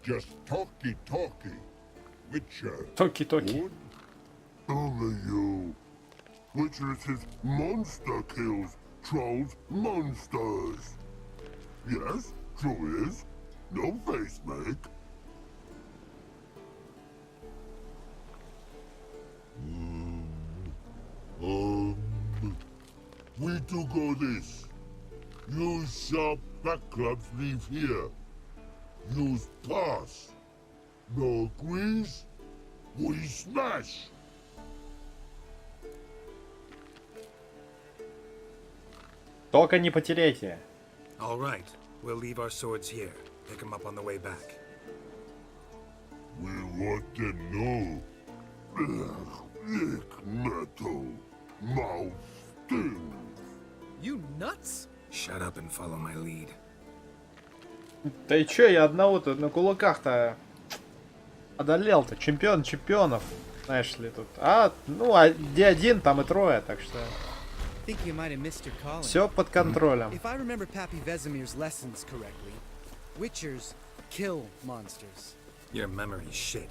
Just talky. Witcher. Talky. Would? Only you. Witcher says monster kills. Trolls monsters. Yes, true is. No face make. We do go this. Use sharp back clubs leave here. Use pass. No agrees? We smash. Только не потеряйте. All right. We'll leave our swords here. Pick them up on the way back. We want to know. Lick metal. Mouth stings. You nuts? Shut up and follow my lead. Да и чё, я одного-то на кулаках-то одолел-то. Чемпион чемпионов. Знаешь ли тут. Ну, где один, там и трое, так что... Все под контролем. If I remember Pappy Vesemir's lessons correctly, Witchers kill monsters. Your memory's shit.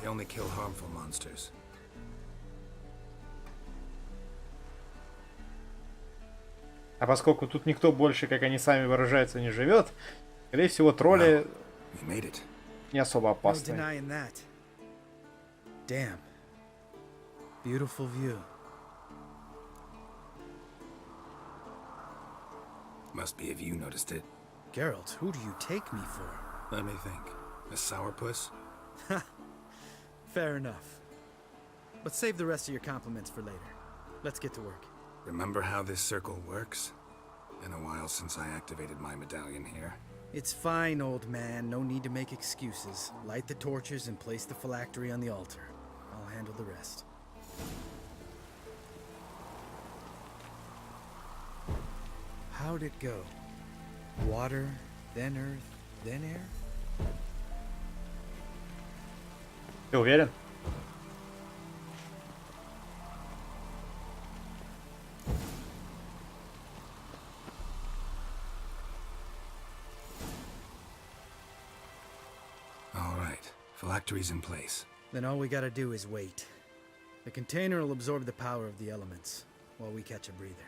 They only kill harmful monsters. А поскольку тут никто больше, как они сами выражаются, не живет, скорее всего, тролли не особо опасны. Damn. Beautiful view. Must be if you noticed it. Geralt, who do you take me for? Let me think. A sourpuss? Fair enough. But save the rest of your compliments for later. Let's get to work. Remember how this circle works? Been a while since I activated my medallion here. It's fine, old man. No need to make excuses. Light the torches and place the phylactery on the altar. I'll handle the rest. How'd it go? Water, then earth, then air? Ты уверен? All right. Phylactery's in place. Then all we gotta do is wait. The container will absorb the power of the elements, while we catch a breather.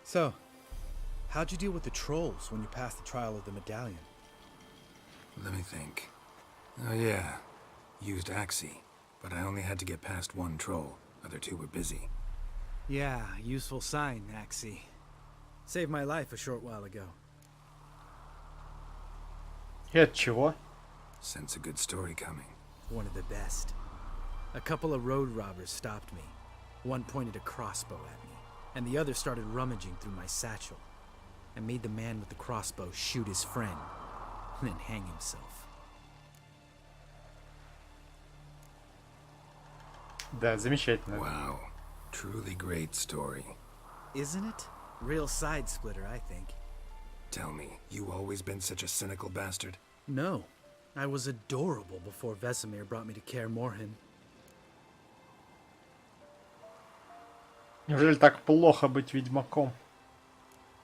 So, how'd you deal with the trolls when you passed the trial of the medallion? Let me think. Oh yeah. Used Axie, but I only had to get past one troll. Other two were busy. Yeah, useful sign, Axie. Saved my life a short while ago. И от чего? Sense a good story coming. One of the best. A couple of road robbers stopped me. One pointed a crossbow at me, and the other started rummaging through my satchel. I made the man with the crossbow shoot his friend, and then hang himself. Да, замечательно. Wow. Truly great story. Isn't it? Real side splitter, I think. Tell me, you always been such a cynical bastard? No. I was adorable before Vesemir brought me to Kaer Morhen. Неужели так плохо быть ведьмаком?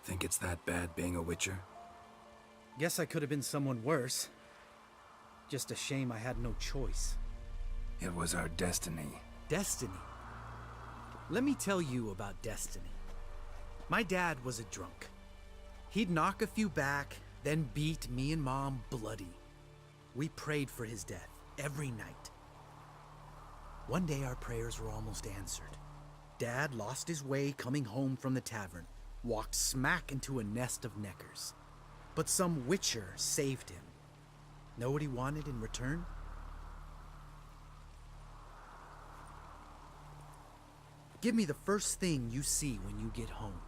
Think it's that bad being a witcher? Guess I could have been someone worse. Just a shame I had no choice. It was our destiny. Destiny? Let me tell you about destiny. My dad was a drunk. He'd knock a few back, then beat me and Mom bloody. We prayed for his death every night. One day our prayers were almost answered. Dad lost his way coming home from the tavern, walked smack into a nest of neckers. But some witcher saved him. Know what he wanted in return? Give me the first thing you see when you get home.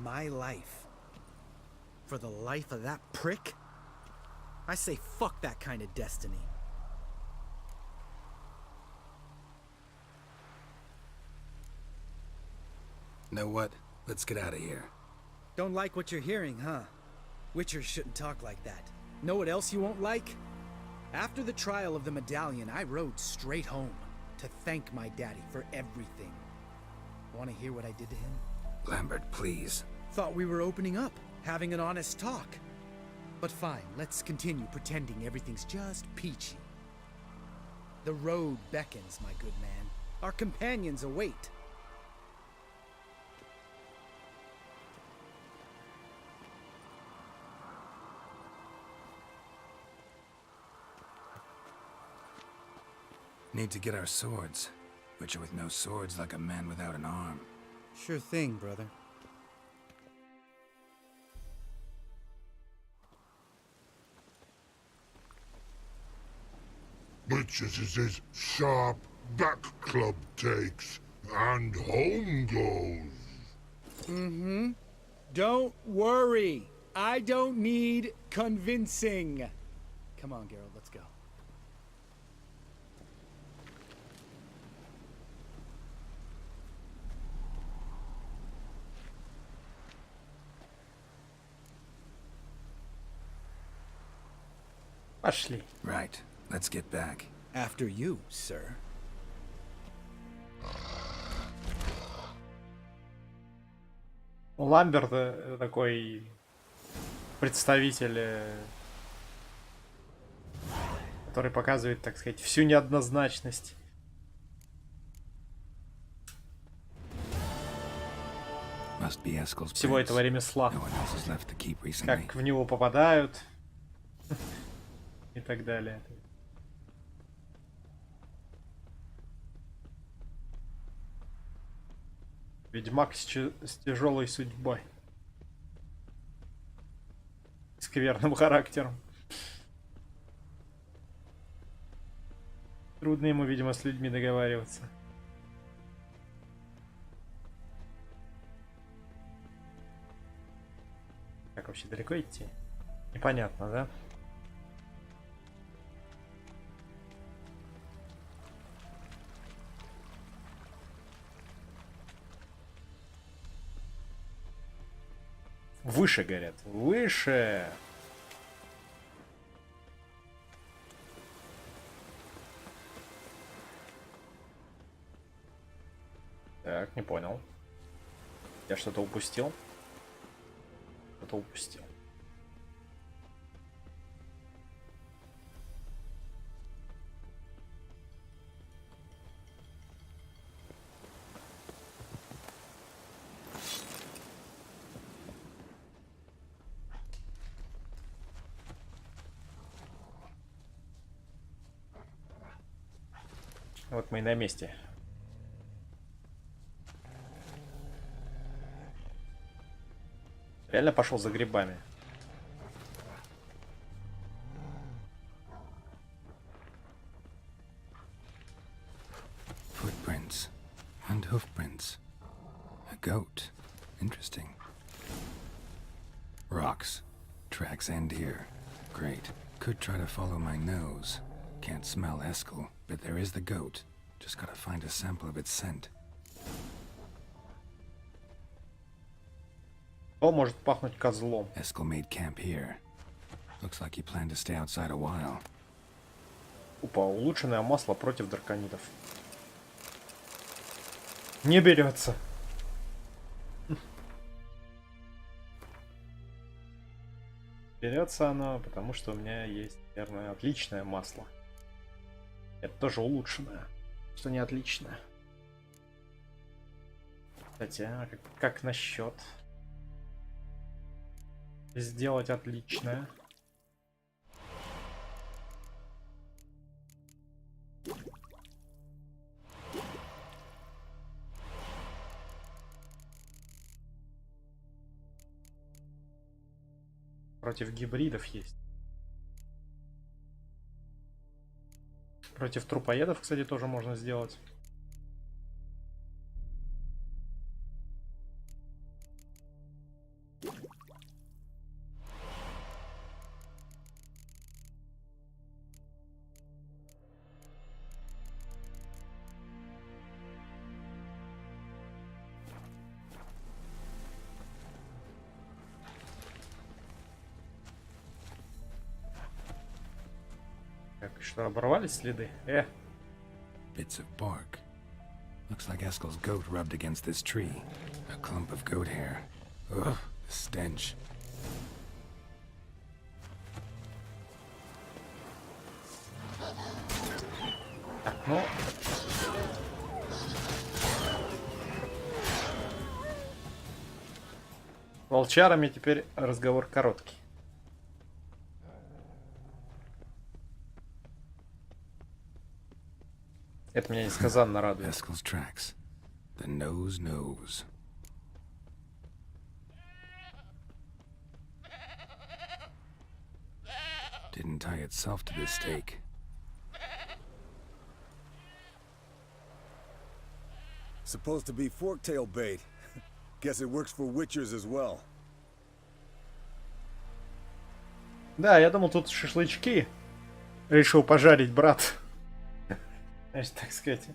My life. For the life of that prick? I say fuck that kind of destiny. Know what? Let's get out of here. Don't like what you're hearing, huh? Witchers shouldn't talk like that. Know what else you won't like? After the trial of the medallion, I rode straight home to thank my daddy for everything. Want to hear what I did to him? Lambert, please. Thought we were opening up, having an honest talk. But fine, let's continue pretending everything's just peachy. The road beckons, my good man. Our companions await. Need to get our swords. Witcher with no swords like a man without an arm. Sure thing, brother. Witches is his sharp back club takes, and home goes. Mm-hmm. Don't worry. I don't need convincing. Come on, Geralt, let's go. Пошли. Right. Let's get back. After you, sir. Ламберт такой представитель, который показывает, так сказать, всю неоднозначность. Всего этого ремесла. Как в него попадают. И так далее. Ведьмак с тяжелой судьбой. Скверным характером. Трудно ему, видимо, с людьми договариваться. Как вообще далеко идти? Непонятно, да? Выше, говорят. Выше. Так, не понял. Я что-то упустил? Что-то упустил. Вот мы и на месте. Реально пошел за грибами. Footprints and hoofprints. A goat. Interesting. Rocks. Tracks end here. Great. Could try to follow my nose. Can't smell Eskel, but there is the goat. Just gotta find a sample of its scent. О, может пахнуть козлом. Eskel made camp here. Looks like he planned to stay outside a while. Опа, улучшенное масло против драконитов. Не берется. Берется оно, потому что у меня есть, наверное, отличное масло. Это тоже улучшенное, что не отличное. Кстати, а как насчет сделать отличное? Против гибридов есть. Против трупоедов, кстати, тоже можно сделать. Так, что, оборвались следы? Bits of bark. Looks like Eskel's goat rubbed against this tree. A clump of goat hair. Ugh, the stench. Так, ну... С волчарами теперь разговор короткий. Это меня несказанно радует. Eskel's tracks. The nose knows. Didn't tie itself to this stake. Supposed to be forktail bait. Guess it works for witchers as well. Да, я думал, тут шашлычки. Решил пожарить, брат. Значит, так сказать.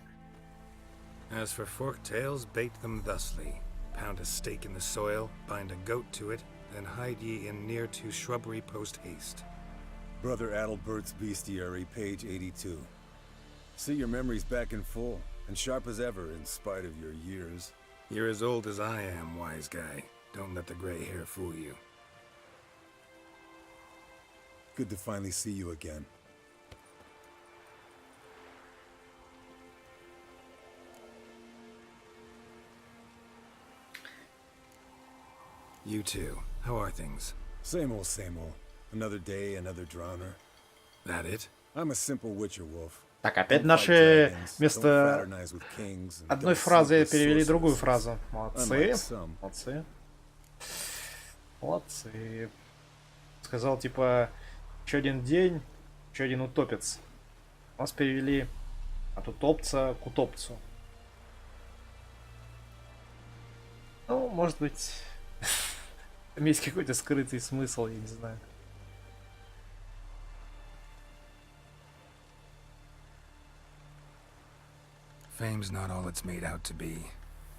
As for forktails, bait them thusly. Pound a stake in the soil, bind a goat to it, then hide ye in near to shrubbery post haste. Brother Adalbert's Bestiary, page 82. See, your memory's back in full, and sharp as ever in spite of your years. You're as old as I am, wise guy. Don't let the gray hair fool you. Good to finally see you again. You too. How are things? Same old, same old. Another day, another drowner. That it? I'm a simple witcher wolf. Так, опять наши вместо одной фразы перевели другую фразу. Молодцы. Молодцы. Молодцы. Сказал, типа, еще один день, еще один утопец. У нас перевели от утопца к утопцу. Ну, может быть, там есть какой-то скрытый смысл, я не знаю. Fame's not all it's made out to be.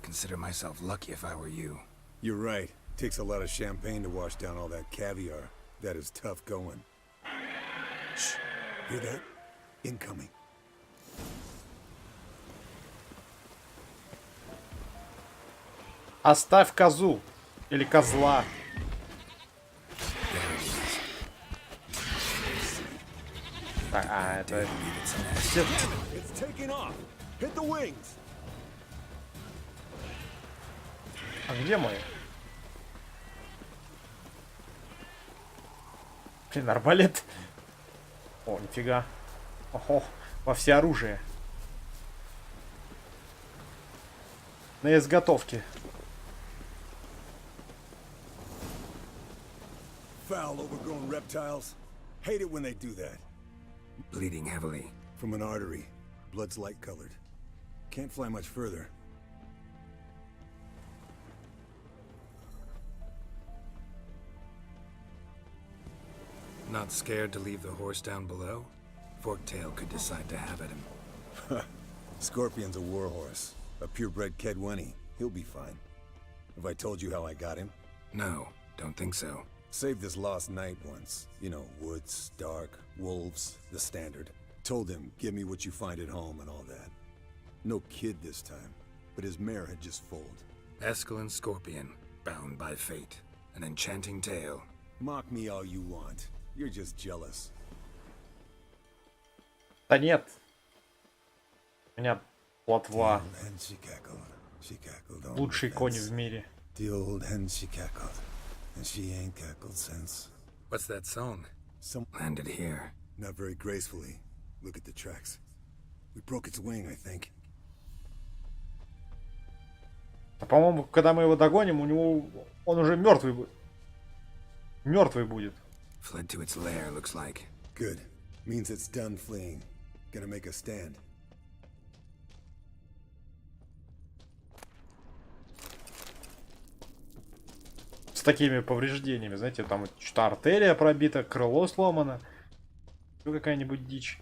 Consider myself lucky if I were you. You're right. Takes a lot of champagne to wash down all that caviar. That is tough going. Shh. Hear that? Incoming. Оставь козу. Или козла. Так, это... It's taking off. Hit the wings. А где мой? Блин, арбалет. О, нифига. Охо, во всеоружие. На изготовке. Foul, overgrown reptiles. Hate it when they do that. Bleeding heavily. From an artery. Blood's light-colored. Can't fly much further. Not scared to leave the horse down below? Forktail could decide to have at him. Scorpion's a warhorse. A purebred Kedwenny. He'll be fine. Have I told you how I got him? No, don't think so. Saved this lost knight once. You know, woods, dark, wolves, the standard. Told him, give me what you find at home and all that. No kid this time, but his mare had just foaled. Eskel and Scorpion, bound by fate. An enchanting tale. Mock me all you want. You're just jealous. Да нет. У меня плотва. Лучший конь в мире. The old hen she cackled, and she ain't cackled since. What's that song? Some landed here. Not very gracefully. Look at the tracks. We broke its wing, I think. А по-моему, когда мы его догоним, у него он уже мертвый будет. Мертвый будет. Fled to its lair, looks like. Good. Means it's done fleeing. Gonna make a stand. С такими повреждениями, знаете, там что-то артерия пробита, крыло сломано. Ну, какая-нибудь дичь.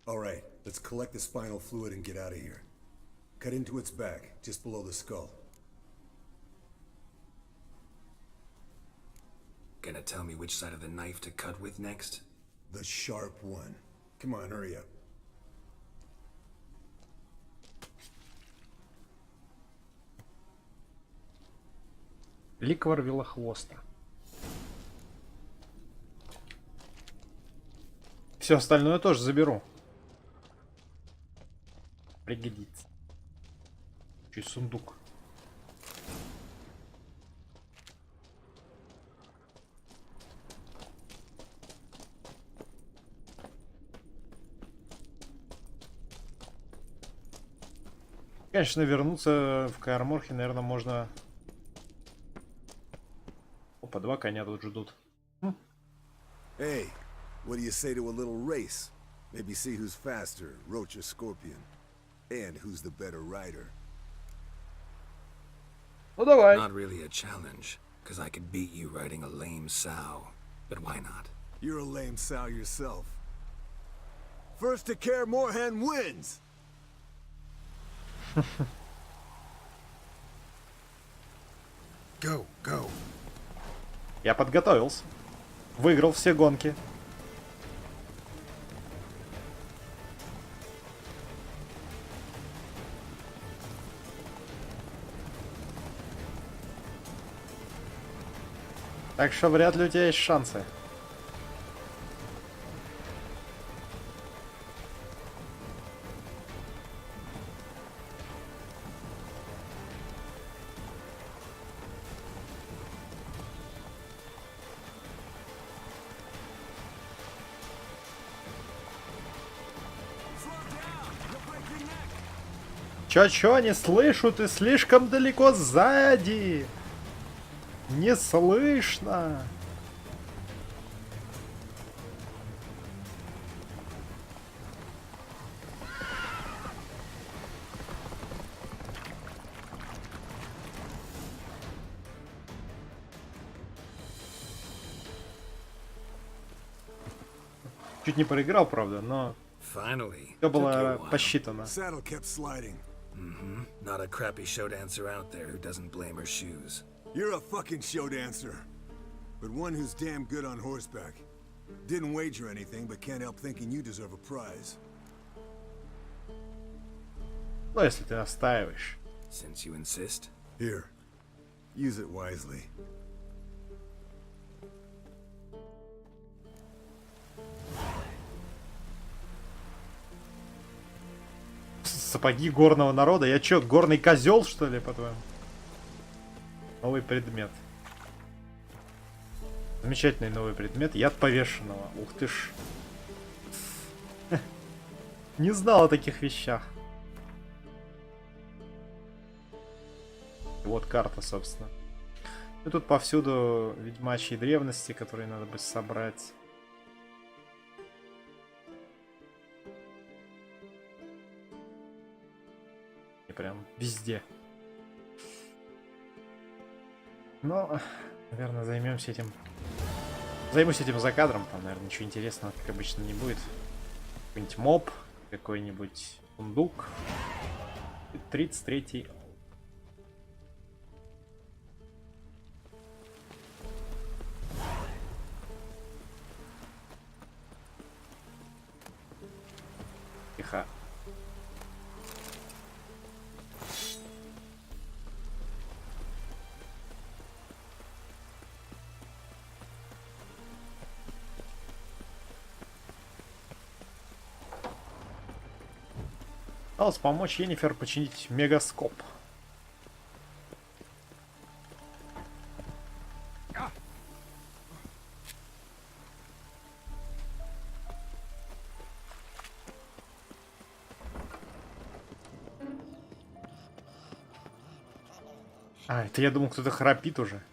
Alright, let's collect the spinal fluid and get out of here. Cut into its back, just below the skull. Gonna tell me which side of the knife to cut with next? The sharp one. Come on, hurry up. Ликвор Вилохвоста. Все остальное тоже заберу. Пригодится. Чуть сундук. Конечно, вернуться в Каэр-Морхе, наверное, можно... Опа, два коня тут ждут. Hey, what do you say to a little race? Maybe see who's faster, Roach or Scorpion. And who's the better rider. Ну давай. Not really a challenge, because I could beat you riding a lame sow. But why not? You're a lame sow yourself. First to Kaer Morhen wins! Go, go. Я подготовился. Выиграл все гонки. Так что вряд ли у тебя есть шансы. Чё, не слышу, ты слишком далеко сзади. Не слышно. Чуть не проиграл, правда, но все было посчитано. Mm-hmm. Not a crappy show dancer out there who doesn't blame her shoes. You're a fucking show dancer. But one who's damn good on horseback. Didn't wager anything, but can't help thinking you deserve a prize. Ну, если ты настаиваешь. Since you insist. Here. Use it wisely. Сапоги горного народа? Я чё, горный козел, что ли, по-твоему? Новый предмет. Замечательный новый предмет. Яд повешенного. Ух ты ж. Не знал о таких вещах. Вот карта, собственно. И тут повсюду ведьмачьи древности, которые надо бы собрать. И прям везде. Но, наверное, займусь этим за кадром. Там, наверное, ничего интересного, как обычно, не будет. Какой-нибудь моб, какой-нибудь сундук. 33-й. Тихо. Осталось помочь Йеннифер починить мегаскоп. А, это я думал, кто-то храпит уже.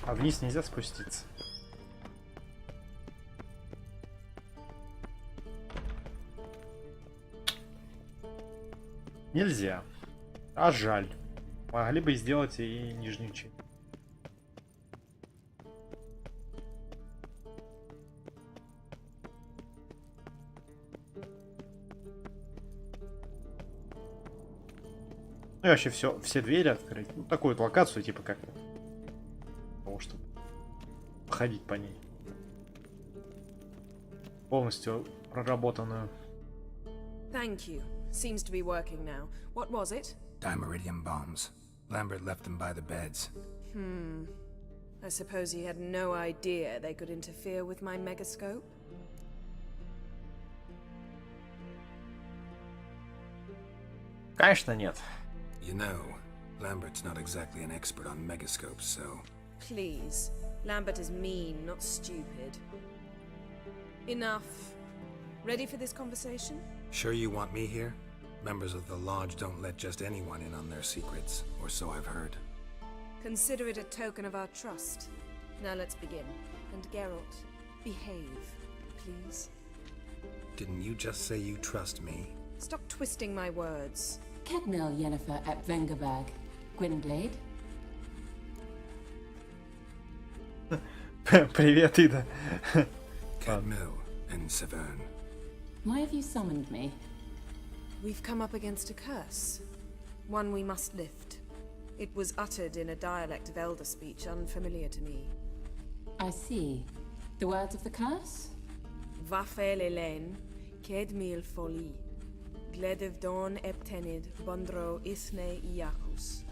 А вниз нельзя спуститься. Нельзя. А жаль. Могли бы сделать и нижнюю часть. Ну и вообще все двери открыть. Ну, такую вот локацию, типа как того, чтобы ходить по ней. Полностью проработанную. Thank you. Seems to be working now. What was it? Dimeridium bombs. Lambert left them by the beds. I suppose he had no idea they could interfere with my megascope? Конечно, нет. You know, Lambert's not exactly an expert on megascopes, so... Please. Lambert is mean, not stupid. Enough. Ready for this conversation? Sure you want me here? Members of the Lodge don't let just anyone in on their secrets, or so I've heard. Consider it a token of our trust. Now let's begin. And Geralt, behave, please. Didn't you just say you trust me? Stop twisting my words. Kedmil Yennefer at Vengerberg. Gwynblade? Привет, Ида. Kedmil and Severn. Why have you summoned me? We've come up against a curse. One we must lift. It was uttered in a dialect of Elder speech unfamiliar to me. I see. The words of the curse? Vafel Elen, Kedmil Foli. Gledev Don Eptenid, Bondro Isne Iakus.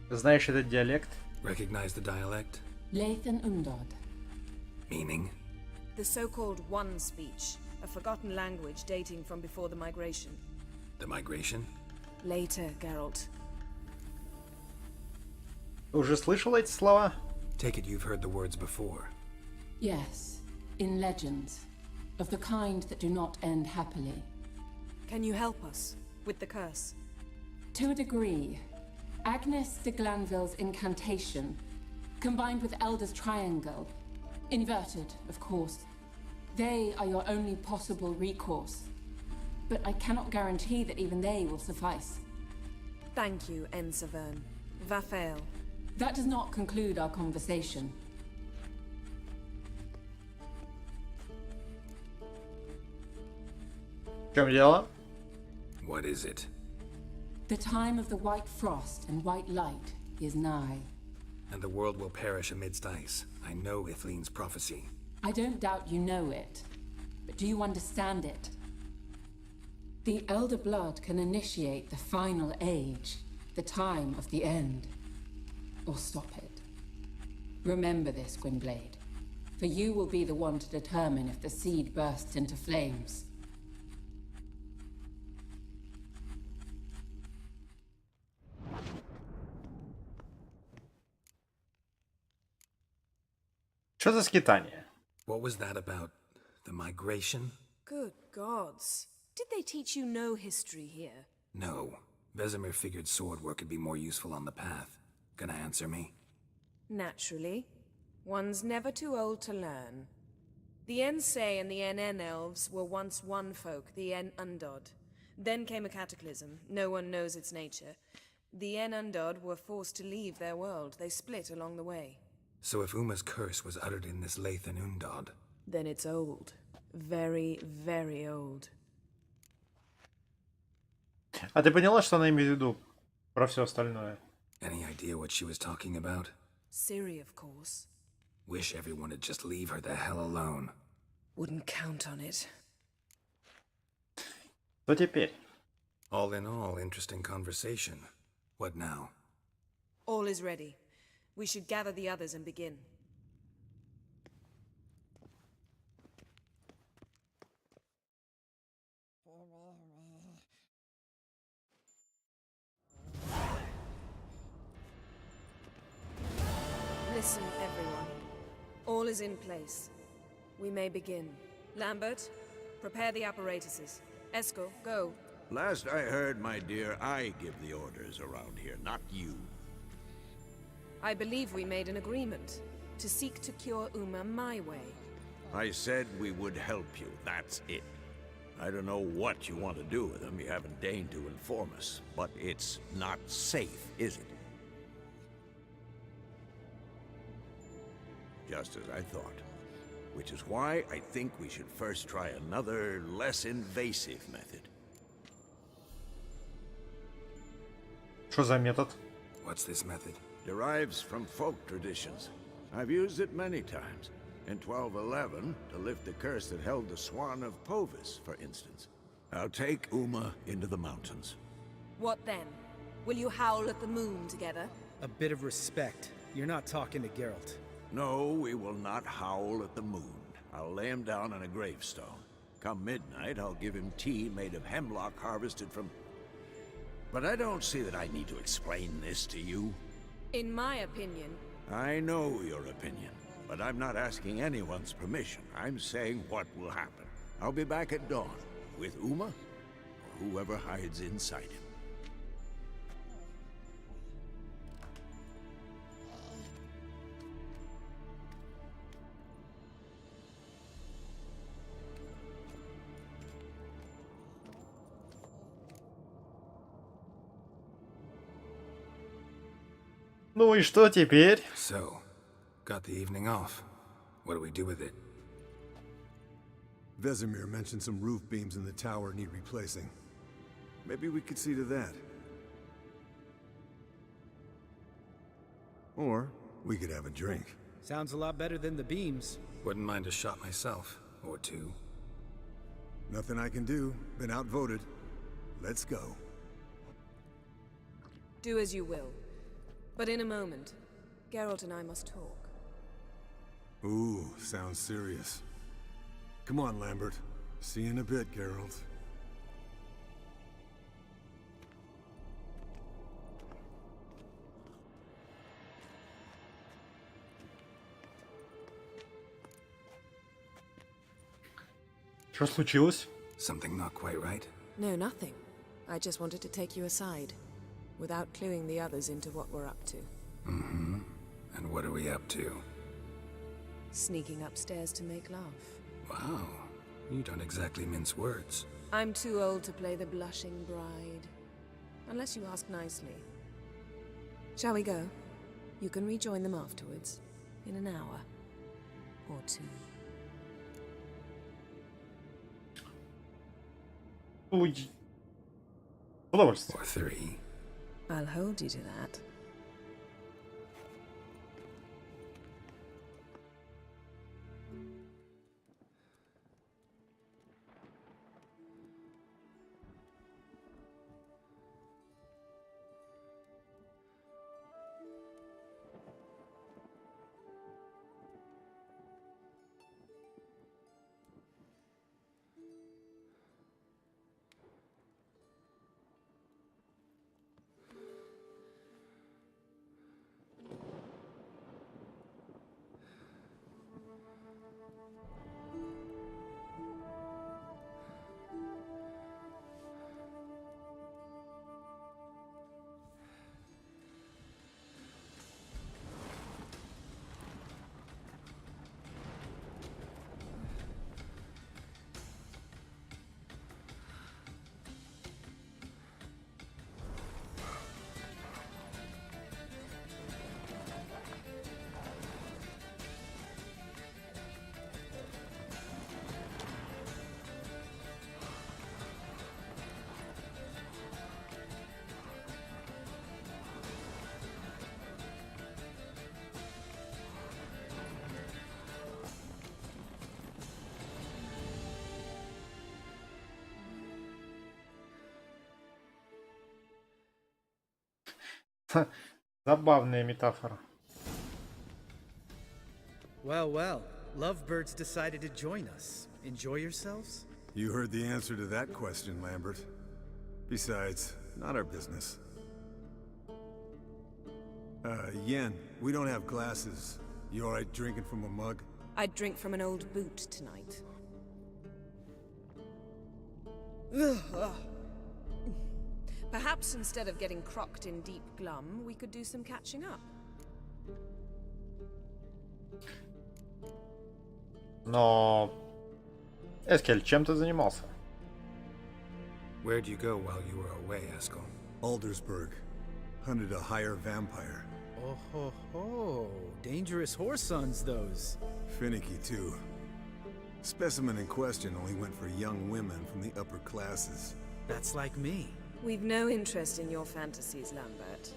Знаешь этот диалект? Recognize the dialect? Lathan Undod. Meaning? The so-called One speech, a forgotten language dating from before the migration. The migration? Later, Geralt. Уже слышал эти слова? Take it you've heard the words before. Yes, in legends. Of the kind that do not end happily. Can you help us with the curse? To a degree. Agnes de Glanville's incantation, combined with Elder's triangle, inverted, of course. They are your only possible recourse. But I cannot guarantee that even they will suffice. Thank you, Severn. Vafel. That does not conclude our conversation. В чем дело? What is it? The time of the white frost and white light is nigh. And the world will perish amidst ice. I know Ithleen's prophecy. I don't doubt you know it. But do you understand it? The Elder Blood can initiate the final age, the time of the end. Or stop it. Remember this, Gwynblade. For you will be the one to determine if the seed bursts into flames. Что за скитание? What was that about? The migration? Good gods. Did they teach you no history here? No. Vesemir figured sword work could be more useful on the path. Gonna answer me? Naturally. One's never too old to learn. The Ensei and the NN elves were once one folk, the En Undod. Then came a cataclysm. No one knows its nature. The En Undod were forced to leave their world. They split along the way. So if Uma's curse was uttered in this Lathan Undod... Then it's old. Very, very old. А ты поняла, что она имеет в виду про все остальное? Any idea what she was talking about? Ciri, of course. Wish everyone would just leave her the hell alone. Wouldn't count on it. Что теперь? All in all, interesting conversation. What now? All is ready. We should gather the others and begin. Listen, everyone. All is in place. We may begin. Lambert, prepare the apparatuses. Esco, go. Last I heard, my dear, I give the orders around here, not you. I believe we made an agreement to seek to cure Uma my way. I said we would help you, that's it. I don't know what you want to do with them. You haven't deigned to inform us. But it's not safe, is it? Just as I thought. Which is why I think we should first try another, less invasive method. Что за метод? What's this method? Derives from folk traditions. I've used it many times. In 1211, to lift the curse that held the Swan of Povis, for instance. I'll take Uma into the mountains. What then? Will you howl at the moon together? A bit of respect. You're not talking to Geralt. No, we will not howl at the moon. I'll lay him down on a gravestone. Come midnight, I'll give him tea made of hemlock harvested from... But I don't see that I need to explain this to you. In my opinion... I know your opinion, but I'm not asking anyone's permission. I'm saying what will happen. I'll be back at dawn, with Uma, or whoever hides inside him. Ну и что теперь? So, got the evening off. What do we do with it? Vesemir mentioned some roof beams in the tower need replacing. Maybe we could see to that. Or we could have a drink. Sounds a lot better than the beams. Wouldn't mind a shot myself, or two. Nothing I can do. Been outvoted. Let's go. Do as you will. But in a moment, Geralt and I must talk. Ooh, sounds serious. Come on, Lambert. See you in a bit, Geralt. Что случилось? Something not quite right? No, nothing. I just wanted to take you aside, without cluing the others into what we're up to. Mm-hmm. And what are we up to? Sneaking upstairs to make love. Wow. You don't exactly mince words. I'm too old to play the blushing bride. Unless you ask nicely. Shall we go? You can rejoin them afterwards. In an hour. Or two. Ой. Удовольствие. Or three. I'll hold you to that. Забавная метафора. Well, well. Lovebirds decided to join us. Enjoy yourselves? You heard the answer to that question, Lambert. Besides, not our business. Yen, we don't have glasses. You alright drinking from a mug? I'd drink from an old boot tonight. Perhaps instead of getting crocked in deep glum, we could do some catching up. Но... Эскель, чем ты занимался? Where'd you go while you were away, Eskel? Aldersburg. Hunted a higher vampire. Oh ho ho. Dangerous horse sons, those. Finicky, too. Specimen in question only went for young women from the upper classes. That's like me. We've no interest in your fantasies, Lambert.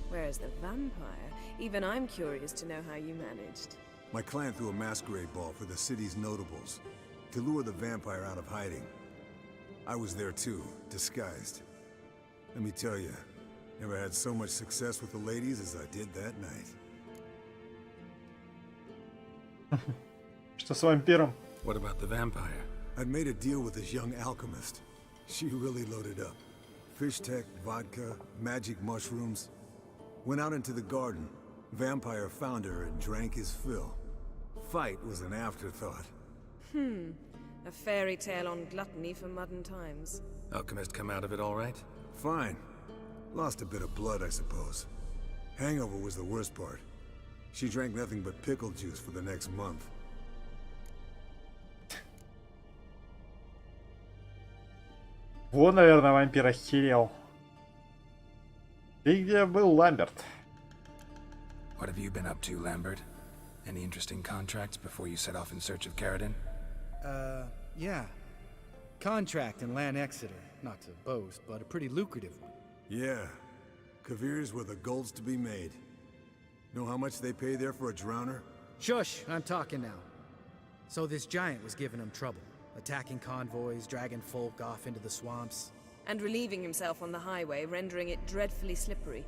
Whereas the vampire, even I'm curious to know how you managed. My clan threw a masquerade ball for the city's notables to lure the vampire out of hiding. I was there too, disguised. Let me tell you, never had so much success with the ladies as I did that night. Что с вампиром? What about the vampire? I'd made a deal with this young alchemist. She really loaded up. Fish tech, vodka, magic mushrooms. Went out into the garden. Vampire found her and drank his fill. Fight was an afterthought. A fairy tale on gluttony for modern times. Alchemist come out of it all right? Fine. Lost a bit of blood, I suppose. Hangover was the worst part. She drank nothing but pickle juice for the next month. Вот, наверное, вампир охерел. Ты где был, Ламберт? What have you been up to, Lambert? Any interesting contracts before you set off in search of Caradin? Yeah. Contract in Lan Exeter. Not to boast, but a pretty lucrative one. Yeah. Kavir's were the golds to be made. Know how much they pay there for a drowner? Shush, I'm talking now. So this giant was giving him trouble. Attacking convoys, dragging folk off into the swamps. And relieving himself on the highway, rendering it dreadfully slippery.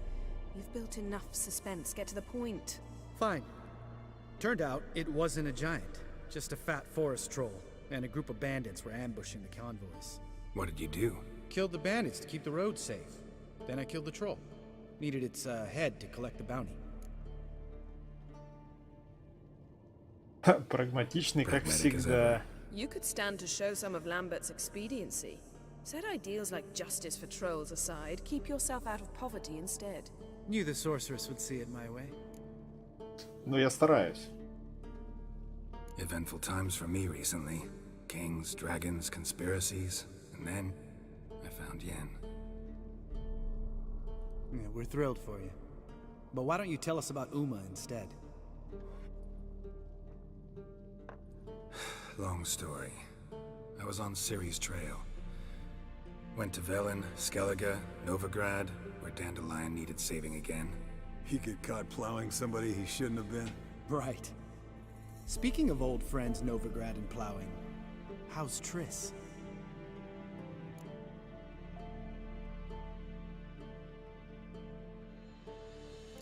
You've built enough suspense. Get to the point. Fine. Turned out it wasn't a giant. Just a fat forest troll. And a group of bandits were ambushing the convoys. What did you do? Killed the bandits to keep the road safe. Then I killed the troll. Needed its head to collect the bounty. Прагматичный, как всегда. You could stand to show some of Lambert's expediency. Set ideals like justice for trolls aside, keep yourself out of poverty instead. Knew the sorceress would see it my way. Ну, я стараюсь. Eventful times for me recently. Kings, dragons, conspiracies, and then I found Yen. Yeah, we're thrilled for you. But why don't you tell us about Uma instead? Long story. I was on Ciri's trail. Went to Velen, Skellige, Novigrad, where Dandelion needed saving again. He get caught plowing somebody he shouldn't have been? Right. Speaking of old friends Novigrad and plowing, how's Triss?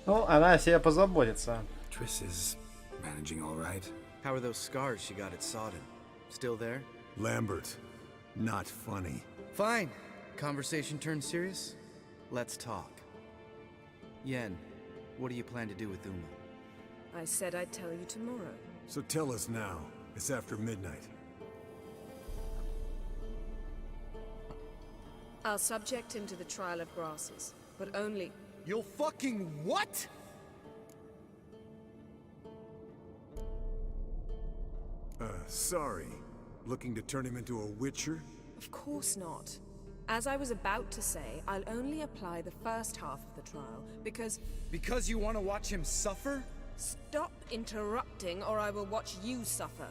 Ну, она о себе позаботится. Triss is managing all right. How are those scars she got at Sodden? Still there? Lambert. Not funny. Fine. Conversation turned serious? Let's talk. Yen, what do you plan to do with Uma? I said I'd tell you tomorrow. So tell us now. It's after midnight. I'll subject him to the trial of grasses, but only... You'll fucking what? Sorry. Looking to turn him into a witcher? Of course not. As I was about to say, I'll only apply the first half of the trial, because... Because you want to watch him suffer? Stop interrupting, or I will watch you suffer.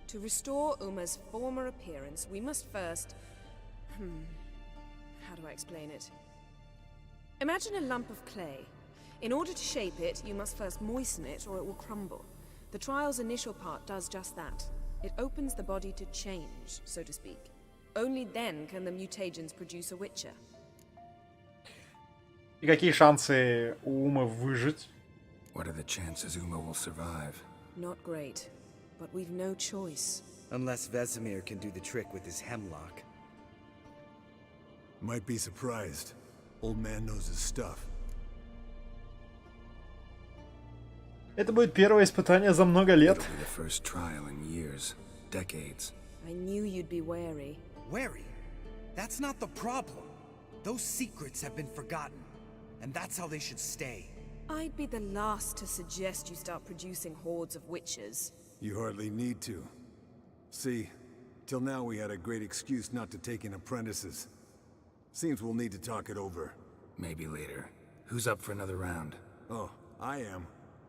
To restore Uma's former appearance, we must first... How do I explain it? Imagine a lump of clay. In order to shape it, you must first moisten it, or it will crumble. The trial's initial part does just that. It opens the body to change, so to speak. Only then can the mutagens produce a witcher. И какие шансы у Умы выжить? What are the chances Uma will survive? Not great, but we've no choice. Unless Vesemir can do the trick with his hemlock. Might be surprised. Old man knows his stuff. Это будет первое испытание за много лет. It'll be the first trial in years, decades. I knew you'd be wary. Wary? That's not the problem. Those secrets have been forgotten, and that's how they should stay. I'd be the last to suggest you start producing hordes of witches. You hardly need to. See, Till now we had a great excuse not to take in apprentices. Seems we'll need to talk it over. Maybe later. Who's up for another round? Oh, I am.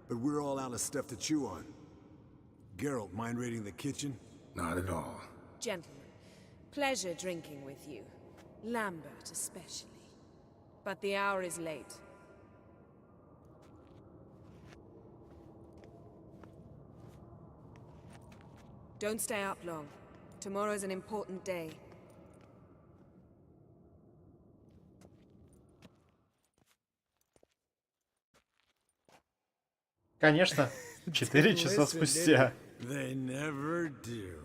But we're all out of stuff to chew on. Geralt, mind raiding the kitchen? Not at all. Gentlemen, pleasure drinking with you. Lambert especially. But the hour is late. Don't stay up long. Tomorrow's an important day. Конечно, 4 часа спустя. They never do.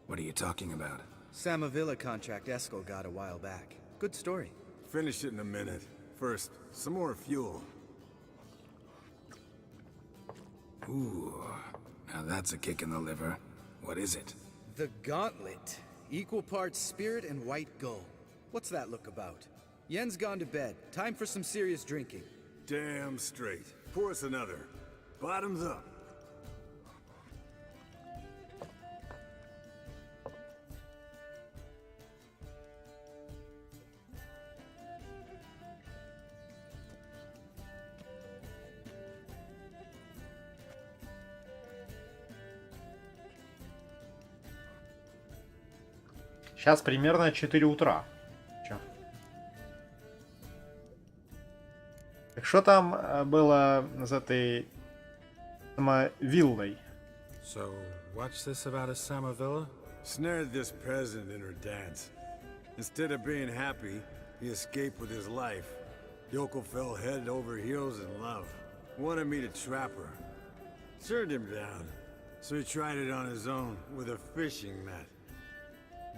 What are you talking about? Samavilla contract Eskel got a while back. Good story. Finish it in a minute. First, some more fuel. Ooh, now that's a kick in the liver. What is it? The Gauntlet. Equal parts spirit and white gull. What's that look about? Yen's gone to bed. Time for some serious drinking. Damn straight. Pour us another. Bottoms up. Сейчас примерно 4 утра. Чё? Так что там было с этой виллой? So, what's this about a Samavilla? Snared this peasant in her dance. Instead of being happy, he escaped with his life. Yoko fell head over heels in love. Wanted me to trap her. Turned him down. So he tried it on his own with a fishing net.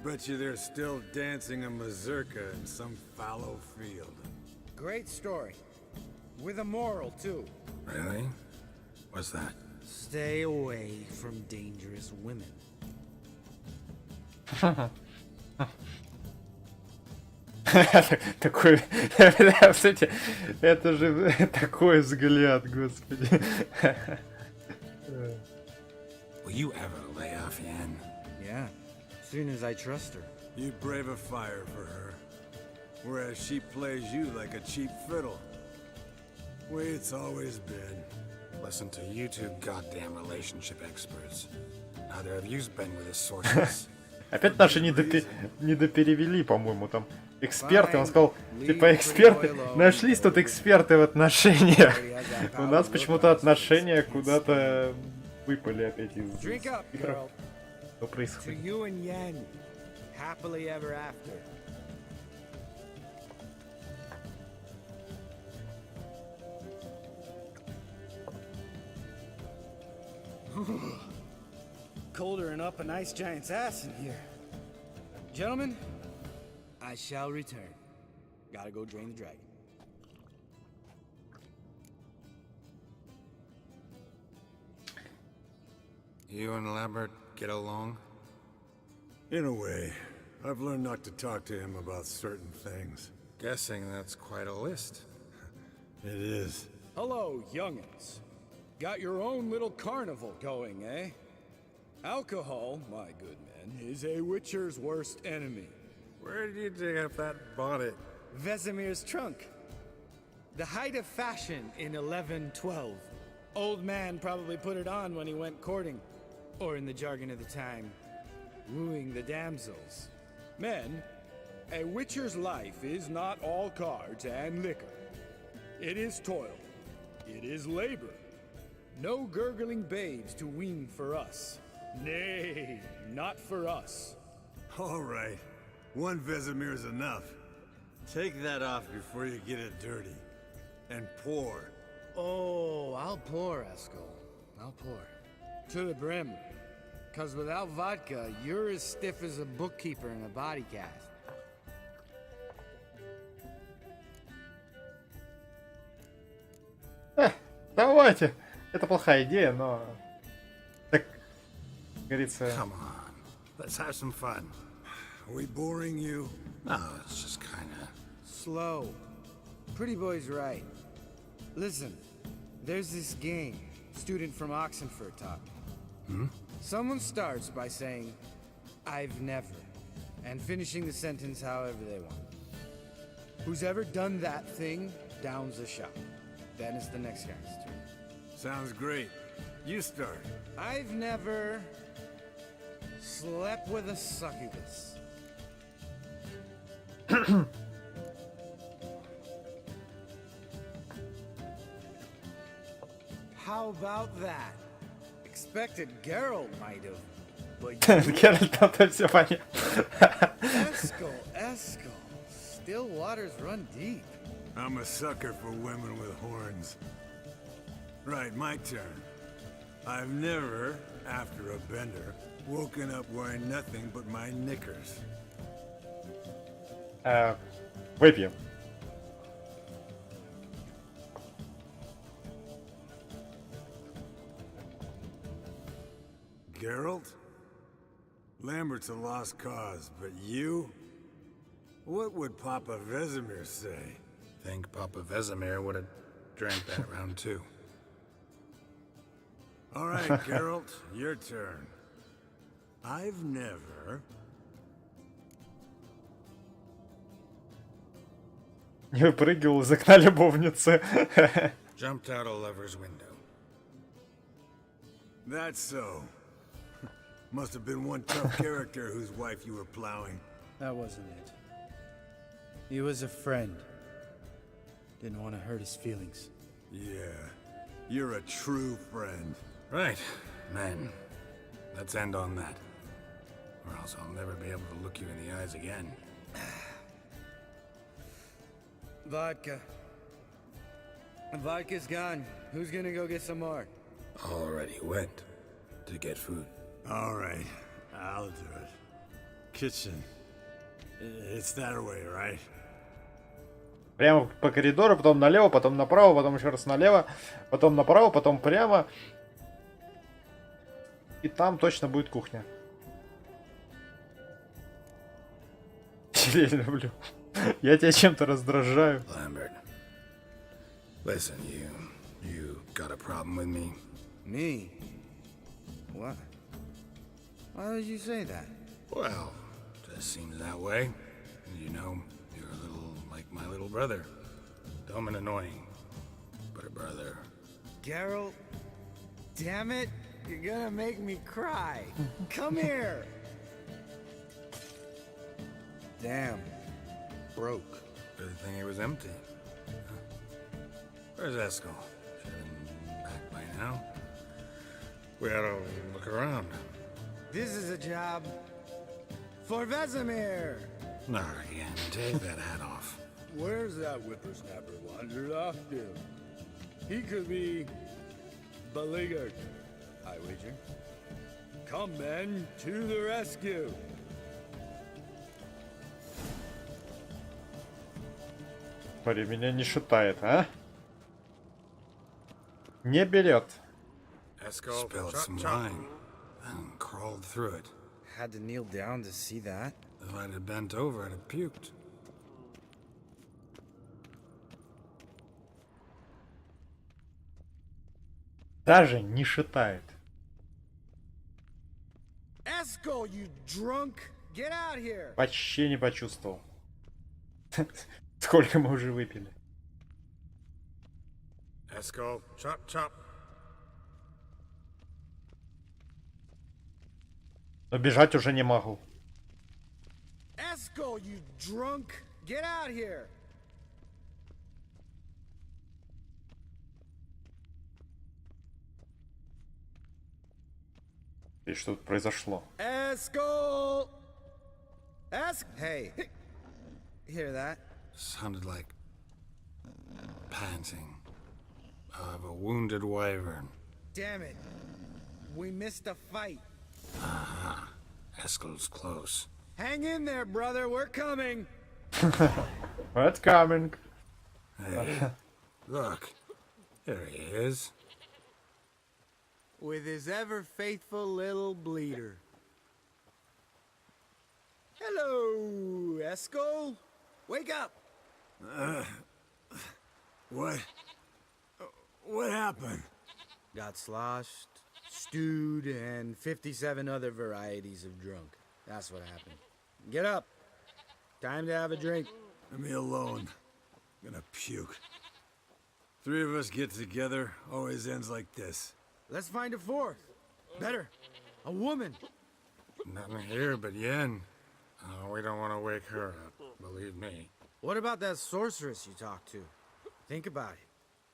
Bet you they're still dancing a mazurka in some fallow field. Great story. With a moral, too. Really? What's that? Stay away from dangerous women. Такой, кстати, это же такой взгляд, господи. Will you ever lay off, Yen? Yeah, as soon as I trust her. You brave a fire for her, whereas she plays you like a cheap fiddle. Way it's always been. Listen to you two goddamn relationship experts. Neither of you's been with his sources. Опять наши недоперевели, по-моему, там эксперты. Он сказал, типа, эксперты, нашлись тут эксперты в отношениях. У нас почему-то отношения куда-то выпали опять из игр. Что происходит? Colder and up a nice giant's ass in here. Gentlemen, I shall return. Gotta go drain the dragon. You and Lambert get along? In a way. I've learned not to talk to him about certain things. Guessing that's quite a list. It is. Hello, youngins. Got your own little carnival going, eh? Alcohol, my good men, is a witcher's worst enemy. Where did you dig up that bonnet? Vesemir's trunk. The height of fashion in 1112. Old man probably put it on when he went courting. Or in the jargon of the time, wooing the damsels. Men, a witcher's life is not all cards and liquor. It is toil. It is labor. No gurgling babes to wean for us. Nay, not for us. All right. One Vesemir's enough. Take that off before you get it dirty. And pour. Oh, I'll pour, Eskel. I'll pour. To the brim. 'Cause without vodka, you're as stiff as a bookkeeper in a body cast. Давайте. Это плохая идея, но... Так, как говорится... Come on. Let's have some fun. Are we boring you? No, it's just kinda... Slow. Pretty boy's right. Listen, there's this game. Student from Oxenford taught me. Hmm? Someone starts by saying, I've never. And finishing the sentence however they want. Who's ever done that thing downs the shot. Then it's the next guy's turn. Sounds great. You start. I've never slept with a succubus. How about that? Expected Geralt might have, but Геральт, там все понятно. Eskel. Still waters run deep. I'm a sucker for women with horns. Right, my turn. I've never, after a bender, woken up wearing nothing but my knickers. Выпьем. Geralt? Lambert's a lost cause, but you? What would Papa Vesemir say? Think Papa Vesemir would have drank that round too. All right, Geralt, your turn. I've never... Не выпрыгивал из окна любовницы. Jumped out a lover's window. That's so. Must have been one tough character whose wife you were plowing. That wasn't it. He was a friend. Didn't want to hurt his feelings. Yeah, you're a true friend. Right, men. Let's end on that. Or else I'll never be able to look you in the eyes again. Vodka. Vodka's gone. Who's gonna go get some more? Already went to get food. All right, I'll do it. Kitchen. It's that way, right? Прямо по коридору, потом налево, потом направо, потом еще раз налево, потом направо, потом прямо. И там точно будет кухня. Я люблю. Я тебя чем-то раздражаю. Lambert, listen, you got a problem with me? Me? What? Why did you say that? Well, just seems that way. You know, you're a little like my little brother. Dumb and annoying, but a brother. Geralt, damn it, you're gonna make me cry. Come here. Damn. Broke. Good thing it was empty. Huh. Where's Eskel? Should have been back by now. We ought to look around. This is a job for Vesemir. Not again. Take that hat off. Where's that whippersnapper wandered off to? He could be beleaguered, I wager. Come, men, to the rescue. Смотри, меня не шатает, а? Не берет. Eskel spilled some wine and crawled through it. Had to kneel down to see that. If I'd have bent over, I'd have puked. Даже не шатает. Eskel, you drunk! Get out here! Почти не почувствовал. Сколько мы уже выпили? Eskel, chop, chop. Но бежать уже не могу. Eskel, you drunk! Get out here! И что тут произошло? Eskel! Hey! Hear that? Sounded like panting of a wounded wyvern. Damn it. We missed a fight. Aha. Eskel's close. Hang in there, brother. We're coming. It's coming. Hey, look. There he is. With his ever faithful little bleeder. Hello, Eskel. Wake up. What? What happened? Got sloshed, stewed, and 57 other varieties of drunk. That's what happened. Get up. Time to have a drink. Leave me alone. I'm gonna puke. Three of us get together, always ends like this. Let's find a fourth. Better. A woman. Nothing here but Yen. Oh, we don't want to wake her up, believe me. What about that sorceress you talked to? Think about it.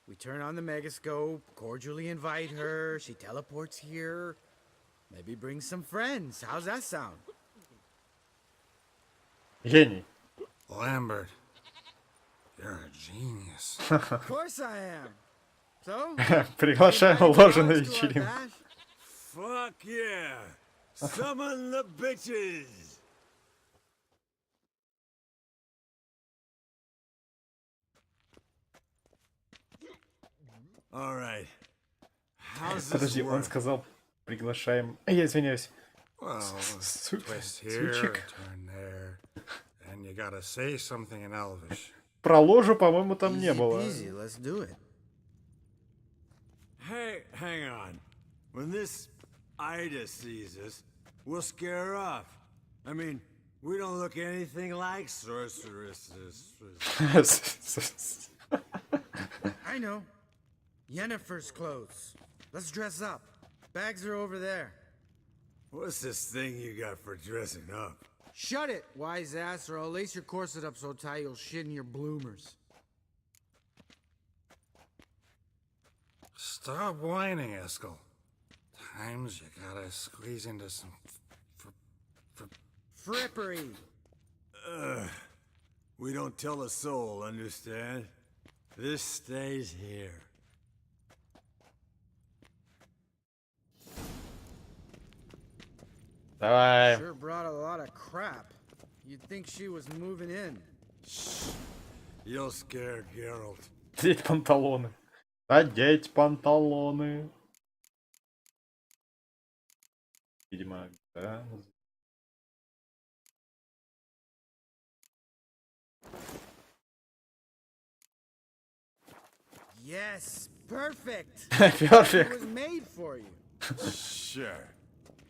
We turn on the megascope, cordially invite her, she teleports here. Maybe bring some friends. How's that sound? Гений. Lambert, you're a genius. Of course I am. So? Приглашаем ложь на вечеринку. Fuck yeah! Summon the bitches! All right. How's this Подожди, он work? сказал, приглашаем... Я извиняюсь. Well, twist here, turn there, and you gotta say something in Elvish. Про ложу, по-моему, там не было. Easy, let's do it. Hey, hang on. When this Ida sees us, we'll scare her off. I mean, we don't look anything like sorceresses. I know. Yennefer's clothes. Let's dress up. Bags are over there. What's this thing you got for dressing up? Shut it, wise ass, or I'll lace your corset up so tight you'll shit in your bloomers. Stop whining, Eskel. Times you gotta squeeze into some frippery. We don't tell a soul, understand? This stays here. Давай. Sure brought a lot of crap. You'd think she was moving in. You'll scare Geralt. Одеть панталоны. Одеть панталоны. Видимо, да. Yes, perfect. Perfect. It was made for you. Sure.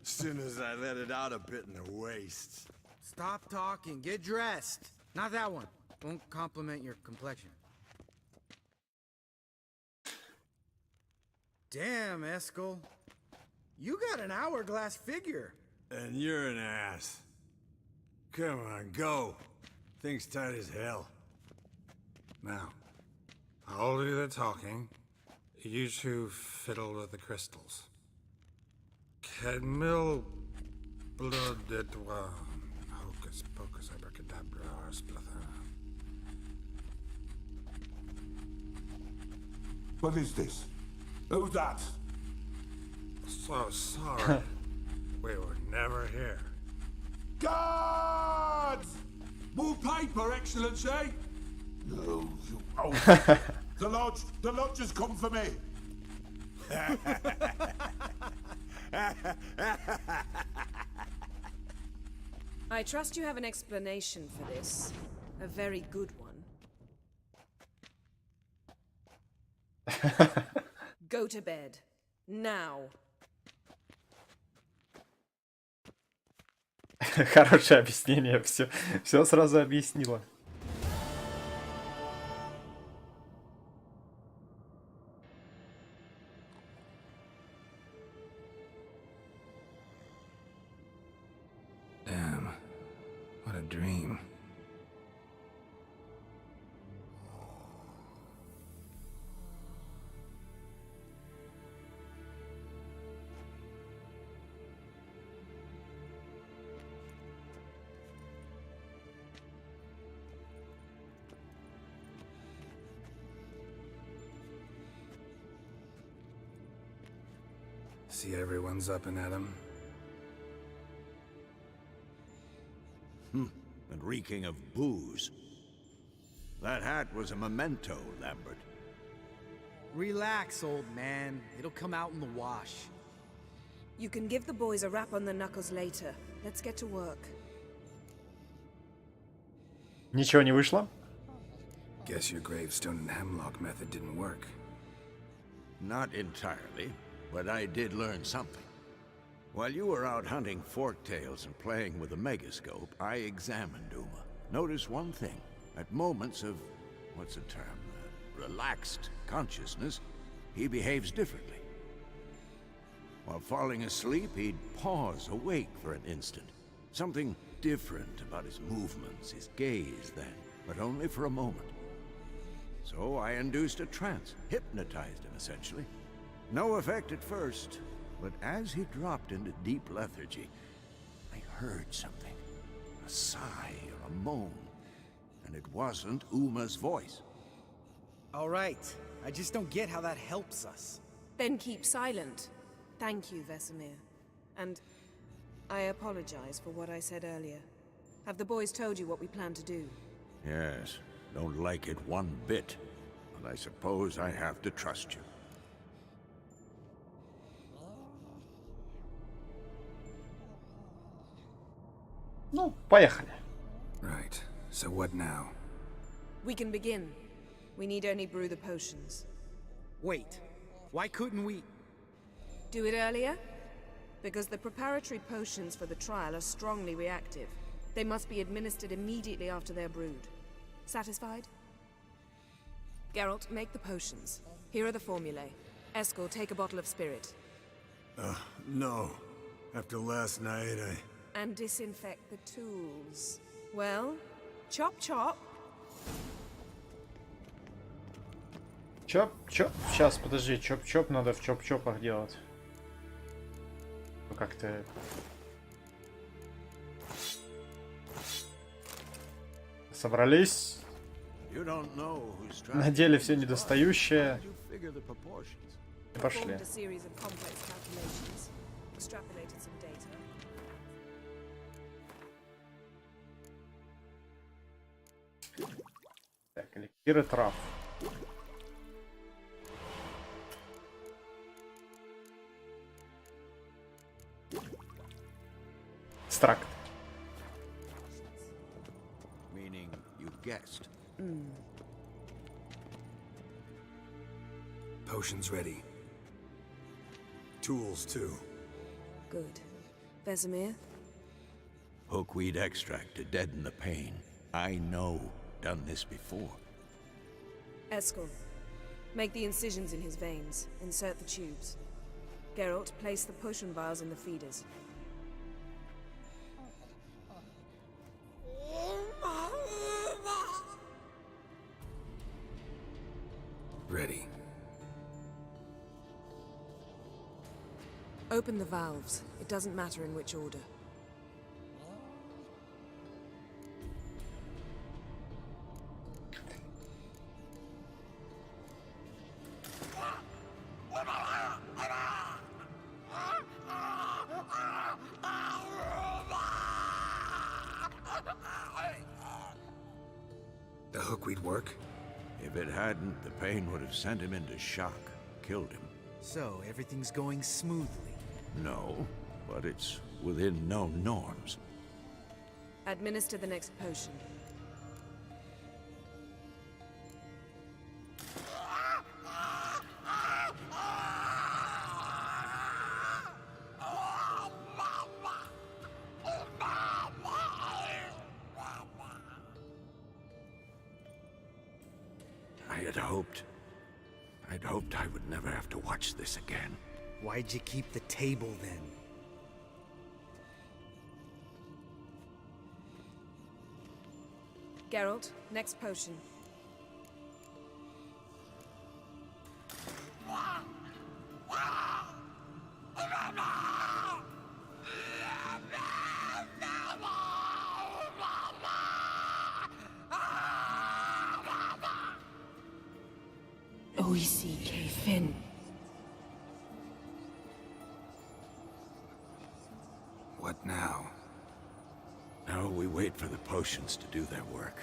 As soon as I let it out a bit in the waist. Stop talking. Get dressed. Not that one. Won't compliment your complexion. Damn, Eskel. You got an hourglass figure. And you're an ass. Come on, go. Thing's tight as hell. Now, I'll do the talking. You two fiddle with the crystals. Cadmil blood et hocus pocus abracadabra splatha. What is this? Who's that? So sorry. We were never here. Guards! More paper, Excellency! No, you... Oh. The lodge has come for me. I trust you have an explanation for this. A very good one. Go to bed. Now. Хорошее объяснение. Все сразу объяснила. Damn. What a dream. See everyone's up and at 'em. And reeking of booze. That hat was a memento, Lambert. Relax, old man. It'll come out in the wash. You can give the boys a rap on the knuckles later. Let's get to work. Ничего не вышло? Guess your gravestone and hemlock method didn't work. Not entirely, but I did learn something. While you were out hunting forktails and playing with a megascope, I examined Uma. Notice one thing. At moments of, what's the term, relaxed consciousness, he behaves differently. While falling asleep, he'd pause awake for an instant. Something different about his movements, his gaze then, but only for a moment. So I induced a trance, hypnotized him essentially. No effect at first, but as he dropped into deep lethargy, I heard something. A sigh or a moan. And it wasn't Uma's voice. All right. I just don't get how that helps us. Then keep silent. Thank you, Vesemir. And I apologize for what I said earlier. Have the boys told you what we plan to do? Yes, don't like it one bit. But I suppose I have to trust you. Ну, поехали. Right. So what now? We can begin. We need only brew the potions. Wait. Why couldn't we... Do it earlier? Because the preparatory potions for the trial are strongly reactive. They must be administered immediately after they're brewed. Satisfied? Geralt, make the potions. Here are the formulae. Eskel, take a bottle of spirit. No. After last night, And disinfect the tools. Well, chop chop. Чоп-чоп. Сейчас, подожди, чоп-чоп надо в чоп-чопах делать. Ну, как-то... Собрались. Надели все недостающее. И пошли. Так, эликсиры трав. Экстракт. Meaning you guessed. Potions ready. Tools, too. Good. Vesemir? Hookweed extract to deaden the pain. I know. Done this before. Eskel, make the incisions in his veins. Insert the tubes. Geralt, place the potion vials in the feeders. Ready. Open the valves. It doesn't matter in which order. The hookweed work? If it hadn't, the pain would have sent him into shock, killed him. So, everything's going smoothly? No, but it's within known norms. Administer the next potion. I'd hoped I would never have to watch this again. Why'd you keep the table then? Geralt, next potion. Fin. What now? Now we wait for the potions to do their work.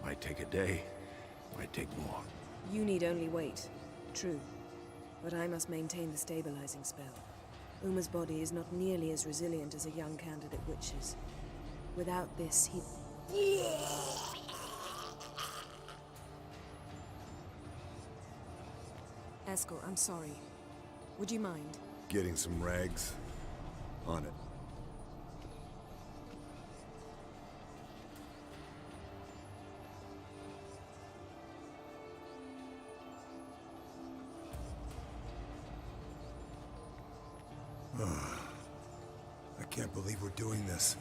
Might take a day, might take more. You need only wait. True. But I must maintain the stabilizing spell. Uma's body is not nearly as resilient as a young candidate witch's. Without this, he... Eskel, I'm sorry. Would you mind? Getting some rags? On it. I can't believe we're doing this.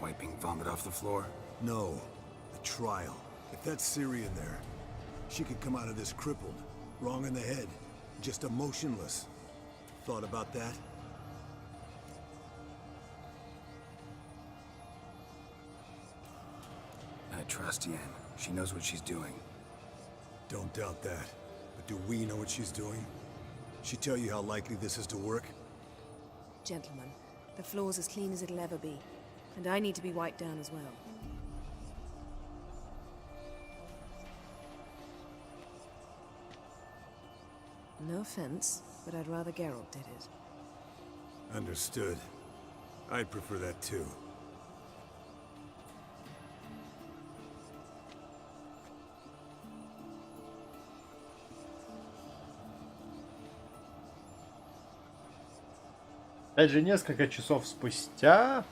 Wiping vomit off the floor? No, the trial. If that's Цири in there, she could come out of this crippled, wrong in the head, just emotionless. Thought about that? I trust Yen. She knows what she's doing. Don't doubt that. But do we know what she's doing? She tell you how likely this is to work? Gentlemen, the floor's as clean as it'll ever be. And I need to be wiped down as well. No offense, but I'd rather Geralt did it. Understood. I'd prefer that too. Опять же, несколько часов спустя.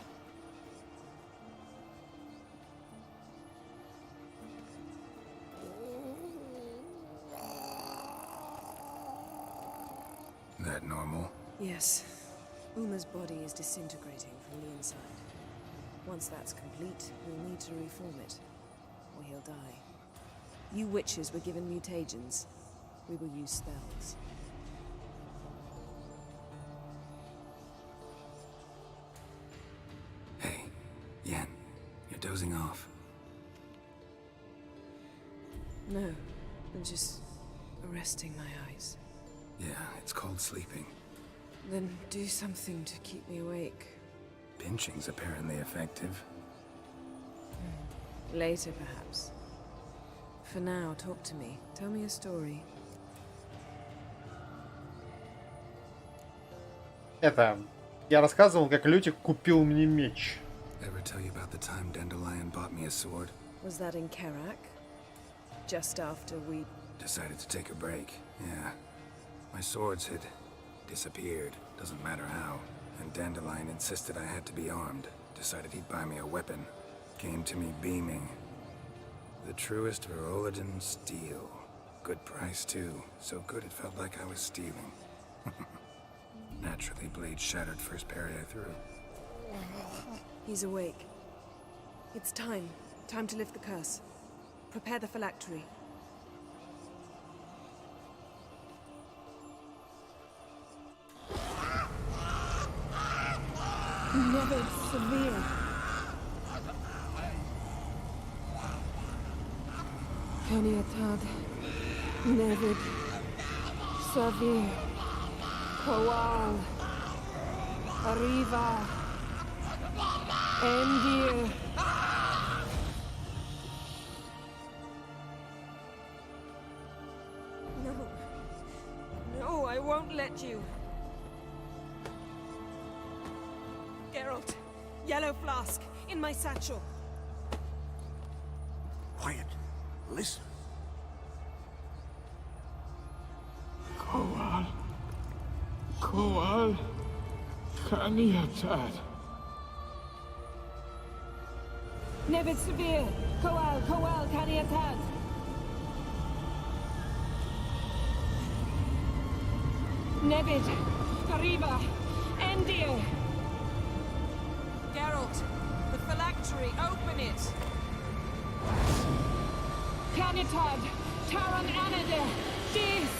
That normal? Yes. Uma's body is disintegrating from the inside. Once that's complete, we'll need to reform it, or he'll die. You witches were given mutagens. We will use spells. Hey, Yen, you're dozing off. No, I'm just arresting my eyes. Yeah, it's called sleeping. Then do something to keep me awake. Pinching's apparently effective. Later, perhaps. For now, talk to me. Tell me a story. Это... Я рассказывал, как Лютик купил мне меч. Ever tell you about the time Dandelion bought me a sword? Was that in Karak? Just after we... Decided to take a break, yeah. My swords had disappeared, doesn't matter how. And Dandelion insisted I had to be armed. Decided he'd buy me a weapon. Came to me beaming. The truest Verolidan steel. Good price too. So good it felt like I was stealing. Naturally, blade shattered first parry I threw. He's awake. It's time. Time to lift the curse. Prepare the phylactery. Never severe. Caniatad. Nevid. Severe. Coal. Arriva. Endir. No. No, I won't let you. Geralt, yellow flask, in my satchel. Quiet. Listen. Koal. Koal. Kaniatad. Nevid severe. Coal, Caniatad. Nevid. Arriva. Endir. Geralt, the phylactery, open it. Caniatad. Taran Anade. Dis.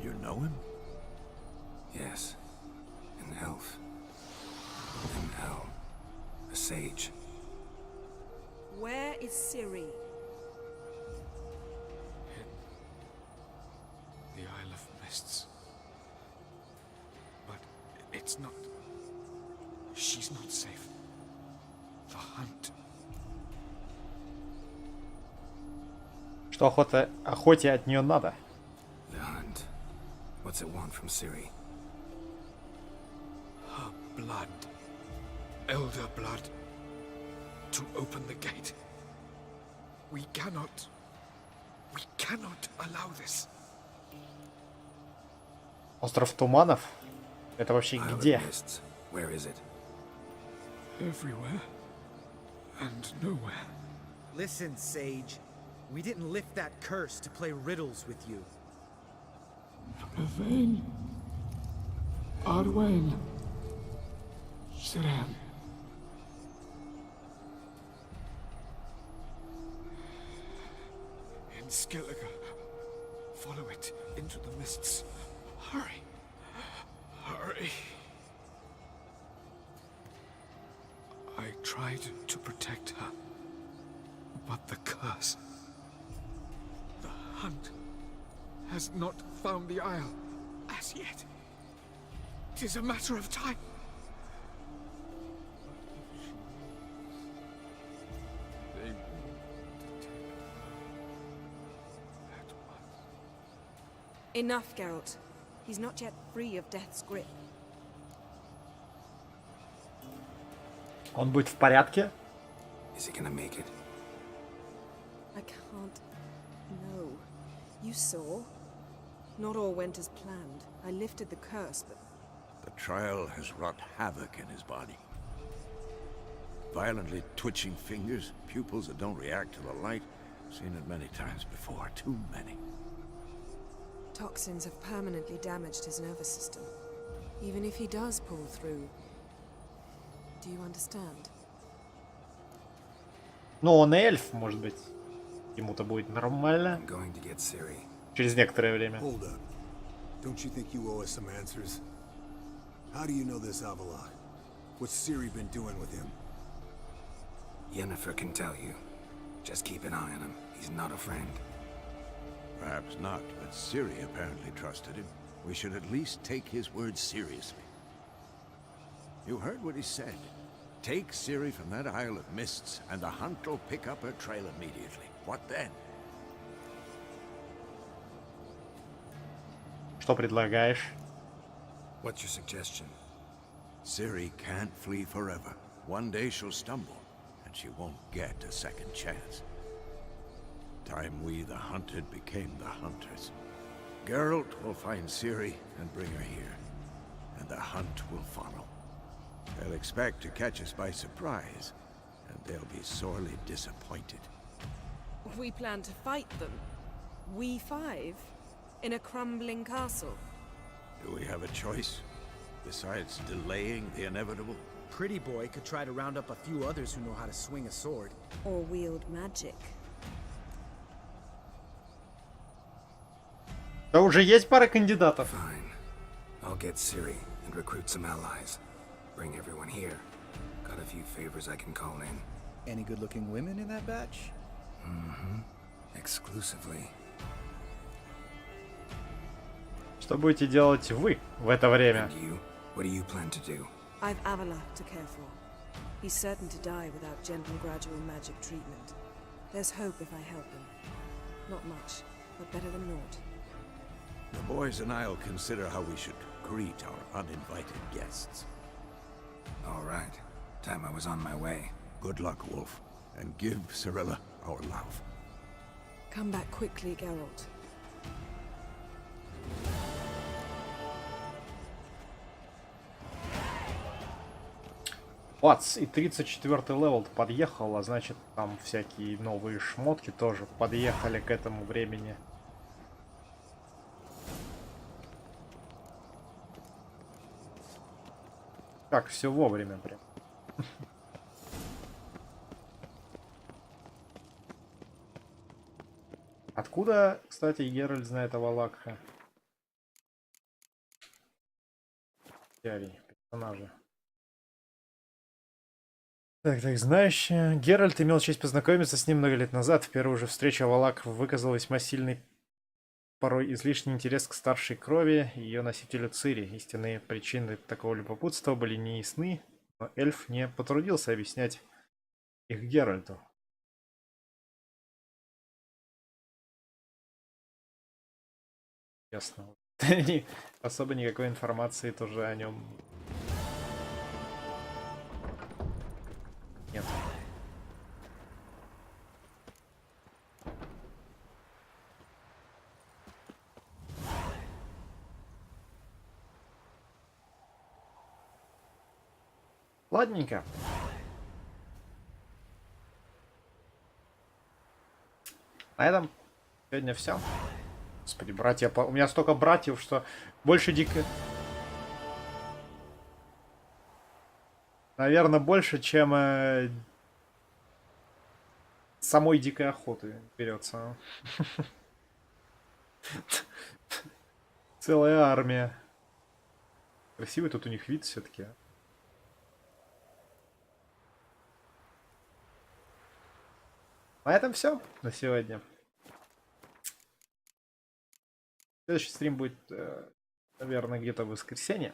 You know him? Yes. An elf. An elf. A sage. Where is Цири? The Isle of Mists. But it's not... She's not safe. The hunt. Что охоте от нее надо? The hunt. What's it want from Цири? Her blood. Elder blood. To open the gate. We cannot allow this. Остров Туманов? Это вообще где? Where is it? Everywhere. And nowhere. Listen, Sage. We didn't lift that curse to play riddles with you. Yvain. Arwen. Siran. In Skellige. Follow it into the mists. Hurry. Hurry. I tried to protect her. But the curse. The hunt has not found the Isle as yet. It is a matter of time. They want to take her at once. Enough, Geralt. He's not yet free of death's grip. Он будет в порядке? Is he gonna make it? I can't. No. You saw? Not all went as planned. I lifted the curse, but... The trial has wrought havoc in his body. Violently twitching fingers, pupils that don't react to the light. Seen it many times before, too many. Toxins have permanently damaged his nervous system. Even if he does pull through... Do you understand? Ну, он эльф, может быть. Ему-то будет нормально. I'm going to get Цири. Через некоторое время. Hold up. Don't you think you owe us some answers? How do you know this Avalok? What's Цири been doing with him? Yennefer can tell you. Just keep an eye on him. He's not a friend. Perhaps not, but Цири apparently trusted him. We should at least take his words seriously. You heard what he said. Take Цири from that Isle of Mists, and the hunt will pick up her trail immediately. What then? Что предлагаешь? What's your suggestion? Цири can't flee forever. One day she'll stumble, and she won't get a second chance. Time we, the hunted, became the hunters. Geralt will find Цири and bring her here, and the hunt will follow. They'll expect to catch us by surprise, and they'll be sorely disappointed. We plan to fight them. We five? In a crumbling castle? Do we have a choice? Besides delaying the inevitable? Pretty Boy could try to round up a few others who know how to swing a sword. Or wield magic. Да уже есть пара кандидатов. Fine. I'll get Цири and recruit some allies. Bring everyone here. Got a few favors I can call in. Any good-looking women in that batch? Mm-hmm. Exclusively. Что будете делать вы в это время? And you? What do you plan to do? I've Avalok to care for. He's certain to die without gentle, gradual magic treatment. There's hope if I help him. Not much, but better than naught. The boys and I'll consider how we should greet our uninvited guests. All right. Time I was on my way. Good luck, Wolf, and give Cirilla our love. Come back quickly, Geralt. Бац, и 34-й левел подъехал, а значит там всякие новые шмотки тоже подъехали к этому времени. Как все вовремя прям. Откуда, кстати, Геральт знает о Валакха? Персонажи. Так, знаешь, Геральт имел честь познакомиться с ним много лет назад. В первую же встречу Валак выказал весьма сильный, порой излишний интерес к старшей крови и ее носителю Цири. Истинные причины такого любопытства были неясны, но эльф не потрудился объяснять их Геральту. Ясно. Особо никакой информации тоже о нем нет. Ладненько. На этом сегодня все. Господи, братья, у меня столько братьев, что больше дико... Наверное, больше, чем самой дикой охоты берется. Целая армия. Красивый тут у них вид все-таки. На этом все на сегодня. Следующий стрим будет, наверное, где-то в воскресенье.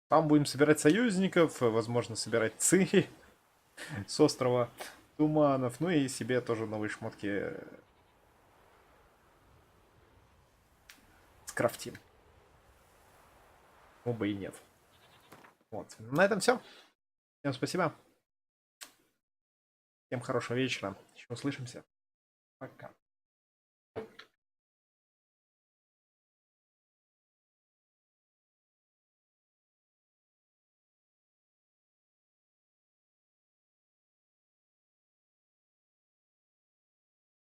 Там будем собирать союзников, возможно, собирать Цири с острова Туманов. Ну и себе тоже новые шмотки скрафтим. Оба и нет. Вот. На этом все. Всем спасибо. Всем хорошего вечера. Еще услышимся. Пока.